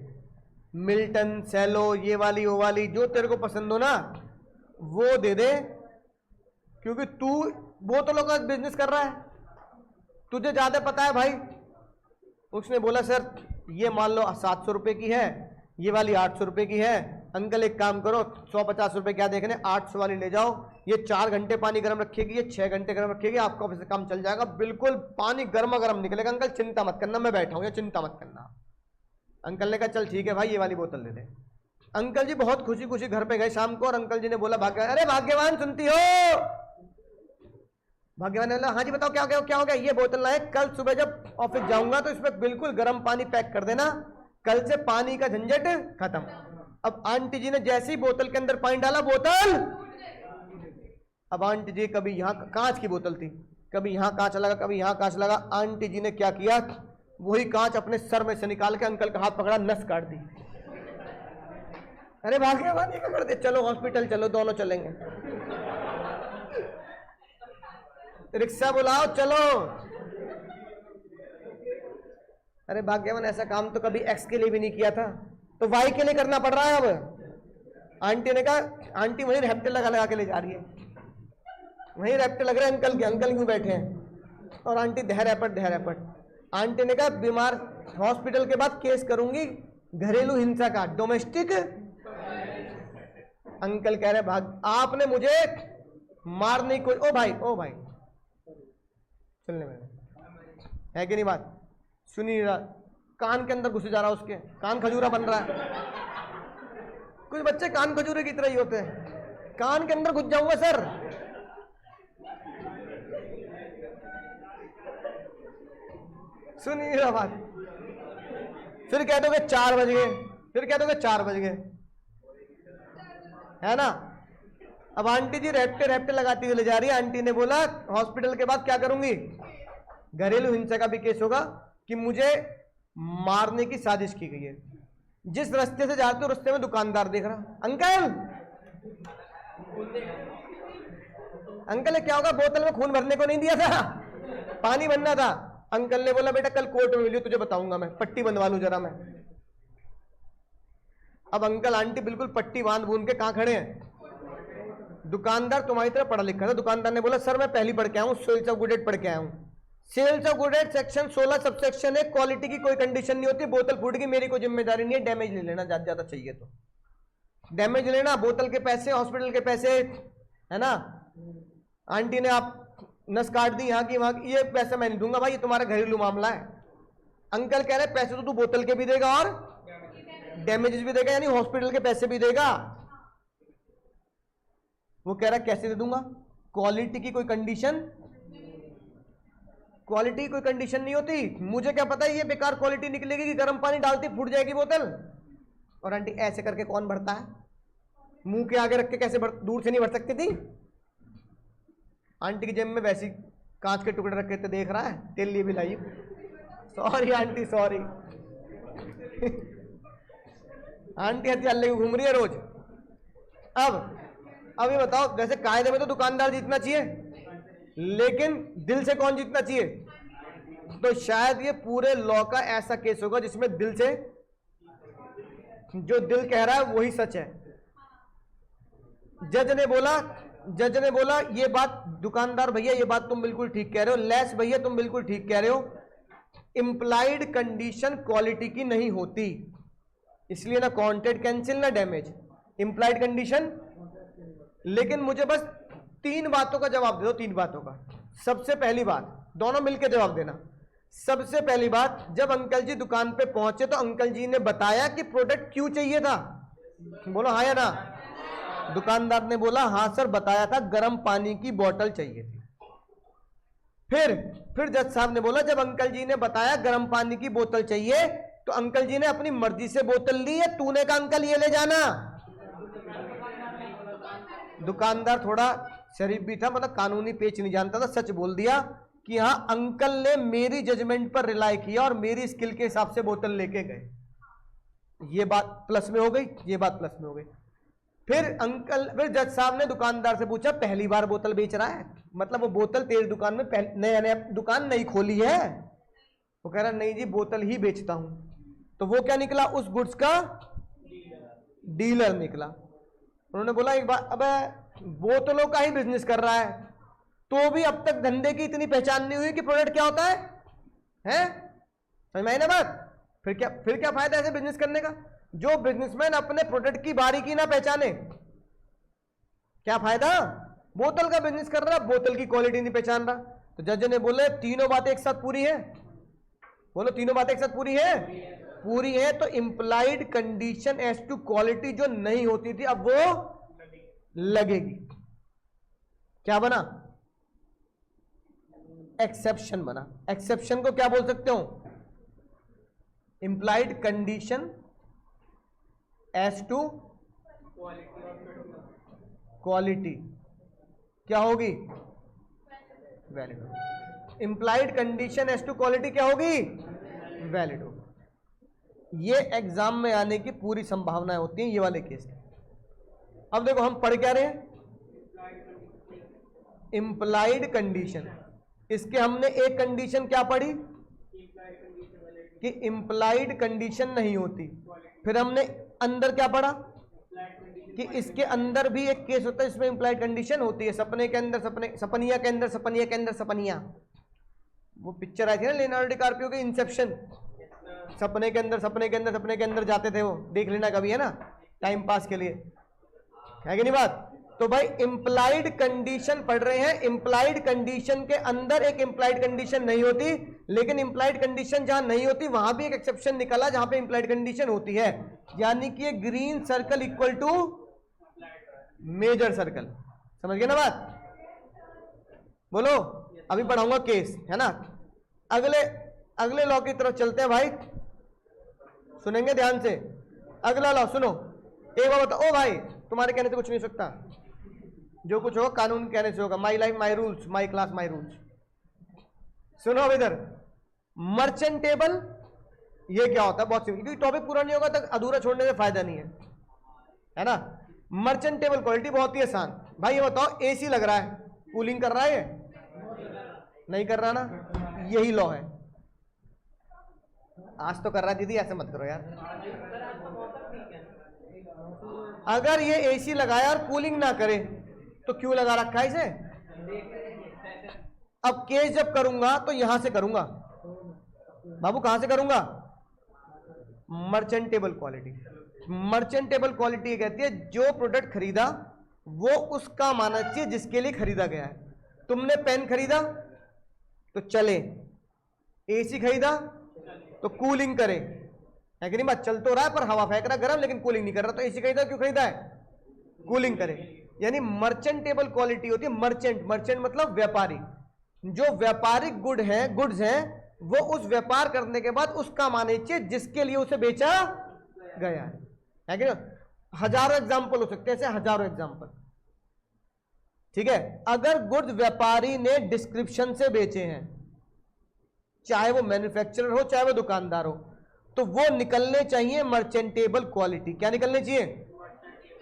मिल्टन, सेलो, ये वाली वो वाली, जो तेरे को पसंद हो ना वो दे दे, क्योंकि तू बोतलों का बिजनेस कर रहा है, तुझे ज्यादा पता है भाई। उसने बोला सर ये मान लो 700 रुपए की है, ये वाली 800 रुपए की है, अंकल एक काम करो 150 रुपए क्या देखने, 800 वाली ले जाओ, ये 4 घंटे पानी गर्म रखेगी, ये 6 घंटे गर्म रखेगी, आपका ऑफिस से काम चल जाएगा, बिल्कुल पानी गर्मा गर्म निकलेगा, अंकल चिंता मत करना, मैं बैठा हूं, ये चिंता मत करना। अंकल ने कहा चल ठीक है भाई ये वाली बोतल दे दे। अंकल जी बहुत खुशी खुशी घर पे गए शाम को, और अंकल जी ने बोला अरे भाग्यवान सुनती हो? भाग्यवान ने बोला हाँ जी बताओ क्या हो गया? ये बोतल लाए, कल सुबह जब ऑफिस जाऊंगा तो इसमें बिल्कुल गर्म पानी पैक कर देना, कल से पानी का झंझट खत्म। अब आंटी जी ने जैसे ही बोतल के अंदर पानी डाला, बोतल, अब आंटी जी कभी यहाँ कांच की बोतल थी, कभी यहाँ कांच लगा, कभी यहाँ कांच लगा, आंटी जी ने क्या किया, वही कांच अपने सर में से निकाल के अंकल का हाथ पकड़ा, नस काट दी। अरे भाग्यवान क्या कर दे, चलो हॉस्पिटल चलो, दोनों चलेंगे। रिक्शा बुलाओ चलो। अरे भाग्यवान, ऐसा काम तो कभी एक्स के लिए भी नहीं किया था, तो वाई के लिए करना पड़ रहा है अब। आंटी ने कहा, आंटी वहीं रेप्टे लगा लगा के ले जा रही है, वहीं रेप्टे लग रहे हैं अंकल के, अंकल क्यों बैठे हैं, और आंटी धैर्यपट। आंटी ने कहा बीमार हॉस्पिटल के बाद केस करूंगी घरेलू हिंसा का, डोमेस्टिक। अंकल कह रहे भाग, आपने मुझे मारने को, ओ भाई सुनने में है कि नहीं बात, सुनी रहा, कान के अंदर घुसे जा रहा, उसके कान खजूरा बन रहा है। कुछ बच्चे कान खजूरे की तरह ही होते हैं, कान के अंदर घुस जाऊंगा सर। सुन नहीं रहा बात, फिर कह दोगे 4 बज गए, फिर कह दोगे 4 बज गए, है ना। अब आंटी जी रेप्टे लगाती हुई ले जा रही है। आंटी ने बोला हॉस्पिटल के बाद क्या करूंगी, घरेलू हिंसा का भी केस होगा कि मुझे मारने की साजिश की गई है। जिस रास्ते से जाते हो रास्ते में दुकानदार देख रहा, अंकल क्या होगा, बोतल में खून भरने को नहीं दिया था, पानी भरना था। अंकल ने बोला बेटा कल कोर्ट में मिलियो, तुझे बताऊंगा मैं, पट्टी बंधवा लूं जरा मैं। अब अंकल आंटी बिल्कुल पट्टी बांध बूंद के कहां खड़े हैं, दुकानदार तुम्हारी तरह पढ़ा लिखा था। दुकानदार ने बोला सर मैं पहली पढ़ के आया हूं, सेल्स ऑफ गुड पढ़ के आया हूं। Sales of good section 16 subsection है, क्वालिटी की कोई कंडीशन नहीं होती, बोतल फूट गई मेरी कोई जिम्मेदारी नहीं है, डैमेज ले लेना, ज्यादा चाहिए तो डैमेज लेना, बोतल के पैसे, हॉस्पिटल के पैसे, है ना। आंटी ने आप नस काट दी यहाँ की वहां की, ये पैसे मैं नहीं दूंगा भाई, ये तुम्हारा घरेलू मामला है। अंकल कह रहे पैसे तो तू बोतल के भी देगा और डैमेजेस भी देगा, यानी हॉस्पिटल के पैसे भी देगा। वो कह रहा कैसे दे दूंगा, क्वालिटी की कोई कंडीशन, क्वालिटी की कोई कंडीशन नहीं होती, मुझे क्या पता है ये बेकार क्वालिटी निकलेगी कि गर्म पानी डालती फूट जाएगी बोतल। और आंटी ऐसे करके कौन भरता है, मुंह के आगे रख के कैसे दूर से नहीं भर सकती थी। आंटी की जेब में वैसी कांच के टुकड़े रखे थे, देख रहा है, तेल लिए भी लाई। Sorry aunty sorry. आंटी हथियाले घूम रही है रोज। अब ये बताओ, जैसे कायदे में तो दुकानदार जीतना चाहिए, लेकिन दिल से कौन जीतना चाहिए, तो शायद ये पूरे लॉ का ऐसा केस होगा जिसमें दिल से, जो दिल कह रहा है वही सच है। जज ने बोला ये बात, दुकानदार भैया ये बात तुम बिल्कुल ठीक कह रहे हो, लेस भैया तुम बिल्कुल ठीक कह रहे हो, इंप्लाइड कंडीशन क्वालिटी की नहीं होती, इसलिए ना कॉन्टेंट कैंसिल ना डैमेज, इंप्लाइड कंडीशन। लेकिन मुझे बस 3 बातों का जवाब दे दो, 3 बातों का। सबसे पहली बात, दोनों मिलकर जवाब देना। सबसे पहली बात, जब अंकल जी दुकान पे पहुंचे तो अंकल जी ने बताया कि प्रोडक्ट क्यों चाहिए था, बोलो हाँ या ना। दुकानदार ने बोला हाँ सर बताया था, गर्म पानी की बोतल चाहिए थी। फिर जज साहब ने बोला जब अंकल जी ने बताया गर्म पानी की बोतल चाहिए तो अंकल जी ने अपनी मर्जी से बोतल ली है, तूने कहा अंकल ये ले जाना। दुकानदार थोड़ा शरीफ भी था, मतलब कानूनी पेच नहीं जानता था, सच बोल दिया कि हाँ अंकल ने मेरी जजमेंट पर रिलाई किया और मेरी स्किल के हिसाब से बोतल लेके गए। ये बात प्लस में हो गई, ये बात प्लस में हो गई। फिर जज साहब ने दुकानदार से पूछा पहली बार बोतल बेच रहा है, मतलब वो बोतल तेरी दुकान में नया दुकान नहीं खोली है। वो कह रहा नहीं जी बोतल ही बेचता हूं। तो वो क्या निकला, उस गुड्स का डीलर निकला। उन्होंने बोला एक बात, अब बोतलों का ही बिजनेस कर रहा है तो भी अब तक धंधे की इतनी पहचान नहीं हुई कि प्रोडक्ट क्या होता है, समझ में आई ना बात। फिर क्या फायदा ऐसे बिजनेस करने का, जो बिजनेसमैन अपने प्रोडक्ट की बारीकी ना पहचाने, क्या फायदा। बोतल का बिजनेस कर रहा, बोतल की क्वालिटी नहीं पहचान रहा। तो जज ने बोले तीनों बातें एक साथ पूरी है, बोलो तीनों बातें एक साथ पूरी है, पूरी है। तो implied condition as to quality जो नहीं होती थी अब वो लगेगी। क्या बना, एक्सेप्शन बना। एक्सेप्शन को क्या बोल सकते हो, implied condition as to quality क्या होगी, वैलिड होगी। Implied condition as to quality क्या होगी, वैलिड होगी। ये एग्जाम में आने की पूरी संभावनाएं होती हैं ये वाले केस में। अब देखो हम पढ़ क्या रहे हैं, इम्प्लाइड कंडीशन, इसके हमने एक कंडीशन क्या पढ़ी कि इम्प्लाइड कंडीशन नहीं होती। फिर हमने अंदर क्या पढ़ा कि इसके अंदर भी एक केस होता है इसमें इम्प्लाइड कंडीशन होती है। सपने के अंदर सपने, सपनिया के अंदर सपनिया के अंदर सपनिया, वो पिक्चर आई थी ना लियोनार्डो डिकार्पियो की इंसेप्शन, सपने के अंदर सपने के अंदर सपने के अंदर जाते थे वो, देख लेना कभी, है ना, टाइम पास के लिए, है कि नहीं बात। तो भाई इंप्लाइड कंडीशन पढ़ रहे हैं, इंप्लाइड कंडीशन के अंदर एक इंप्लाइड कंडीशन नहीं होती, लेकिन इंप्लाइड कंडीशन जहां नहीं होती वहां भी एक एक्सेप्शन निकला जहां पे इंप्लाइड कंडीशन होती है, यानी कि green circle equal to major circle. समझ गए ना बात? बोलो, अभी पढ़ाऊंगा केस, है ना। अगले लॉ की तरफ चलते हैं भाई, सुनेंगे ध्यान से। अगला लॉ सुनो, एक बार बताओ। ओ भाई, तुम्हारे कहने से कुछ नहीं हो सकता, जो कुछ होगा कानून कहने से होगा। My life my rules, my class my rules. सुनो अब इधर, मर्चेंटेबल ये क्या होता है, बहुत सिंपल, क्योंकि टॉपिक पूरा नहीं होगा तक अधूरा छोड़ने से फायदा नहीं है ना। मर्चेंटेबल क्वालिटी बहुत ही आसान। भाई ये बताओ, एसी लग रहा है, कूलिंग कर रहा है, नहीं कर रहा ना, यही लॉ है। आज तो कर रहा है दीदी, ऐसे मत करो यार। अगर ये एसी लगाया और कूलिंग ना करे तो क्यों लगा रखा है इसे? अब केस जब करूंगा तो यहां से करूंगा बाबू, कहां से करूंगा? मर्चेंटेबल क्वालिटी। मर्चेंटेबल क्वालिटी ये कहती है जो प्रोडक्ट खरीदा वो उसका माना चाहिए जिसके लिए खरीदा गया है। तुमने पेन खरीदा तो चले, एसी खरीदा तो कूलिंग करे, है कि नहीं बात? चल तो रहा है पर हवा फेंक रहा गर्म, लेकिन कूलिंग नहीं कर रहा। तो एसी खरीदा, क्यों खरीदा है? कूलिंग करे। यानी मर्चेंटेबल क्वालिटी होती है मर्चेंट। मर्चेंट मतलब व्यापारी। जो व्यापारिक गुड्स हैं वो उस व्यापार करने के बाद उसका माने चाहिए जिसके लिए उसे बेचा गया है कि ना। हजारों एग्जाम्पल हो सकते हैं ऐसे, हजारों एग्जाम्पल, ठीक है। अगर गुड्स व्यापारी ने डिस्क्रिप्शन से बेचे हैं, चाहे वो मैन्युफैक्चरर हो चाहे वो दुकानदार हो, तो वो निकलने चाहिए मर्चेंटेबल क्वालिटी। क्या निकलने चाहिए?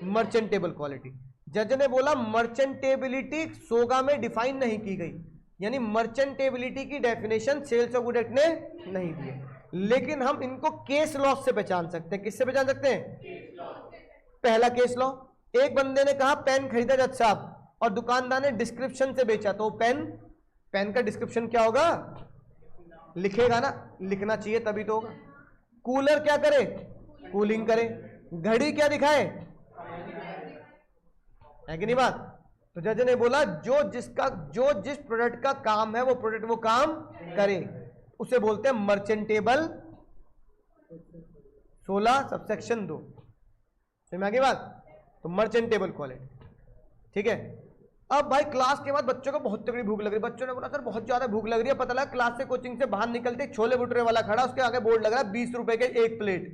मर्चेंटेबल क्वालिटी। जज ने बोला मर्चेंटेबिलिटी सोगा में डिफाइन नहीं की गई, यानी मर्चेंटेबिलिटी की definition sales of good act ने नहीं दी है, लेकिन हम इनको केस लॉ से पहचान सकते हैं। किससे पहचान सकते हैं? पहला केस लॉ, एक बंदे ने कहा पेन खरीदा जज साहब, और दुकानदार ने डिस्क्रिप्शन से बेचा, तो पेन का डिस्क्रिप्शन क्या होगा? लिखेगा ना, लिखना चाहिए तभी तो होगा। कूलर क्या करे? कूलिंग करे। घड़ी क्या दिखाए? है कि नहीं बात? तो जज ने बोला जो जिस प्रोडक्ट का काम है वो प्रोडक्ट वो काम करे, उसे बोलते हैं मर्चेंटेबल। 16 सबसेक्शन 2, समझ में आ गई बात? तो मर्चेंटेबल क्वालिटी, ठीक है। अब भाई क्लास के बाद बच्चों को बहुत तगड़ी भूख लग रही है। बच्चों ने बोला सर बहुत ज्यादा भूख लग रही है। पता लगा क्लास से कोचिंग से बाहर निकलते छोले भटूरे वाला खड़ा, उसके आगे बोर्ड लग रहा है 20 रुपए के एक प्लेट।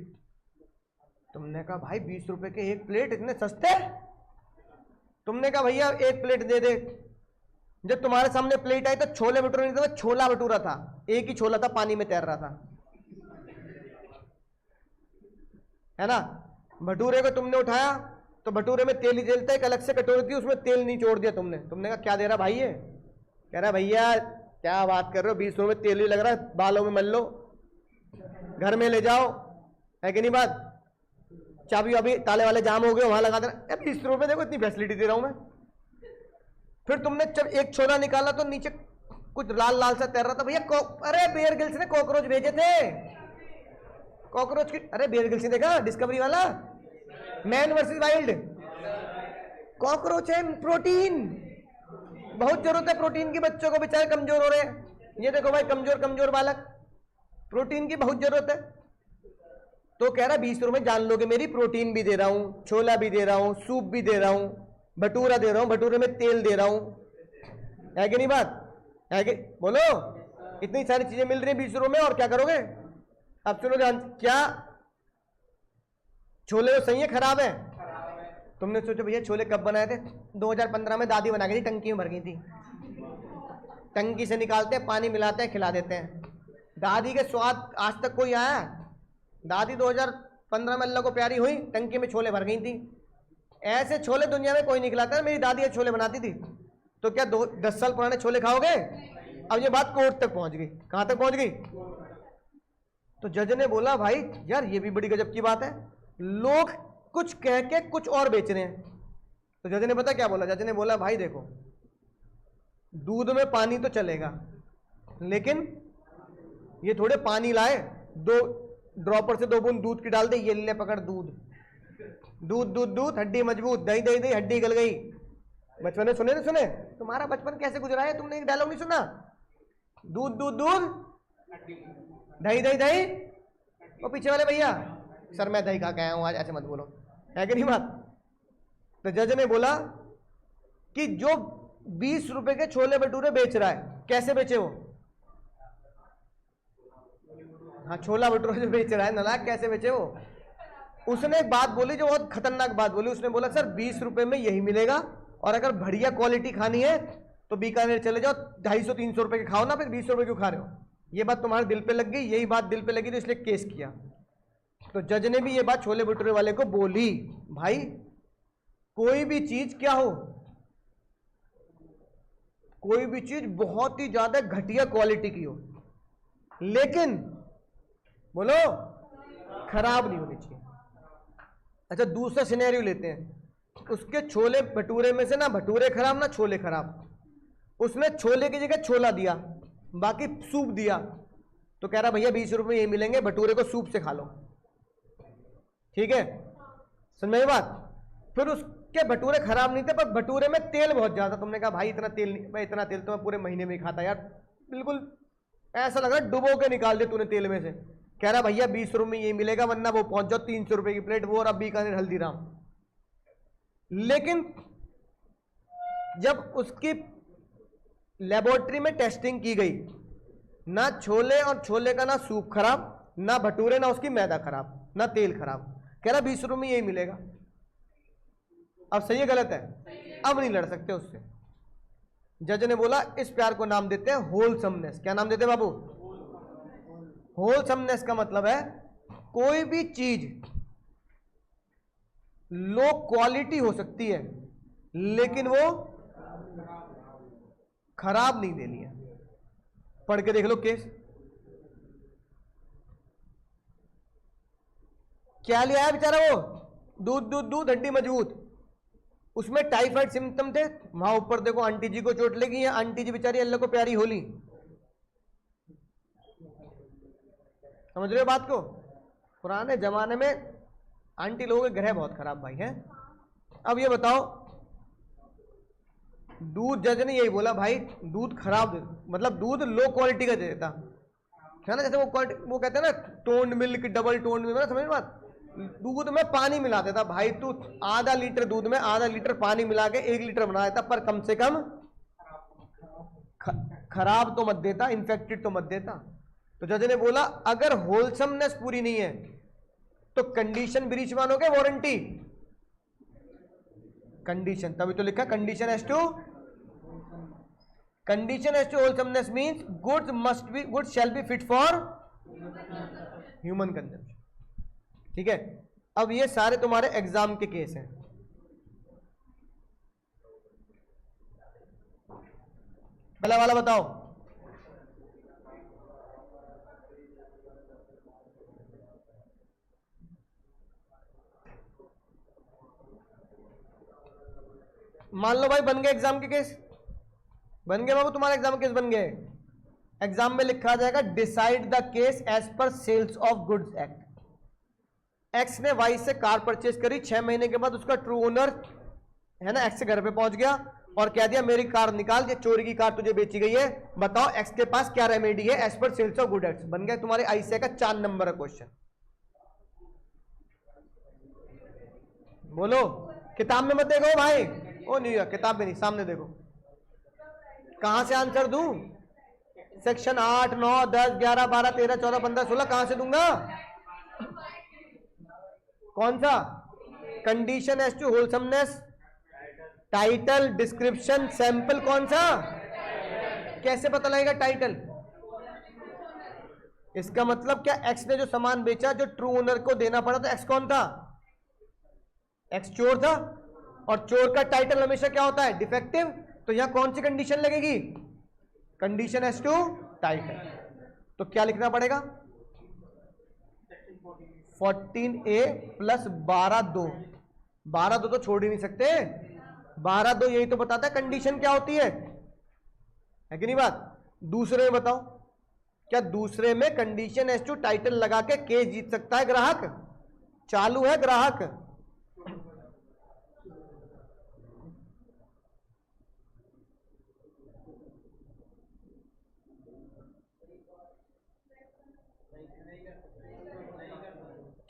तुमने कहा भाई 20 रुपए के एक प्लेट इतने सस्ते? तुमने कहा भैया एक प्लेट दे दे। जब तुम्हारे सामने प्लेट आई तो छोले भटूरे नहीं था, छोला भटूरा था। एक ही छोला था, पानी में तैर रहा था, है ना। भटूरे को तुमने उठाया तो भटूरे में तेल ही तेल था, एक अलग से कटोरी थी उसमें तेल नहीं छोड़ दिया तुमने। तुमने कहा क्या दे रहा भाई ये? कह रहा भैया क्या बात कर रहे हो, 20 रुपए में तेल ही लग रहा है, बालों में मल लो, घर में ले जाओ, है कि नहीं बात? चाबी अभी ताले वाले जाम हो गए वहां लगा देना। 20 रुपए देखो इतनी फैसिलिटी दे रहा हूं मैं। फिर तुमने जब एक छोला निकाला तो नीचे कुछ लाल लाल सा तैर रहा था। भैया अरे बेयर गिल्स ने कॉकरोच भेजे थे, कॉकरोच की। अरे बेयर गिल्स ने देखा डिस्कवरी वाला, मैन वर्सेस वाइल्ड, कॉकरोच है, प्रोटीन, बहुत जरूरत है प्रोटीन की बच्चों को, बेचारे कमजोर हो रहे हैं। ये देखो भाई कमजोर बालक, प्रोटीन की बहुत जरूरत है। तो कह रहा 20 रुपए जान लोगे मेरी, प्रोटीन भी दे रहा हूं, छोला भी दे रहा हूं, सूप भी दे रहा हूं, भटूरा दे रहा हूं, भटूरे में तेल दे रहा हूं, है कि नहीं बात? है कि? बोलो, इतनी सारी चीजें मिल रही है 20 रुपए में, और क्या करोगे? अब सुनो ध्यान, क्या छोले तो सही है खराब है? तुमने सोचो भैया छोले कब बनाए थे? 2015 में दादी बना गई थी, टंकी में भर गई थी। टंकी से निकालते हैं, पानी मिलाते हैं, खिला देते हैं। दादी के स्वाद आज तक कोई आया? दादी 2015 में अल्लाह को प्यारी हुई, टंकी में छोले भर गई थी। ऐसे छोले दुनिया में कोई नहीं खिलाता। मेरी दादी छोले बनाती थी, तो क्या 10 साल पुराने छोले खाओगे? अब ये बात कोर्ट तक पहुंच गई। कहां तक पहुंच गई? तो जज ने बोला भाई यार ये भी बड़ी गजब की बात है, लोग कुछ कह के कुछ और बेच रहे हैं। तो जज ने पता क्या बोला? जज ने बोला भाई देखो, दूध में पानी तो चलेगा, लेकिन ये थोड़े पानी लाए, 2 ड्रॉपर से 2 बूंद दूध की डाल दे, ये ले पकड़ दूध, दूध दूध दूध, हड्डी मजबूत, दही दही दही, हड्डी गल गई। बचपन में सुने नहीं सुने? तुम्हारा बचपन कैसे गुजरा है? तुमने एक डायलॉग नहीं सुना? दूध दूध दूध, दही दही दही। वो पीछे वाले भैया, सर मैं दही खा के आया हूं आज, ऐसे मत बोलो, है कि नहीं बात? तो जज ने बोला कि जो 20 रुपए के छोले भटूरे बेच रहा है, कैसे बेचे वो? हाँ, छोला भटूरा जो बेच रहा है नालायक, कैसे बेचे वो? उसने एक बात बोली जो बहुत खतरनाक बात बोली। उसने बोला सर 20 रुपए में यही मिलेगा, और अगर बढ़िया क्वालिटी खानी है तो बीकानेर चले जाओ, 250-300 रुपए के खाओ ना, फिर 20 रुपए क्यों खा रहे हो? ये बात तुम्हारे दिल पे लग गई, यही बात दिल पे लगी तो इसलिए केस किया। तो जज ने भी ये बात छोले भटूरे वाले को बोली, भाई कोई भी चीज क्या हो, कोई भी चीज बहुत ही ज्यादा घटिया क्वालिटी की हो, लेकिन बोलो खराब नहीं होनी चाहिए। अच्छा, दूसरा सिनेरियो लेते हैं, उसके छोले भटूरे में से ना भटूरे खराब ना छोले खराब, उसने छोले की जगह छोला दिया, बाकी सूप दिया, तो कह रहा भैया 20 रुपए ये मिलेंगे, भटूरे को सूप से खा लो, ठीक है? समझ में बात? फिर उसके भटूरे खराब नहीं थे, पर भटूरे में तेल बहुत ज्यादा। तुमने कहा भाई इतना तेल नहीं, भाई इतना तेल तो मैं पूरे महीने में ही खाता यार, बिल्कुल ऐसा लग रहा है डुबो के निकाल दे तूने तेल में से। कह रहा भैया 20 रुपए में ये मिलेगा, वरना वो पहुंच जाओ 300 रुपए की प्लेट, वो और अब बीकानेर हल्दीराम। लेकिन जब उसकी लेबोरेटरी में टेस्टिंग की गई, ना छोले और छोले का ना सूप खराब, ना भटूरे ना उसकी मैदा खराब, ना तेल खराब, कह रहा 20 रुपए में यही मिलेगा। अब सही है गलत है? अब नहीं लड़ सकते उससे। जज ने बोला इस प्यार को नाम देते हैं होलसमनेस। क्या नाम देते हैं बाबू? होलसमनेस का मतलब है कोई भी चीज लो क्वालिटी हो सकती है, लेकिन वो खराब नहीं देनी है। पढ़ के देख लो केस। क्या लिया है बेचारा वो? दूध दूध दूध, हड्डी मजबूत। उसमें टाइफाइड सिम्टम थे, वहां ऊपर देखो आंटी जी को चोट लगी है, आंटी जी बेचारी अल्लाह को प्यारी होली। समझ रहे हो बात को? पुराने जमाने में आंटी लोगों के ग्रह बहुत खराब भाई हैं। अब ये बताओ, दूध, जज ने यही बोला भाई दूध खराब, मतलब दूध लो क्वालिटी का देता है ना, जैसे वो कहते हैं ना toned milk, double toned milk, समझ बात? दूध में पानी मिला देता। भाई तू आधा लीटर दूध में आधा लीटर पानी मिला के 1 लीटर बना देता, पर कम से कम खराब तो मत देता, इन्फेक्टेड तो मत देता। तो जज ने बोला अगर होलसमनेस पूरी नहीं है तो कंडीशन ब्रीच मानोगे, वारंटी कंडीशन, तभी तो लिखा condition as to wholesomeness means goods shall be fit for human consumption. ठीक है? अब ये सारे तुम्हारे एग्जाम के केस हैं। पहला वाला बताओ। मान लो भाई बन गए एग्जाम के केस, बन गए बाबू, तुम्हारे एग्जाम के केस बन गए। एग्जाम में लिखा जाएगा decide the case as per sales of goods act. X ने वाई से कार परचेज करी, 6 महीने के बाद उसका ट्रू ओनर है ना एक्स के घर पे पहुंच गया और कह दिया मेरी कार निकाल, ये चोरी की कार तुझे बेची गई है, बताओ एक्स के पास क्या रेमेडी है as per sales of good act. बन गया तुम्हारे आईसीए का 4 नंबर का क्वेश्चन। बोलो, किताब में मत देखो भाई, ओ नहीं है किताब में नहीं, सामने देखो। कहां से आंसर दूं? सेक्शन 8, 9, 10, 11, 12, 13, 14, 15, 16 कहां से दूंगा? कौन सा? Condition as to wholesomeness, title, description, sample, कौन सा? कैसे पता लगेगा टाइटल? इसका मतलब क्या एक्स ने जो सामान बेचा, जो ट्रू ओनर को देना पड़ा था, एक्स कौन था? एक्स चोर था, और चोर का टाइटल हमेशा क्या होता है? डिफेक्टिव। तो यहां कौन सी कंडीशन लगेगी? Condition as to title. तो क्या लिखना पड़ेगा? 14A plus 12(2). 12(2) तो छोड़ ही नहीं सकते। 12(2) यही तो बताता है कंडीशन क्या होती है कि नहीं बात? दूसरे में बताओ, क्या दूसरे में कंडीशन एस टू टाइटल लगा के केस जीत सकता है ग्राहक? चालू है ग्राहक,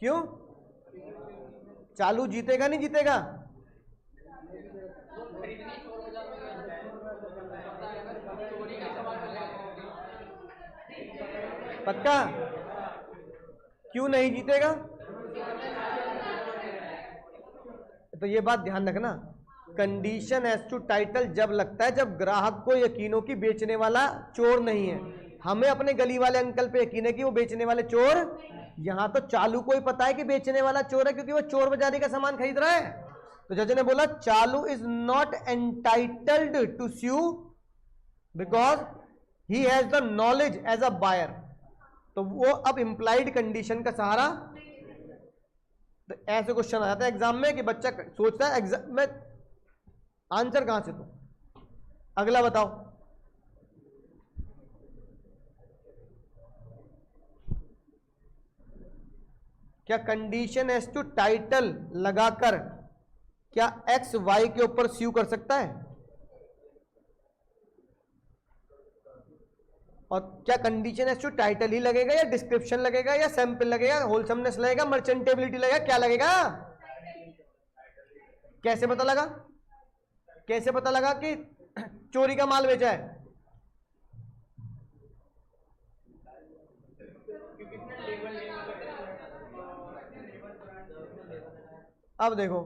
क्यों? चालू जीतेगा नहीं जीतेगा? पक्का? क्यों नहीं जीतेगा? तो ये बात ध्यान रखना, कंडीशन एस टू टाइटल जब लगता है जब ग्राहक को यकीन हो कि बेचने वाला चोर नहीं है। हमें अपने गली वाले अंकल पे यकीन है कि वो बेचने वाले चोर, यहां तो चालू को ही पता है कि बेचने वाला चोर है क्योंकि वो चोर बाजारी का सामान खरीद रहा है। तो जज ने बोला चालू is not entitled to sue because he has the knowledge as a buyer. तो वो अब इंप्लाइड कंडीशन का सहारा। तो ऐसे क्वेश्चन आ जाता है एग्जाम में कि बच्चा सोचता है एग्जाम में आंसर कहां से तो। अगला बताओ, क्या कंडीशन एस टू टाइटल लगाकर क्या एक्स वाई के ऊपर स्यू कर सकता है? और क्या कंडीशन एस टू टाइटल ही लगेगा या डिस्क्रिप्शन लगेगा या सैंपल लगेगा, होलसमनेस लगेगा, मर्चेंटेबिलिटी लगेगा, क्या लगेगा? कैसे पता लगा? कैसे पता लगा कि चोरी का माल बेचा है? अब देखो,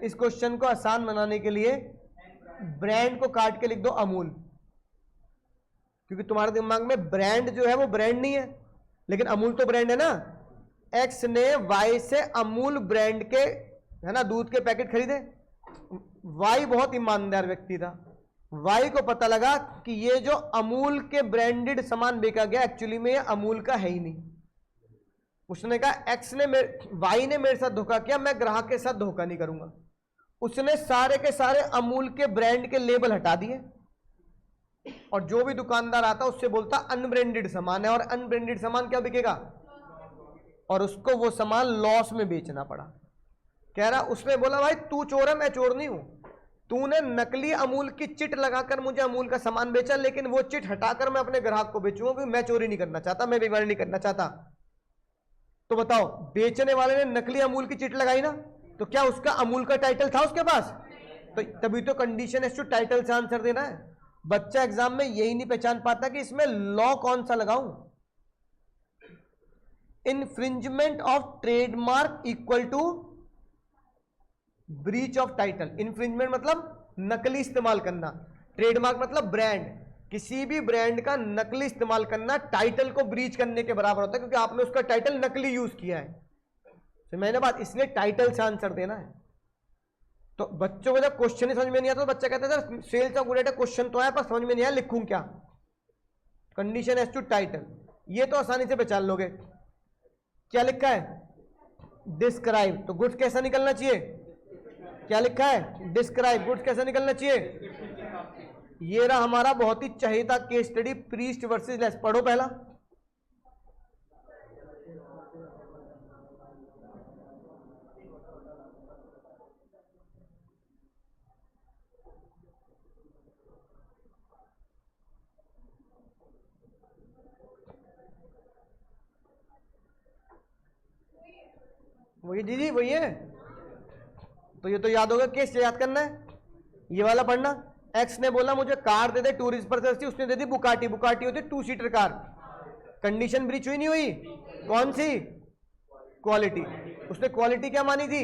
इस क्वेश्चन को आसान बनाने के लिए ब्रांड को काट के लिख दो अमूल, क्योंकि तुम्हारे दिमाग में ब्रांड जो है वो ब्रांड नहीं है, लेकिन अमूल तो ब्रांड है ना। एक्स ने वाई से अमूल ब्रांड के, है ना, दूध के पैकेट खरीदे। वाई बहुत ईमानदार व्यक्ति था, वाई को पता लगा कि ये जो अमूल के ब्रांडेड सामान बेचा गया एक्चुअली में ये अमूल का है ही नहीं। उसने कहा एक्स ने वाई ने मेरे साथ धोखा किया, मैं ग्राहक के साथ धोखा नहीं करूंगा। उसने सारे के सारे अमूल के ब्रांड के लेबल हटा दिए और जो भी दुकानदार आता उससे बोलता अनब्रांडेड सामान है, और अनब्रांडेड सामान क्या बिकेगा, और उसको वो सामान लॉस में बेचना पड़ा। कह रहा, उसने बोला भाई तू चोर है, मैं चोर नहीं हूं, तूने नकली अमूल की चिट लगाकर मुझे अमूल का सामान बेचा, लेकिन वो चिट हटाकर मैं अपने ग्राहक को बेचूंगा क्योंकि मैं चोरी नहीं करना चाहता, मैं बेईमानी नहीं करना चाहता। तो बताओ, बेचने वाले ने नकली अमूल की चिट लगाई ना, तो क्या उसका अमूल का टाइटल था उसके पास? तो तभी तो कंडीशन एस टू टाइटल से आंसर देना है। बच्चा एग्जाम में यही नहीं पहचान पाता कि इसमें लॉ कौन सा लगाऊं। Infringement of trademark equal to breach of title. Infringement मतलब नकली इस्तेमाल करना, ट्रेडमार्क मतलब ब्रांड। किसी भी ब्रांड का नकली इस्तेमाल करना टाइटल को ब्रीच करने के बराबर होता है, क्योंकि आपने उसका टाइटल नकली यूज किया है। तो मैंने बात, इसलिए टाइटल से आंसर देना है। तो बच्चों को जब क्वेश्चन ही समझ में नहीं आता तो बच्चा कहता है sir sales of good item question तो आया पर समझ में नहीं आया, लिखूं क्या? कंडीशन एस टू टाइटल, ये तो आसानी से पहचान लोगे। क्या लिखा है? डिस्क्राइब। तो गुड्स कैसा निकलना चाहिए? क्या लिखा है? डिस्क्राइब। गुड्स कैसा निकलना चाहिए? ये रहा हमारा बहुत ही चहेता केस स्टडी, प्रीस्ट वर्सेस लेस। पढ़ो पहला। वही जी वही है। तो ये तो याद होगा, केस याद करना है, ये वाला पढ़ना। एक्स ने बोला मुझे कार दे दे टूरिस्ट पर्पस की, उसने दे दी बुकाटी। बुकाटी होती 2 सीटर कार। कंडीशन ब्रीच हुई नहीं हुई? कौन सी? क्वालिटी। उसने क्वालिटी क्या मानी थी?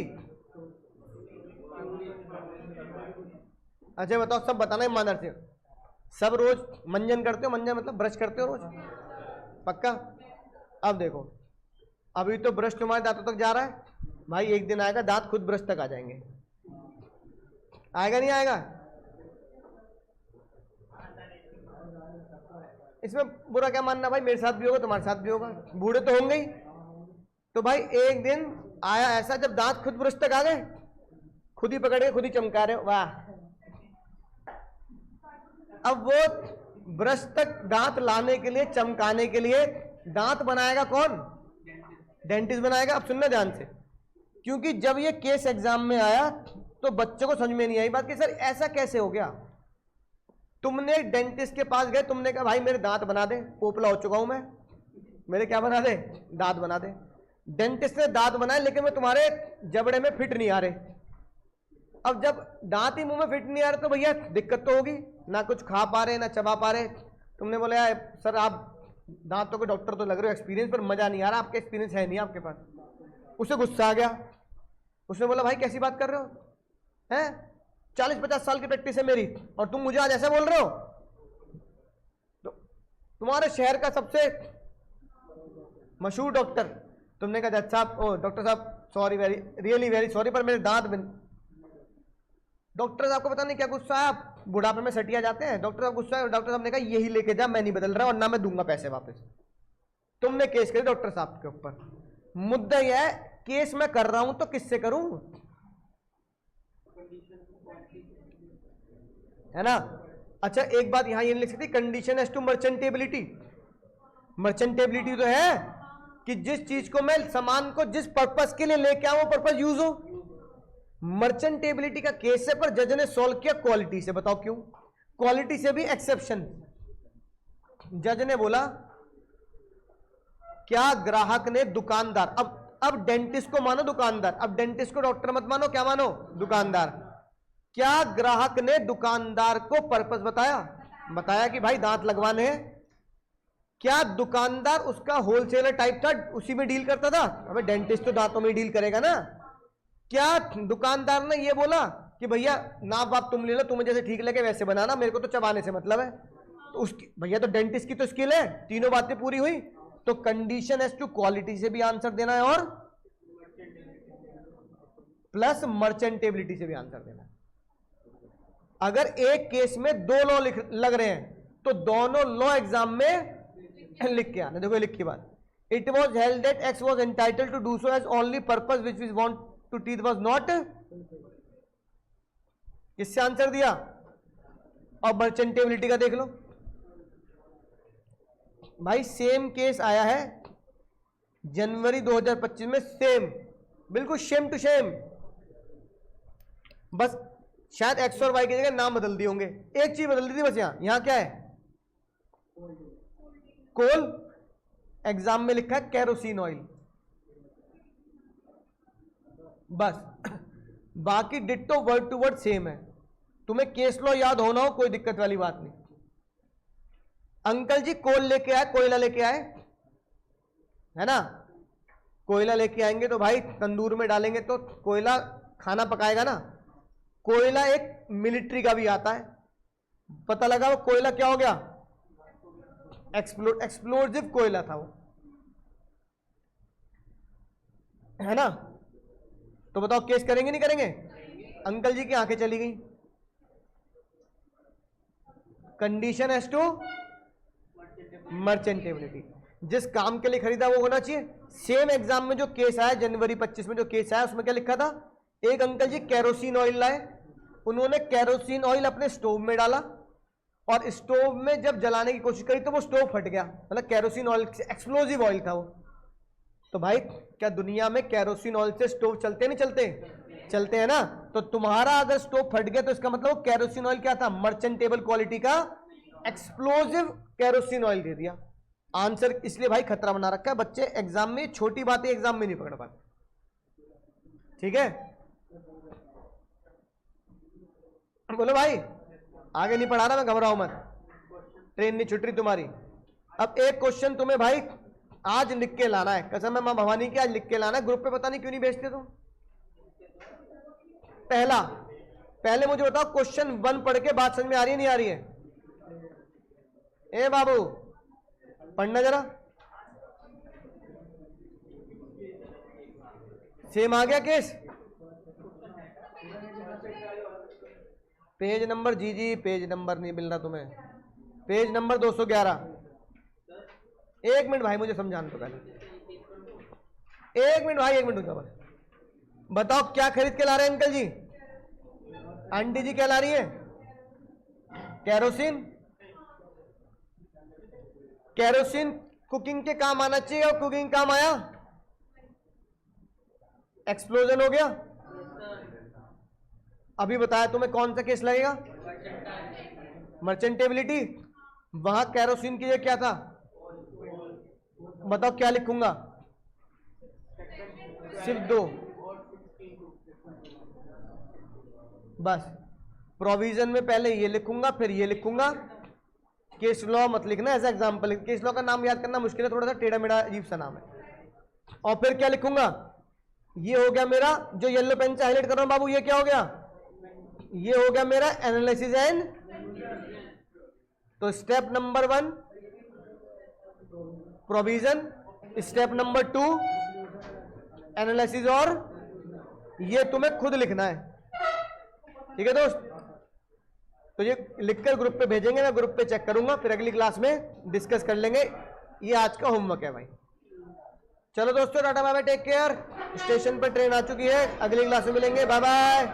अच्छा बताओ, सब बताना ईमानदार से। सब रोज मंजन करते हो? मंजन मतलब ब्रश करते हो रोज? पक्का? अब देखो, अभी तो ब्रश तुम्हारे दांतों तक जा रहा है, भाई एक दिन आएगा दांत खुद ब्रश तक आ जाएंगे। आएगा नहीं आएगा? इसमें बुरा क्या मानना भाई, मेरे साथ भी होगा तुम्हारे साथ भी होगा, बूढ़े तो होंगे ही। तो भाई एक दिन आया ऐसा जब दांत खुद ब्रश तक आ गए, खुद ही पकड़ के खुद ही चमका रहे, वाह। अब वो ब्रश तक दांत लाने के लिए, चमकाने के लिए दांत बनाएगा कौन? डेंटिस्ट बनाएगा। अब सुनना ध्यान से, क्योंकि जब ये केस एग्जाम में आया तो बच्चों को समझ में नहीं आई बात कि सर ऐसा कैसे हो गया। तुमने डेंटिस्ट के पास गए, तुमने कहा भाई मेरे दांत बना दे, पोपला हो चुका हूं मैं, मेरे क्या बना दे? दांत बना दे। डेंटिस्ट ने दांत बनाए लेकिन मैं तुम्हारे जबड़े में फिट नहीं आ रहे। अब जब दांत ही मुंह में फिट नहीं आ रहे तो भैया दिक्कत तो होगी, ना कुछ खा पा रहे ना चबा पा रहे। तुमने बोला यार सर आप दांतों के डॉक्टर तो लग रहे हो, एक्सपीरियंस पर मजा नहीं आ रहा, आपका एक्सपीरियंस है नहीं आपके पास। उसे गुस्सा आ गया, उसने बोला भाई कैसी बात कर रहे हो हैं, 40-50 साल की प्रैक्टिस है मेरी और तुम मुझे आज ऐसा बोल रहे हो। तो तुम्हारे शहर का सबसे मशहूर डॉक्टर, तुमने कहा जज साहब, ओ डॉक्टर साहब sorry, very really very sorry, पर मेरे दांत डॉक्टर साहब को पता नहीं क्या गुस्सा है, आप बुढ़ापे में सटिया जाते हैं। डॉक्टर साहब गुस्सा है, डॉक्टर साहब ने कहा यही लेके जा, मैं नहीं बदल रहा और ना मैं दूंगा पैसे वापस। तुमने केस कर डॉक्टर साहब के ऊपर। मुद्दा यह है केस मैं कर रहा हूं तो किससे करूं, है ना। अच्छा एक बात यहां ये लिख सकती, कंडीशन एज टू मर्चेंटेबिलिटी। मर्चेंटेबिलिटी तो है कि जिस चीज को मैं, सामान को जिस पर्पस के लिए लेके आऊं पर्पस यूज हो। मर्चेंटेबिलिटी का केस है पर जज ने सॉल्व किया क्वालिटी से। बताओ क्यों? क्वालिटी से भी एक्सेप्शन। जज ने बोला क्या ग्राहक ने दुकानदार, अब डेंटिस्ट को मानो दुकानदार, अब डेंटिस्ट को डॉक्टर मत मानो, क्या मानो? दुकानदार। क्या ग्राहक ने दुकानदार को पर्पस बताया कि भाई दांत लगवाने हैं? क्या दुकानदार उसका होलसेलर टाइप था, उसी में डील करता था? अबे डेंटिस्ट तो दांतों में डील करेगा ना। क्या दुकानदार ने ये बोला कि भैया नाप वाप तुम ले लो, तुम्हें जैसे ठीक लगे वैसे बनाना, मेरे को तो चबाने से मतलब है? तो उसकी भैया तो डेंटिस्ट की तो स्किल है, तीनों बातें पूरी हुई। तो कंडीशन एज टू क्वालिटी से भी आंसर देना है और प्लस मर्चेंटेबिलिटी से भी आंसर देना है। अगर एक केस में दो लॉ लग रहे हैं तो दोनों लॉ एग्जाम में लिख के आना। देखो लिख की बात, it was held that X was entitled to do so as only purpose which is want to teeth was not. किससे आंसर दिया? और मर्चेंटेबिलिटी का देख लो भाई, सेम केस आया है जनवरी 2025 में, सेम बिल्कुल सेम टू सेम, बस शायद एक्स और वाई की जगह नाम बदल दिए होंगे, एक चीज बदल दी थी बस। यहां क्या है? कोल, एग्जाम में लिखा है कैरोसिन ऑयल, बस। बाकी ditto word to word same है। तुम्हें केस लॉ याद होना हो कोई दिक्कत वाली बात नहीं। अंकल जी कोल लेके आए, कोयला लेके आए, है ना। कोयला लेके आएंगे तो भाई तंदूर में डालेंगे तो कोयला खाना पकाएगा ना। कोयला एक मिलिट्री का भी आता है, पता लगा वो कोयला क्या हो गया? एक्सप्लोजिव कोयला था वो, है ना। तो बताओ केस करेंगे नहीं करेंगे? अंकल जी की आंखें चली गई। कंडीशन एज टू मर्चेंटेबिलिटी, जिस काम के लिए खरीदा वो होना चाहिए। सेम एग्जाम में जो केस आया जनवरी 25 में, जो केस आया उसमें क्या लिखा था? एक अंकल जी कैरोसिन ऑयल लाए, उन्होंने कैरोसिन ऑयल अपने स्टोव में डाला और स्टोव में जब जलाने की कोशिश करी तो वो स्टोव फट गया, मतलब कैरोसिन ऑयल एक्सप्लोजिव ऑयल था वो। तो भाई क्या दुनिया में कैरोसिन ऑयल से स्टोव चलते नहीं चलते? चलते हैं ना। तो तुम्हारा अगर स्टोव फट गया तो इसका मतलब कैरोसिन ऑयल क्या था? मर्चेंटेबल क्वालिटी का एक्सप्लोजिव कैरोसिन ऑयल दे दिया। आंसर इसलिए भाई खतरा बना रखा है, बच्चे एग्जाम में छोटी बातें एग्जाम में नहीं पकड़ पाते। ठीक है, बोलो भाई आगे नहीं पढ़ा रहा मैं, घबराओ मत, ट्रेन नहीं छुट रही तुम्हारी। अब एक क्वेश्चन तुम्हें भाई आज लिख के लाना है, कसम है मां भवानी की, आज लिख के लाना है। ग्रुप पे पता नहीं क्यों नहीं भेजते तुम। पहले मुझे बताओ क्वेश्चन 1 पढ़ के बात समझ में आ रही है नहीं आ रही है? ए बाबू पढ़ना जरा। सेम आ गया केस? पेज नंबर, जी पेज नंबर नहीं मिल रहा तुम्हें, पेज नंबर 211। एक मिनट भाई, मुझे समझाने तो पहले, एक मिनट भाई, एक मिनट रुको बस। बताओ क्या खरीद के ला रहे हैं अंकल जी? आंटी जी क्या ला रही है? कैरोसिन। कैरोसिन कुकिंग के काम आना चाहिए और कुकिंग काम आया, एक्सप्लोजन हो गया। अभी बताया तुम्हें कौन सा केस लगेगा? मर्चेंटेबिलिटी। वहां कैरोसिन की जगह क्या था? बताओ क्या लिखूंगा? सिर्फ दो, बस। प्रोविजन में पहले ये लिखूंगा फिर ये लिखूंगा। केस लॉ मत लिखना एज एग्जाम्पल, केस लॉ का नाम याद करना मुश्किल है, थोड़ा सा टेढ़ा मेढ़ा अजीब सा नाम है। और फिर क्या लिखूंगा? ये हो गया मेरा जो येलो पेन से हाईलाइट कर रहा हूं बाबू, ये क्या हो गया? ये हो गया मेरा एनालिसिस एंड। तो step number 1 provision, step number 2 analysis, और ये तुम्हें खुद लिखना है, ठीक है दोस्त? तो ये लिखकर ग्रुप पे भेजेंगे, मैं ग्रुप पे चेक करूंगा, फिर अगली क्लास में डिस्कस कर लेंगे। ये आज का होमवर्क है भाई। चलो दोस्तों, tata bye bye, take care. Station पर ट्रेन आ चुकी है, अगली क्लास में मिलेंगे, बाय बाय।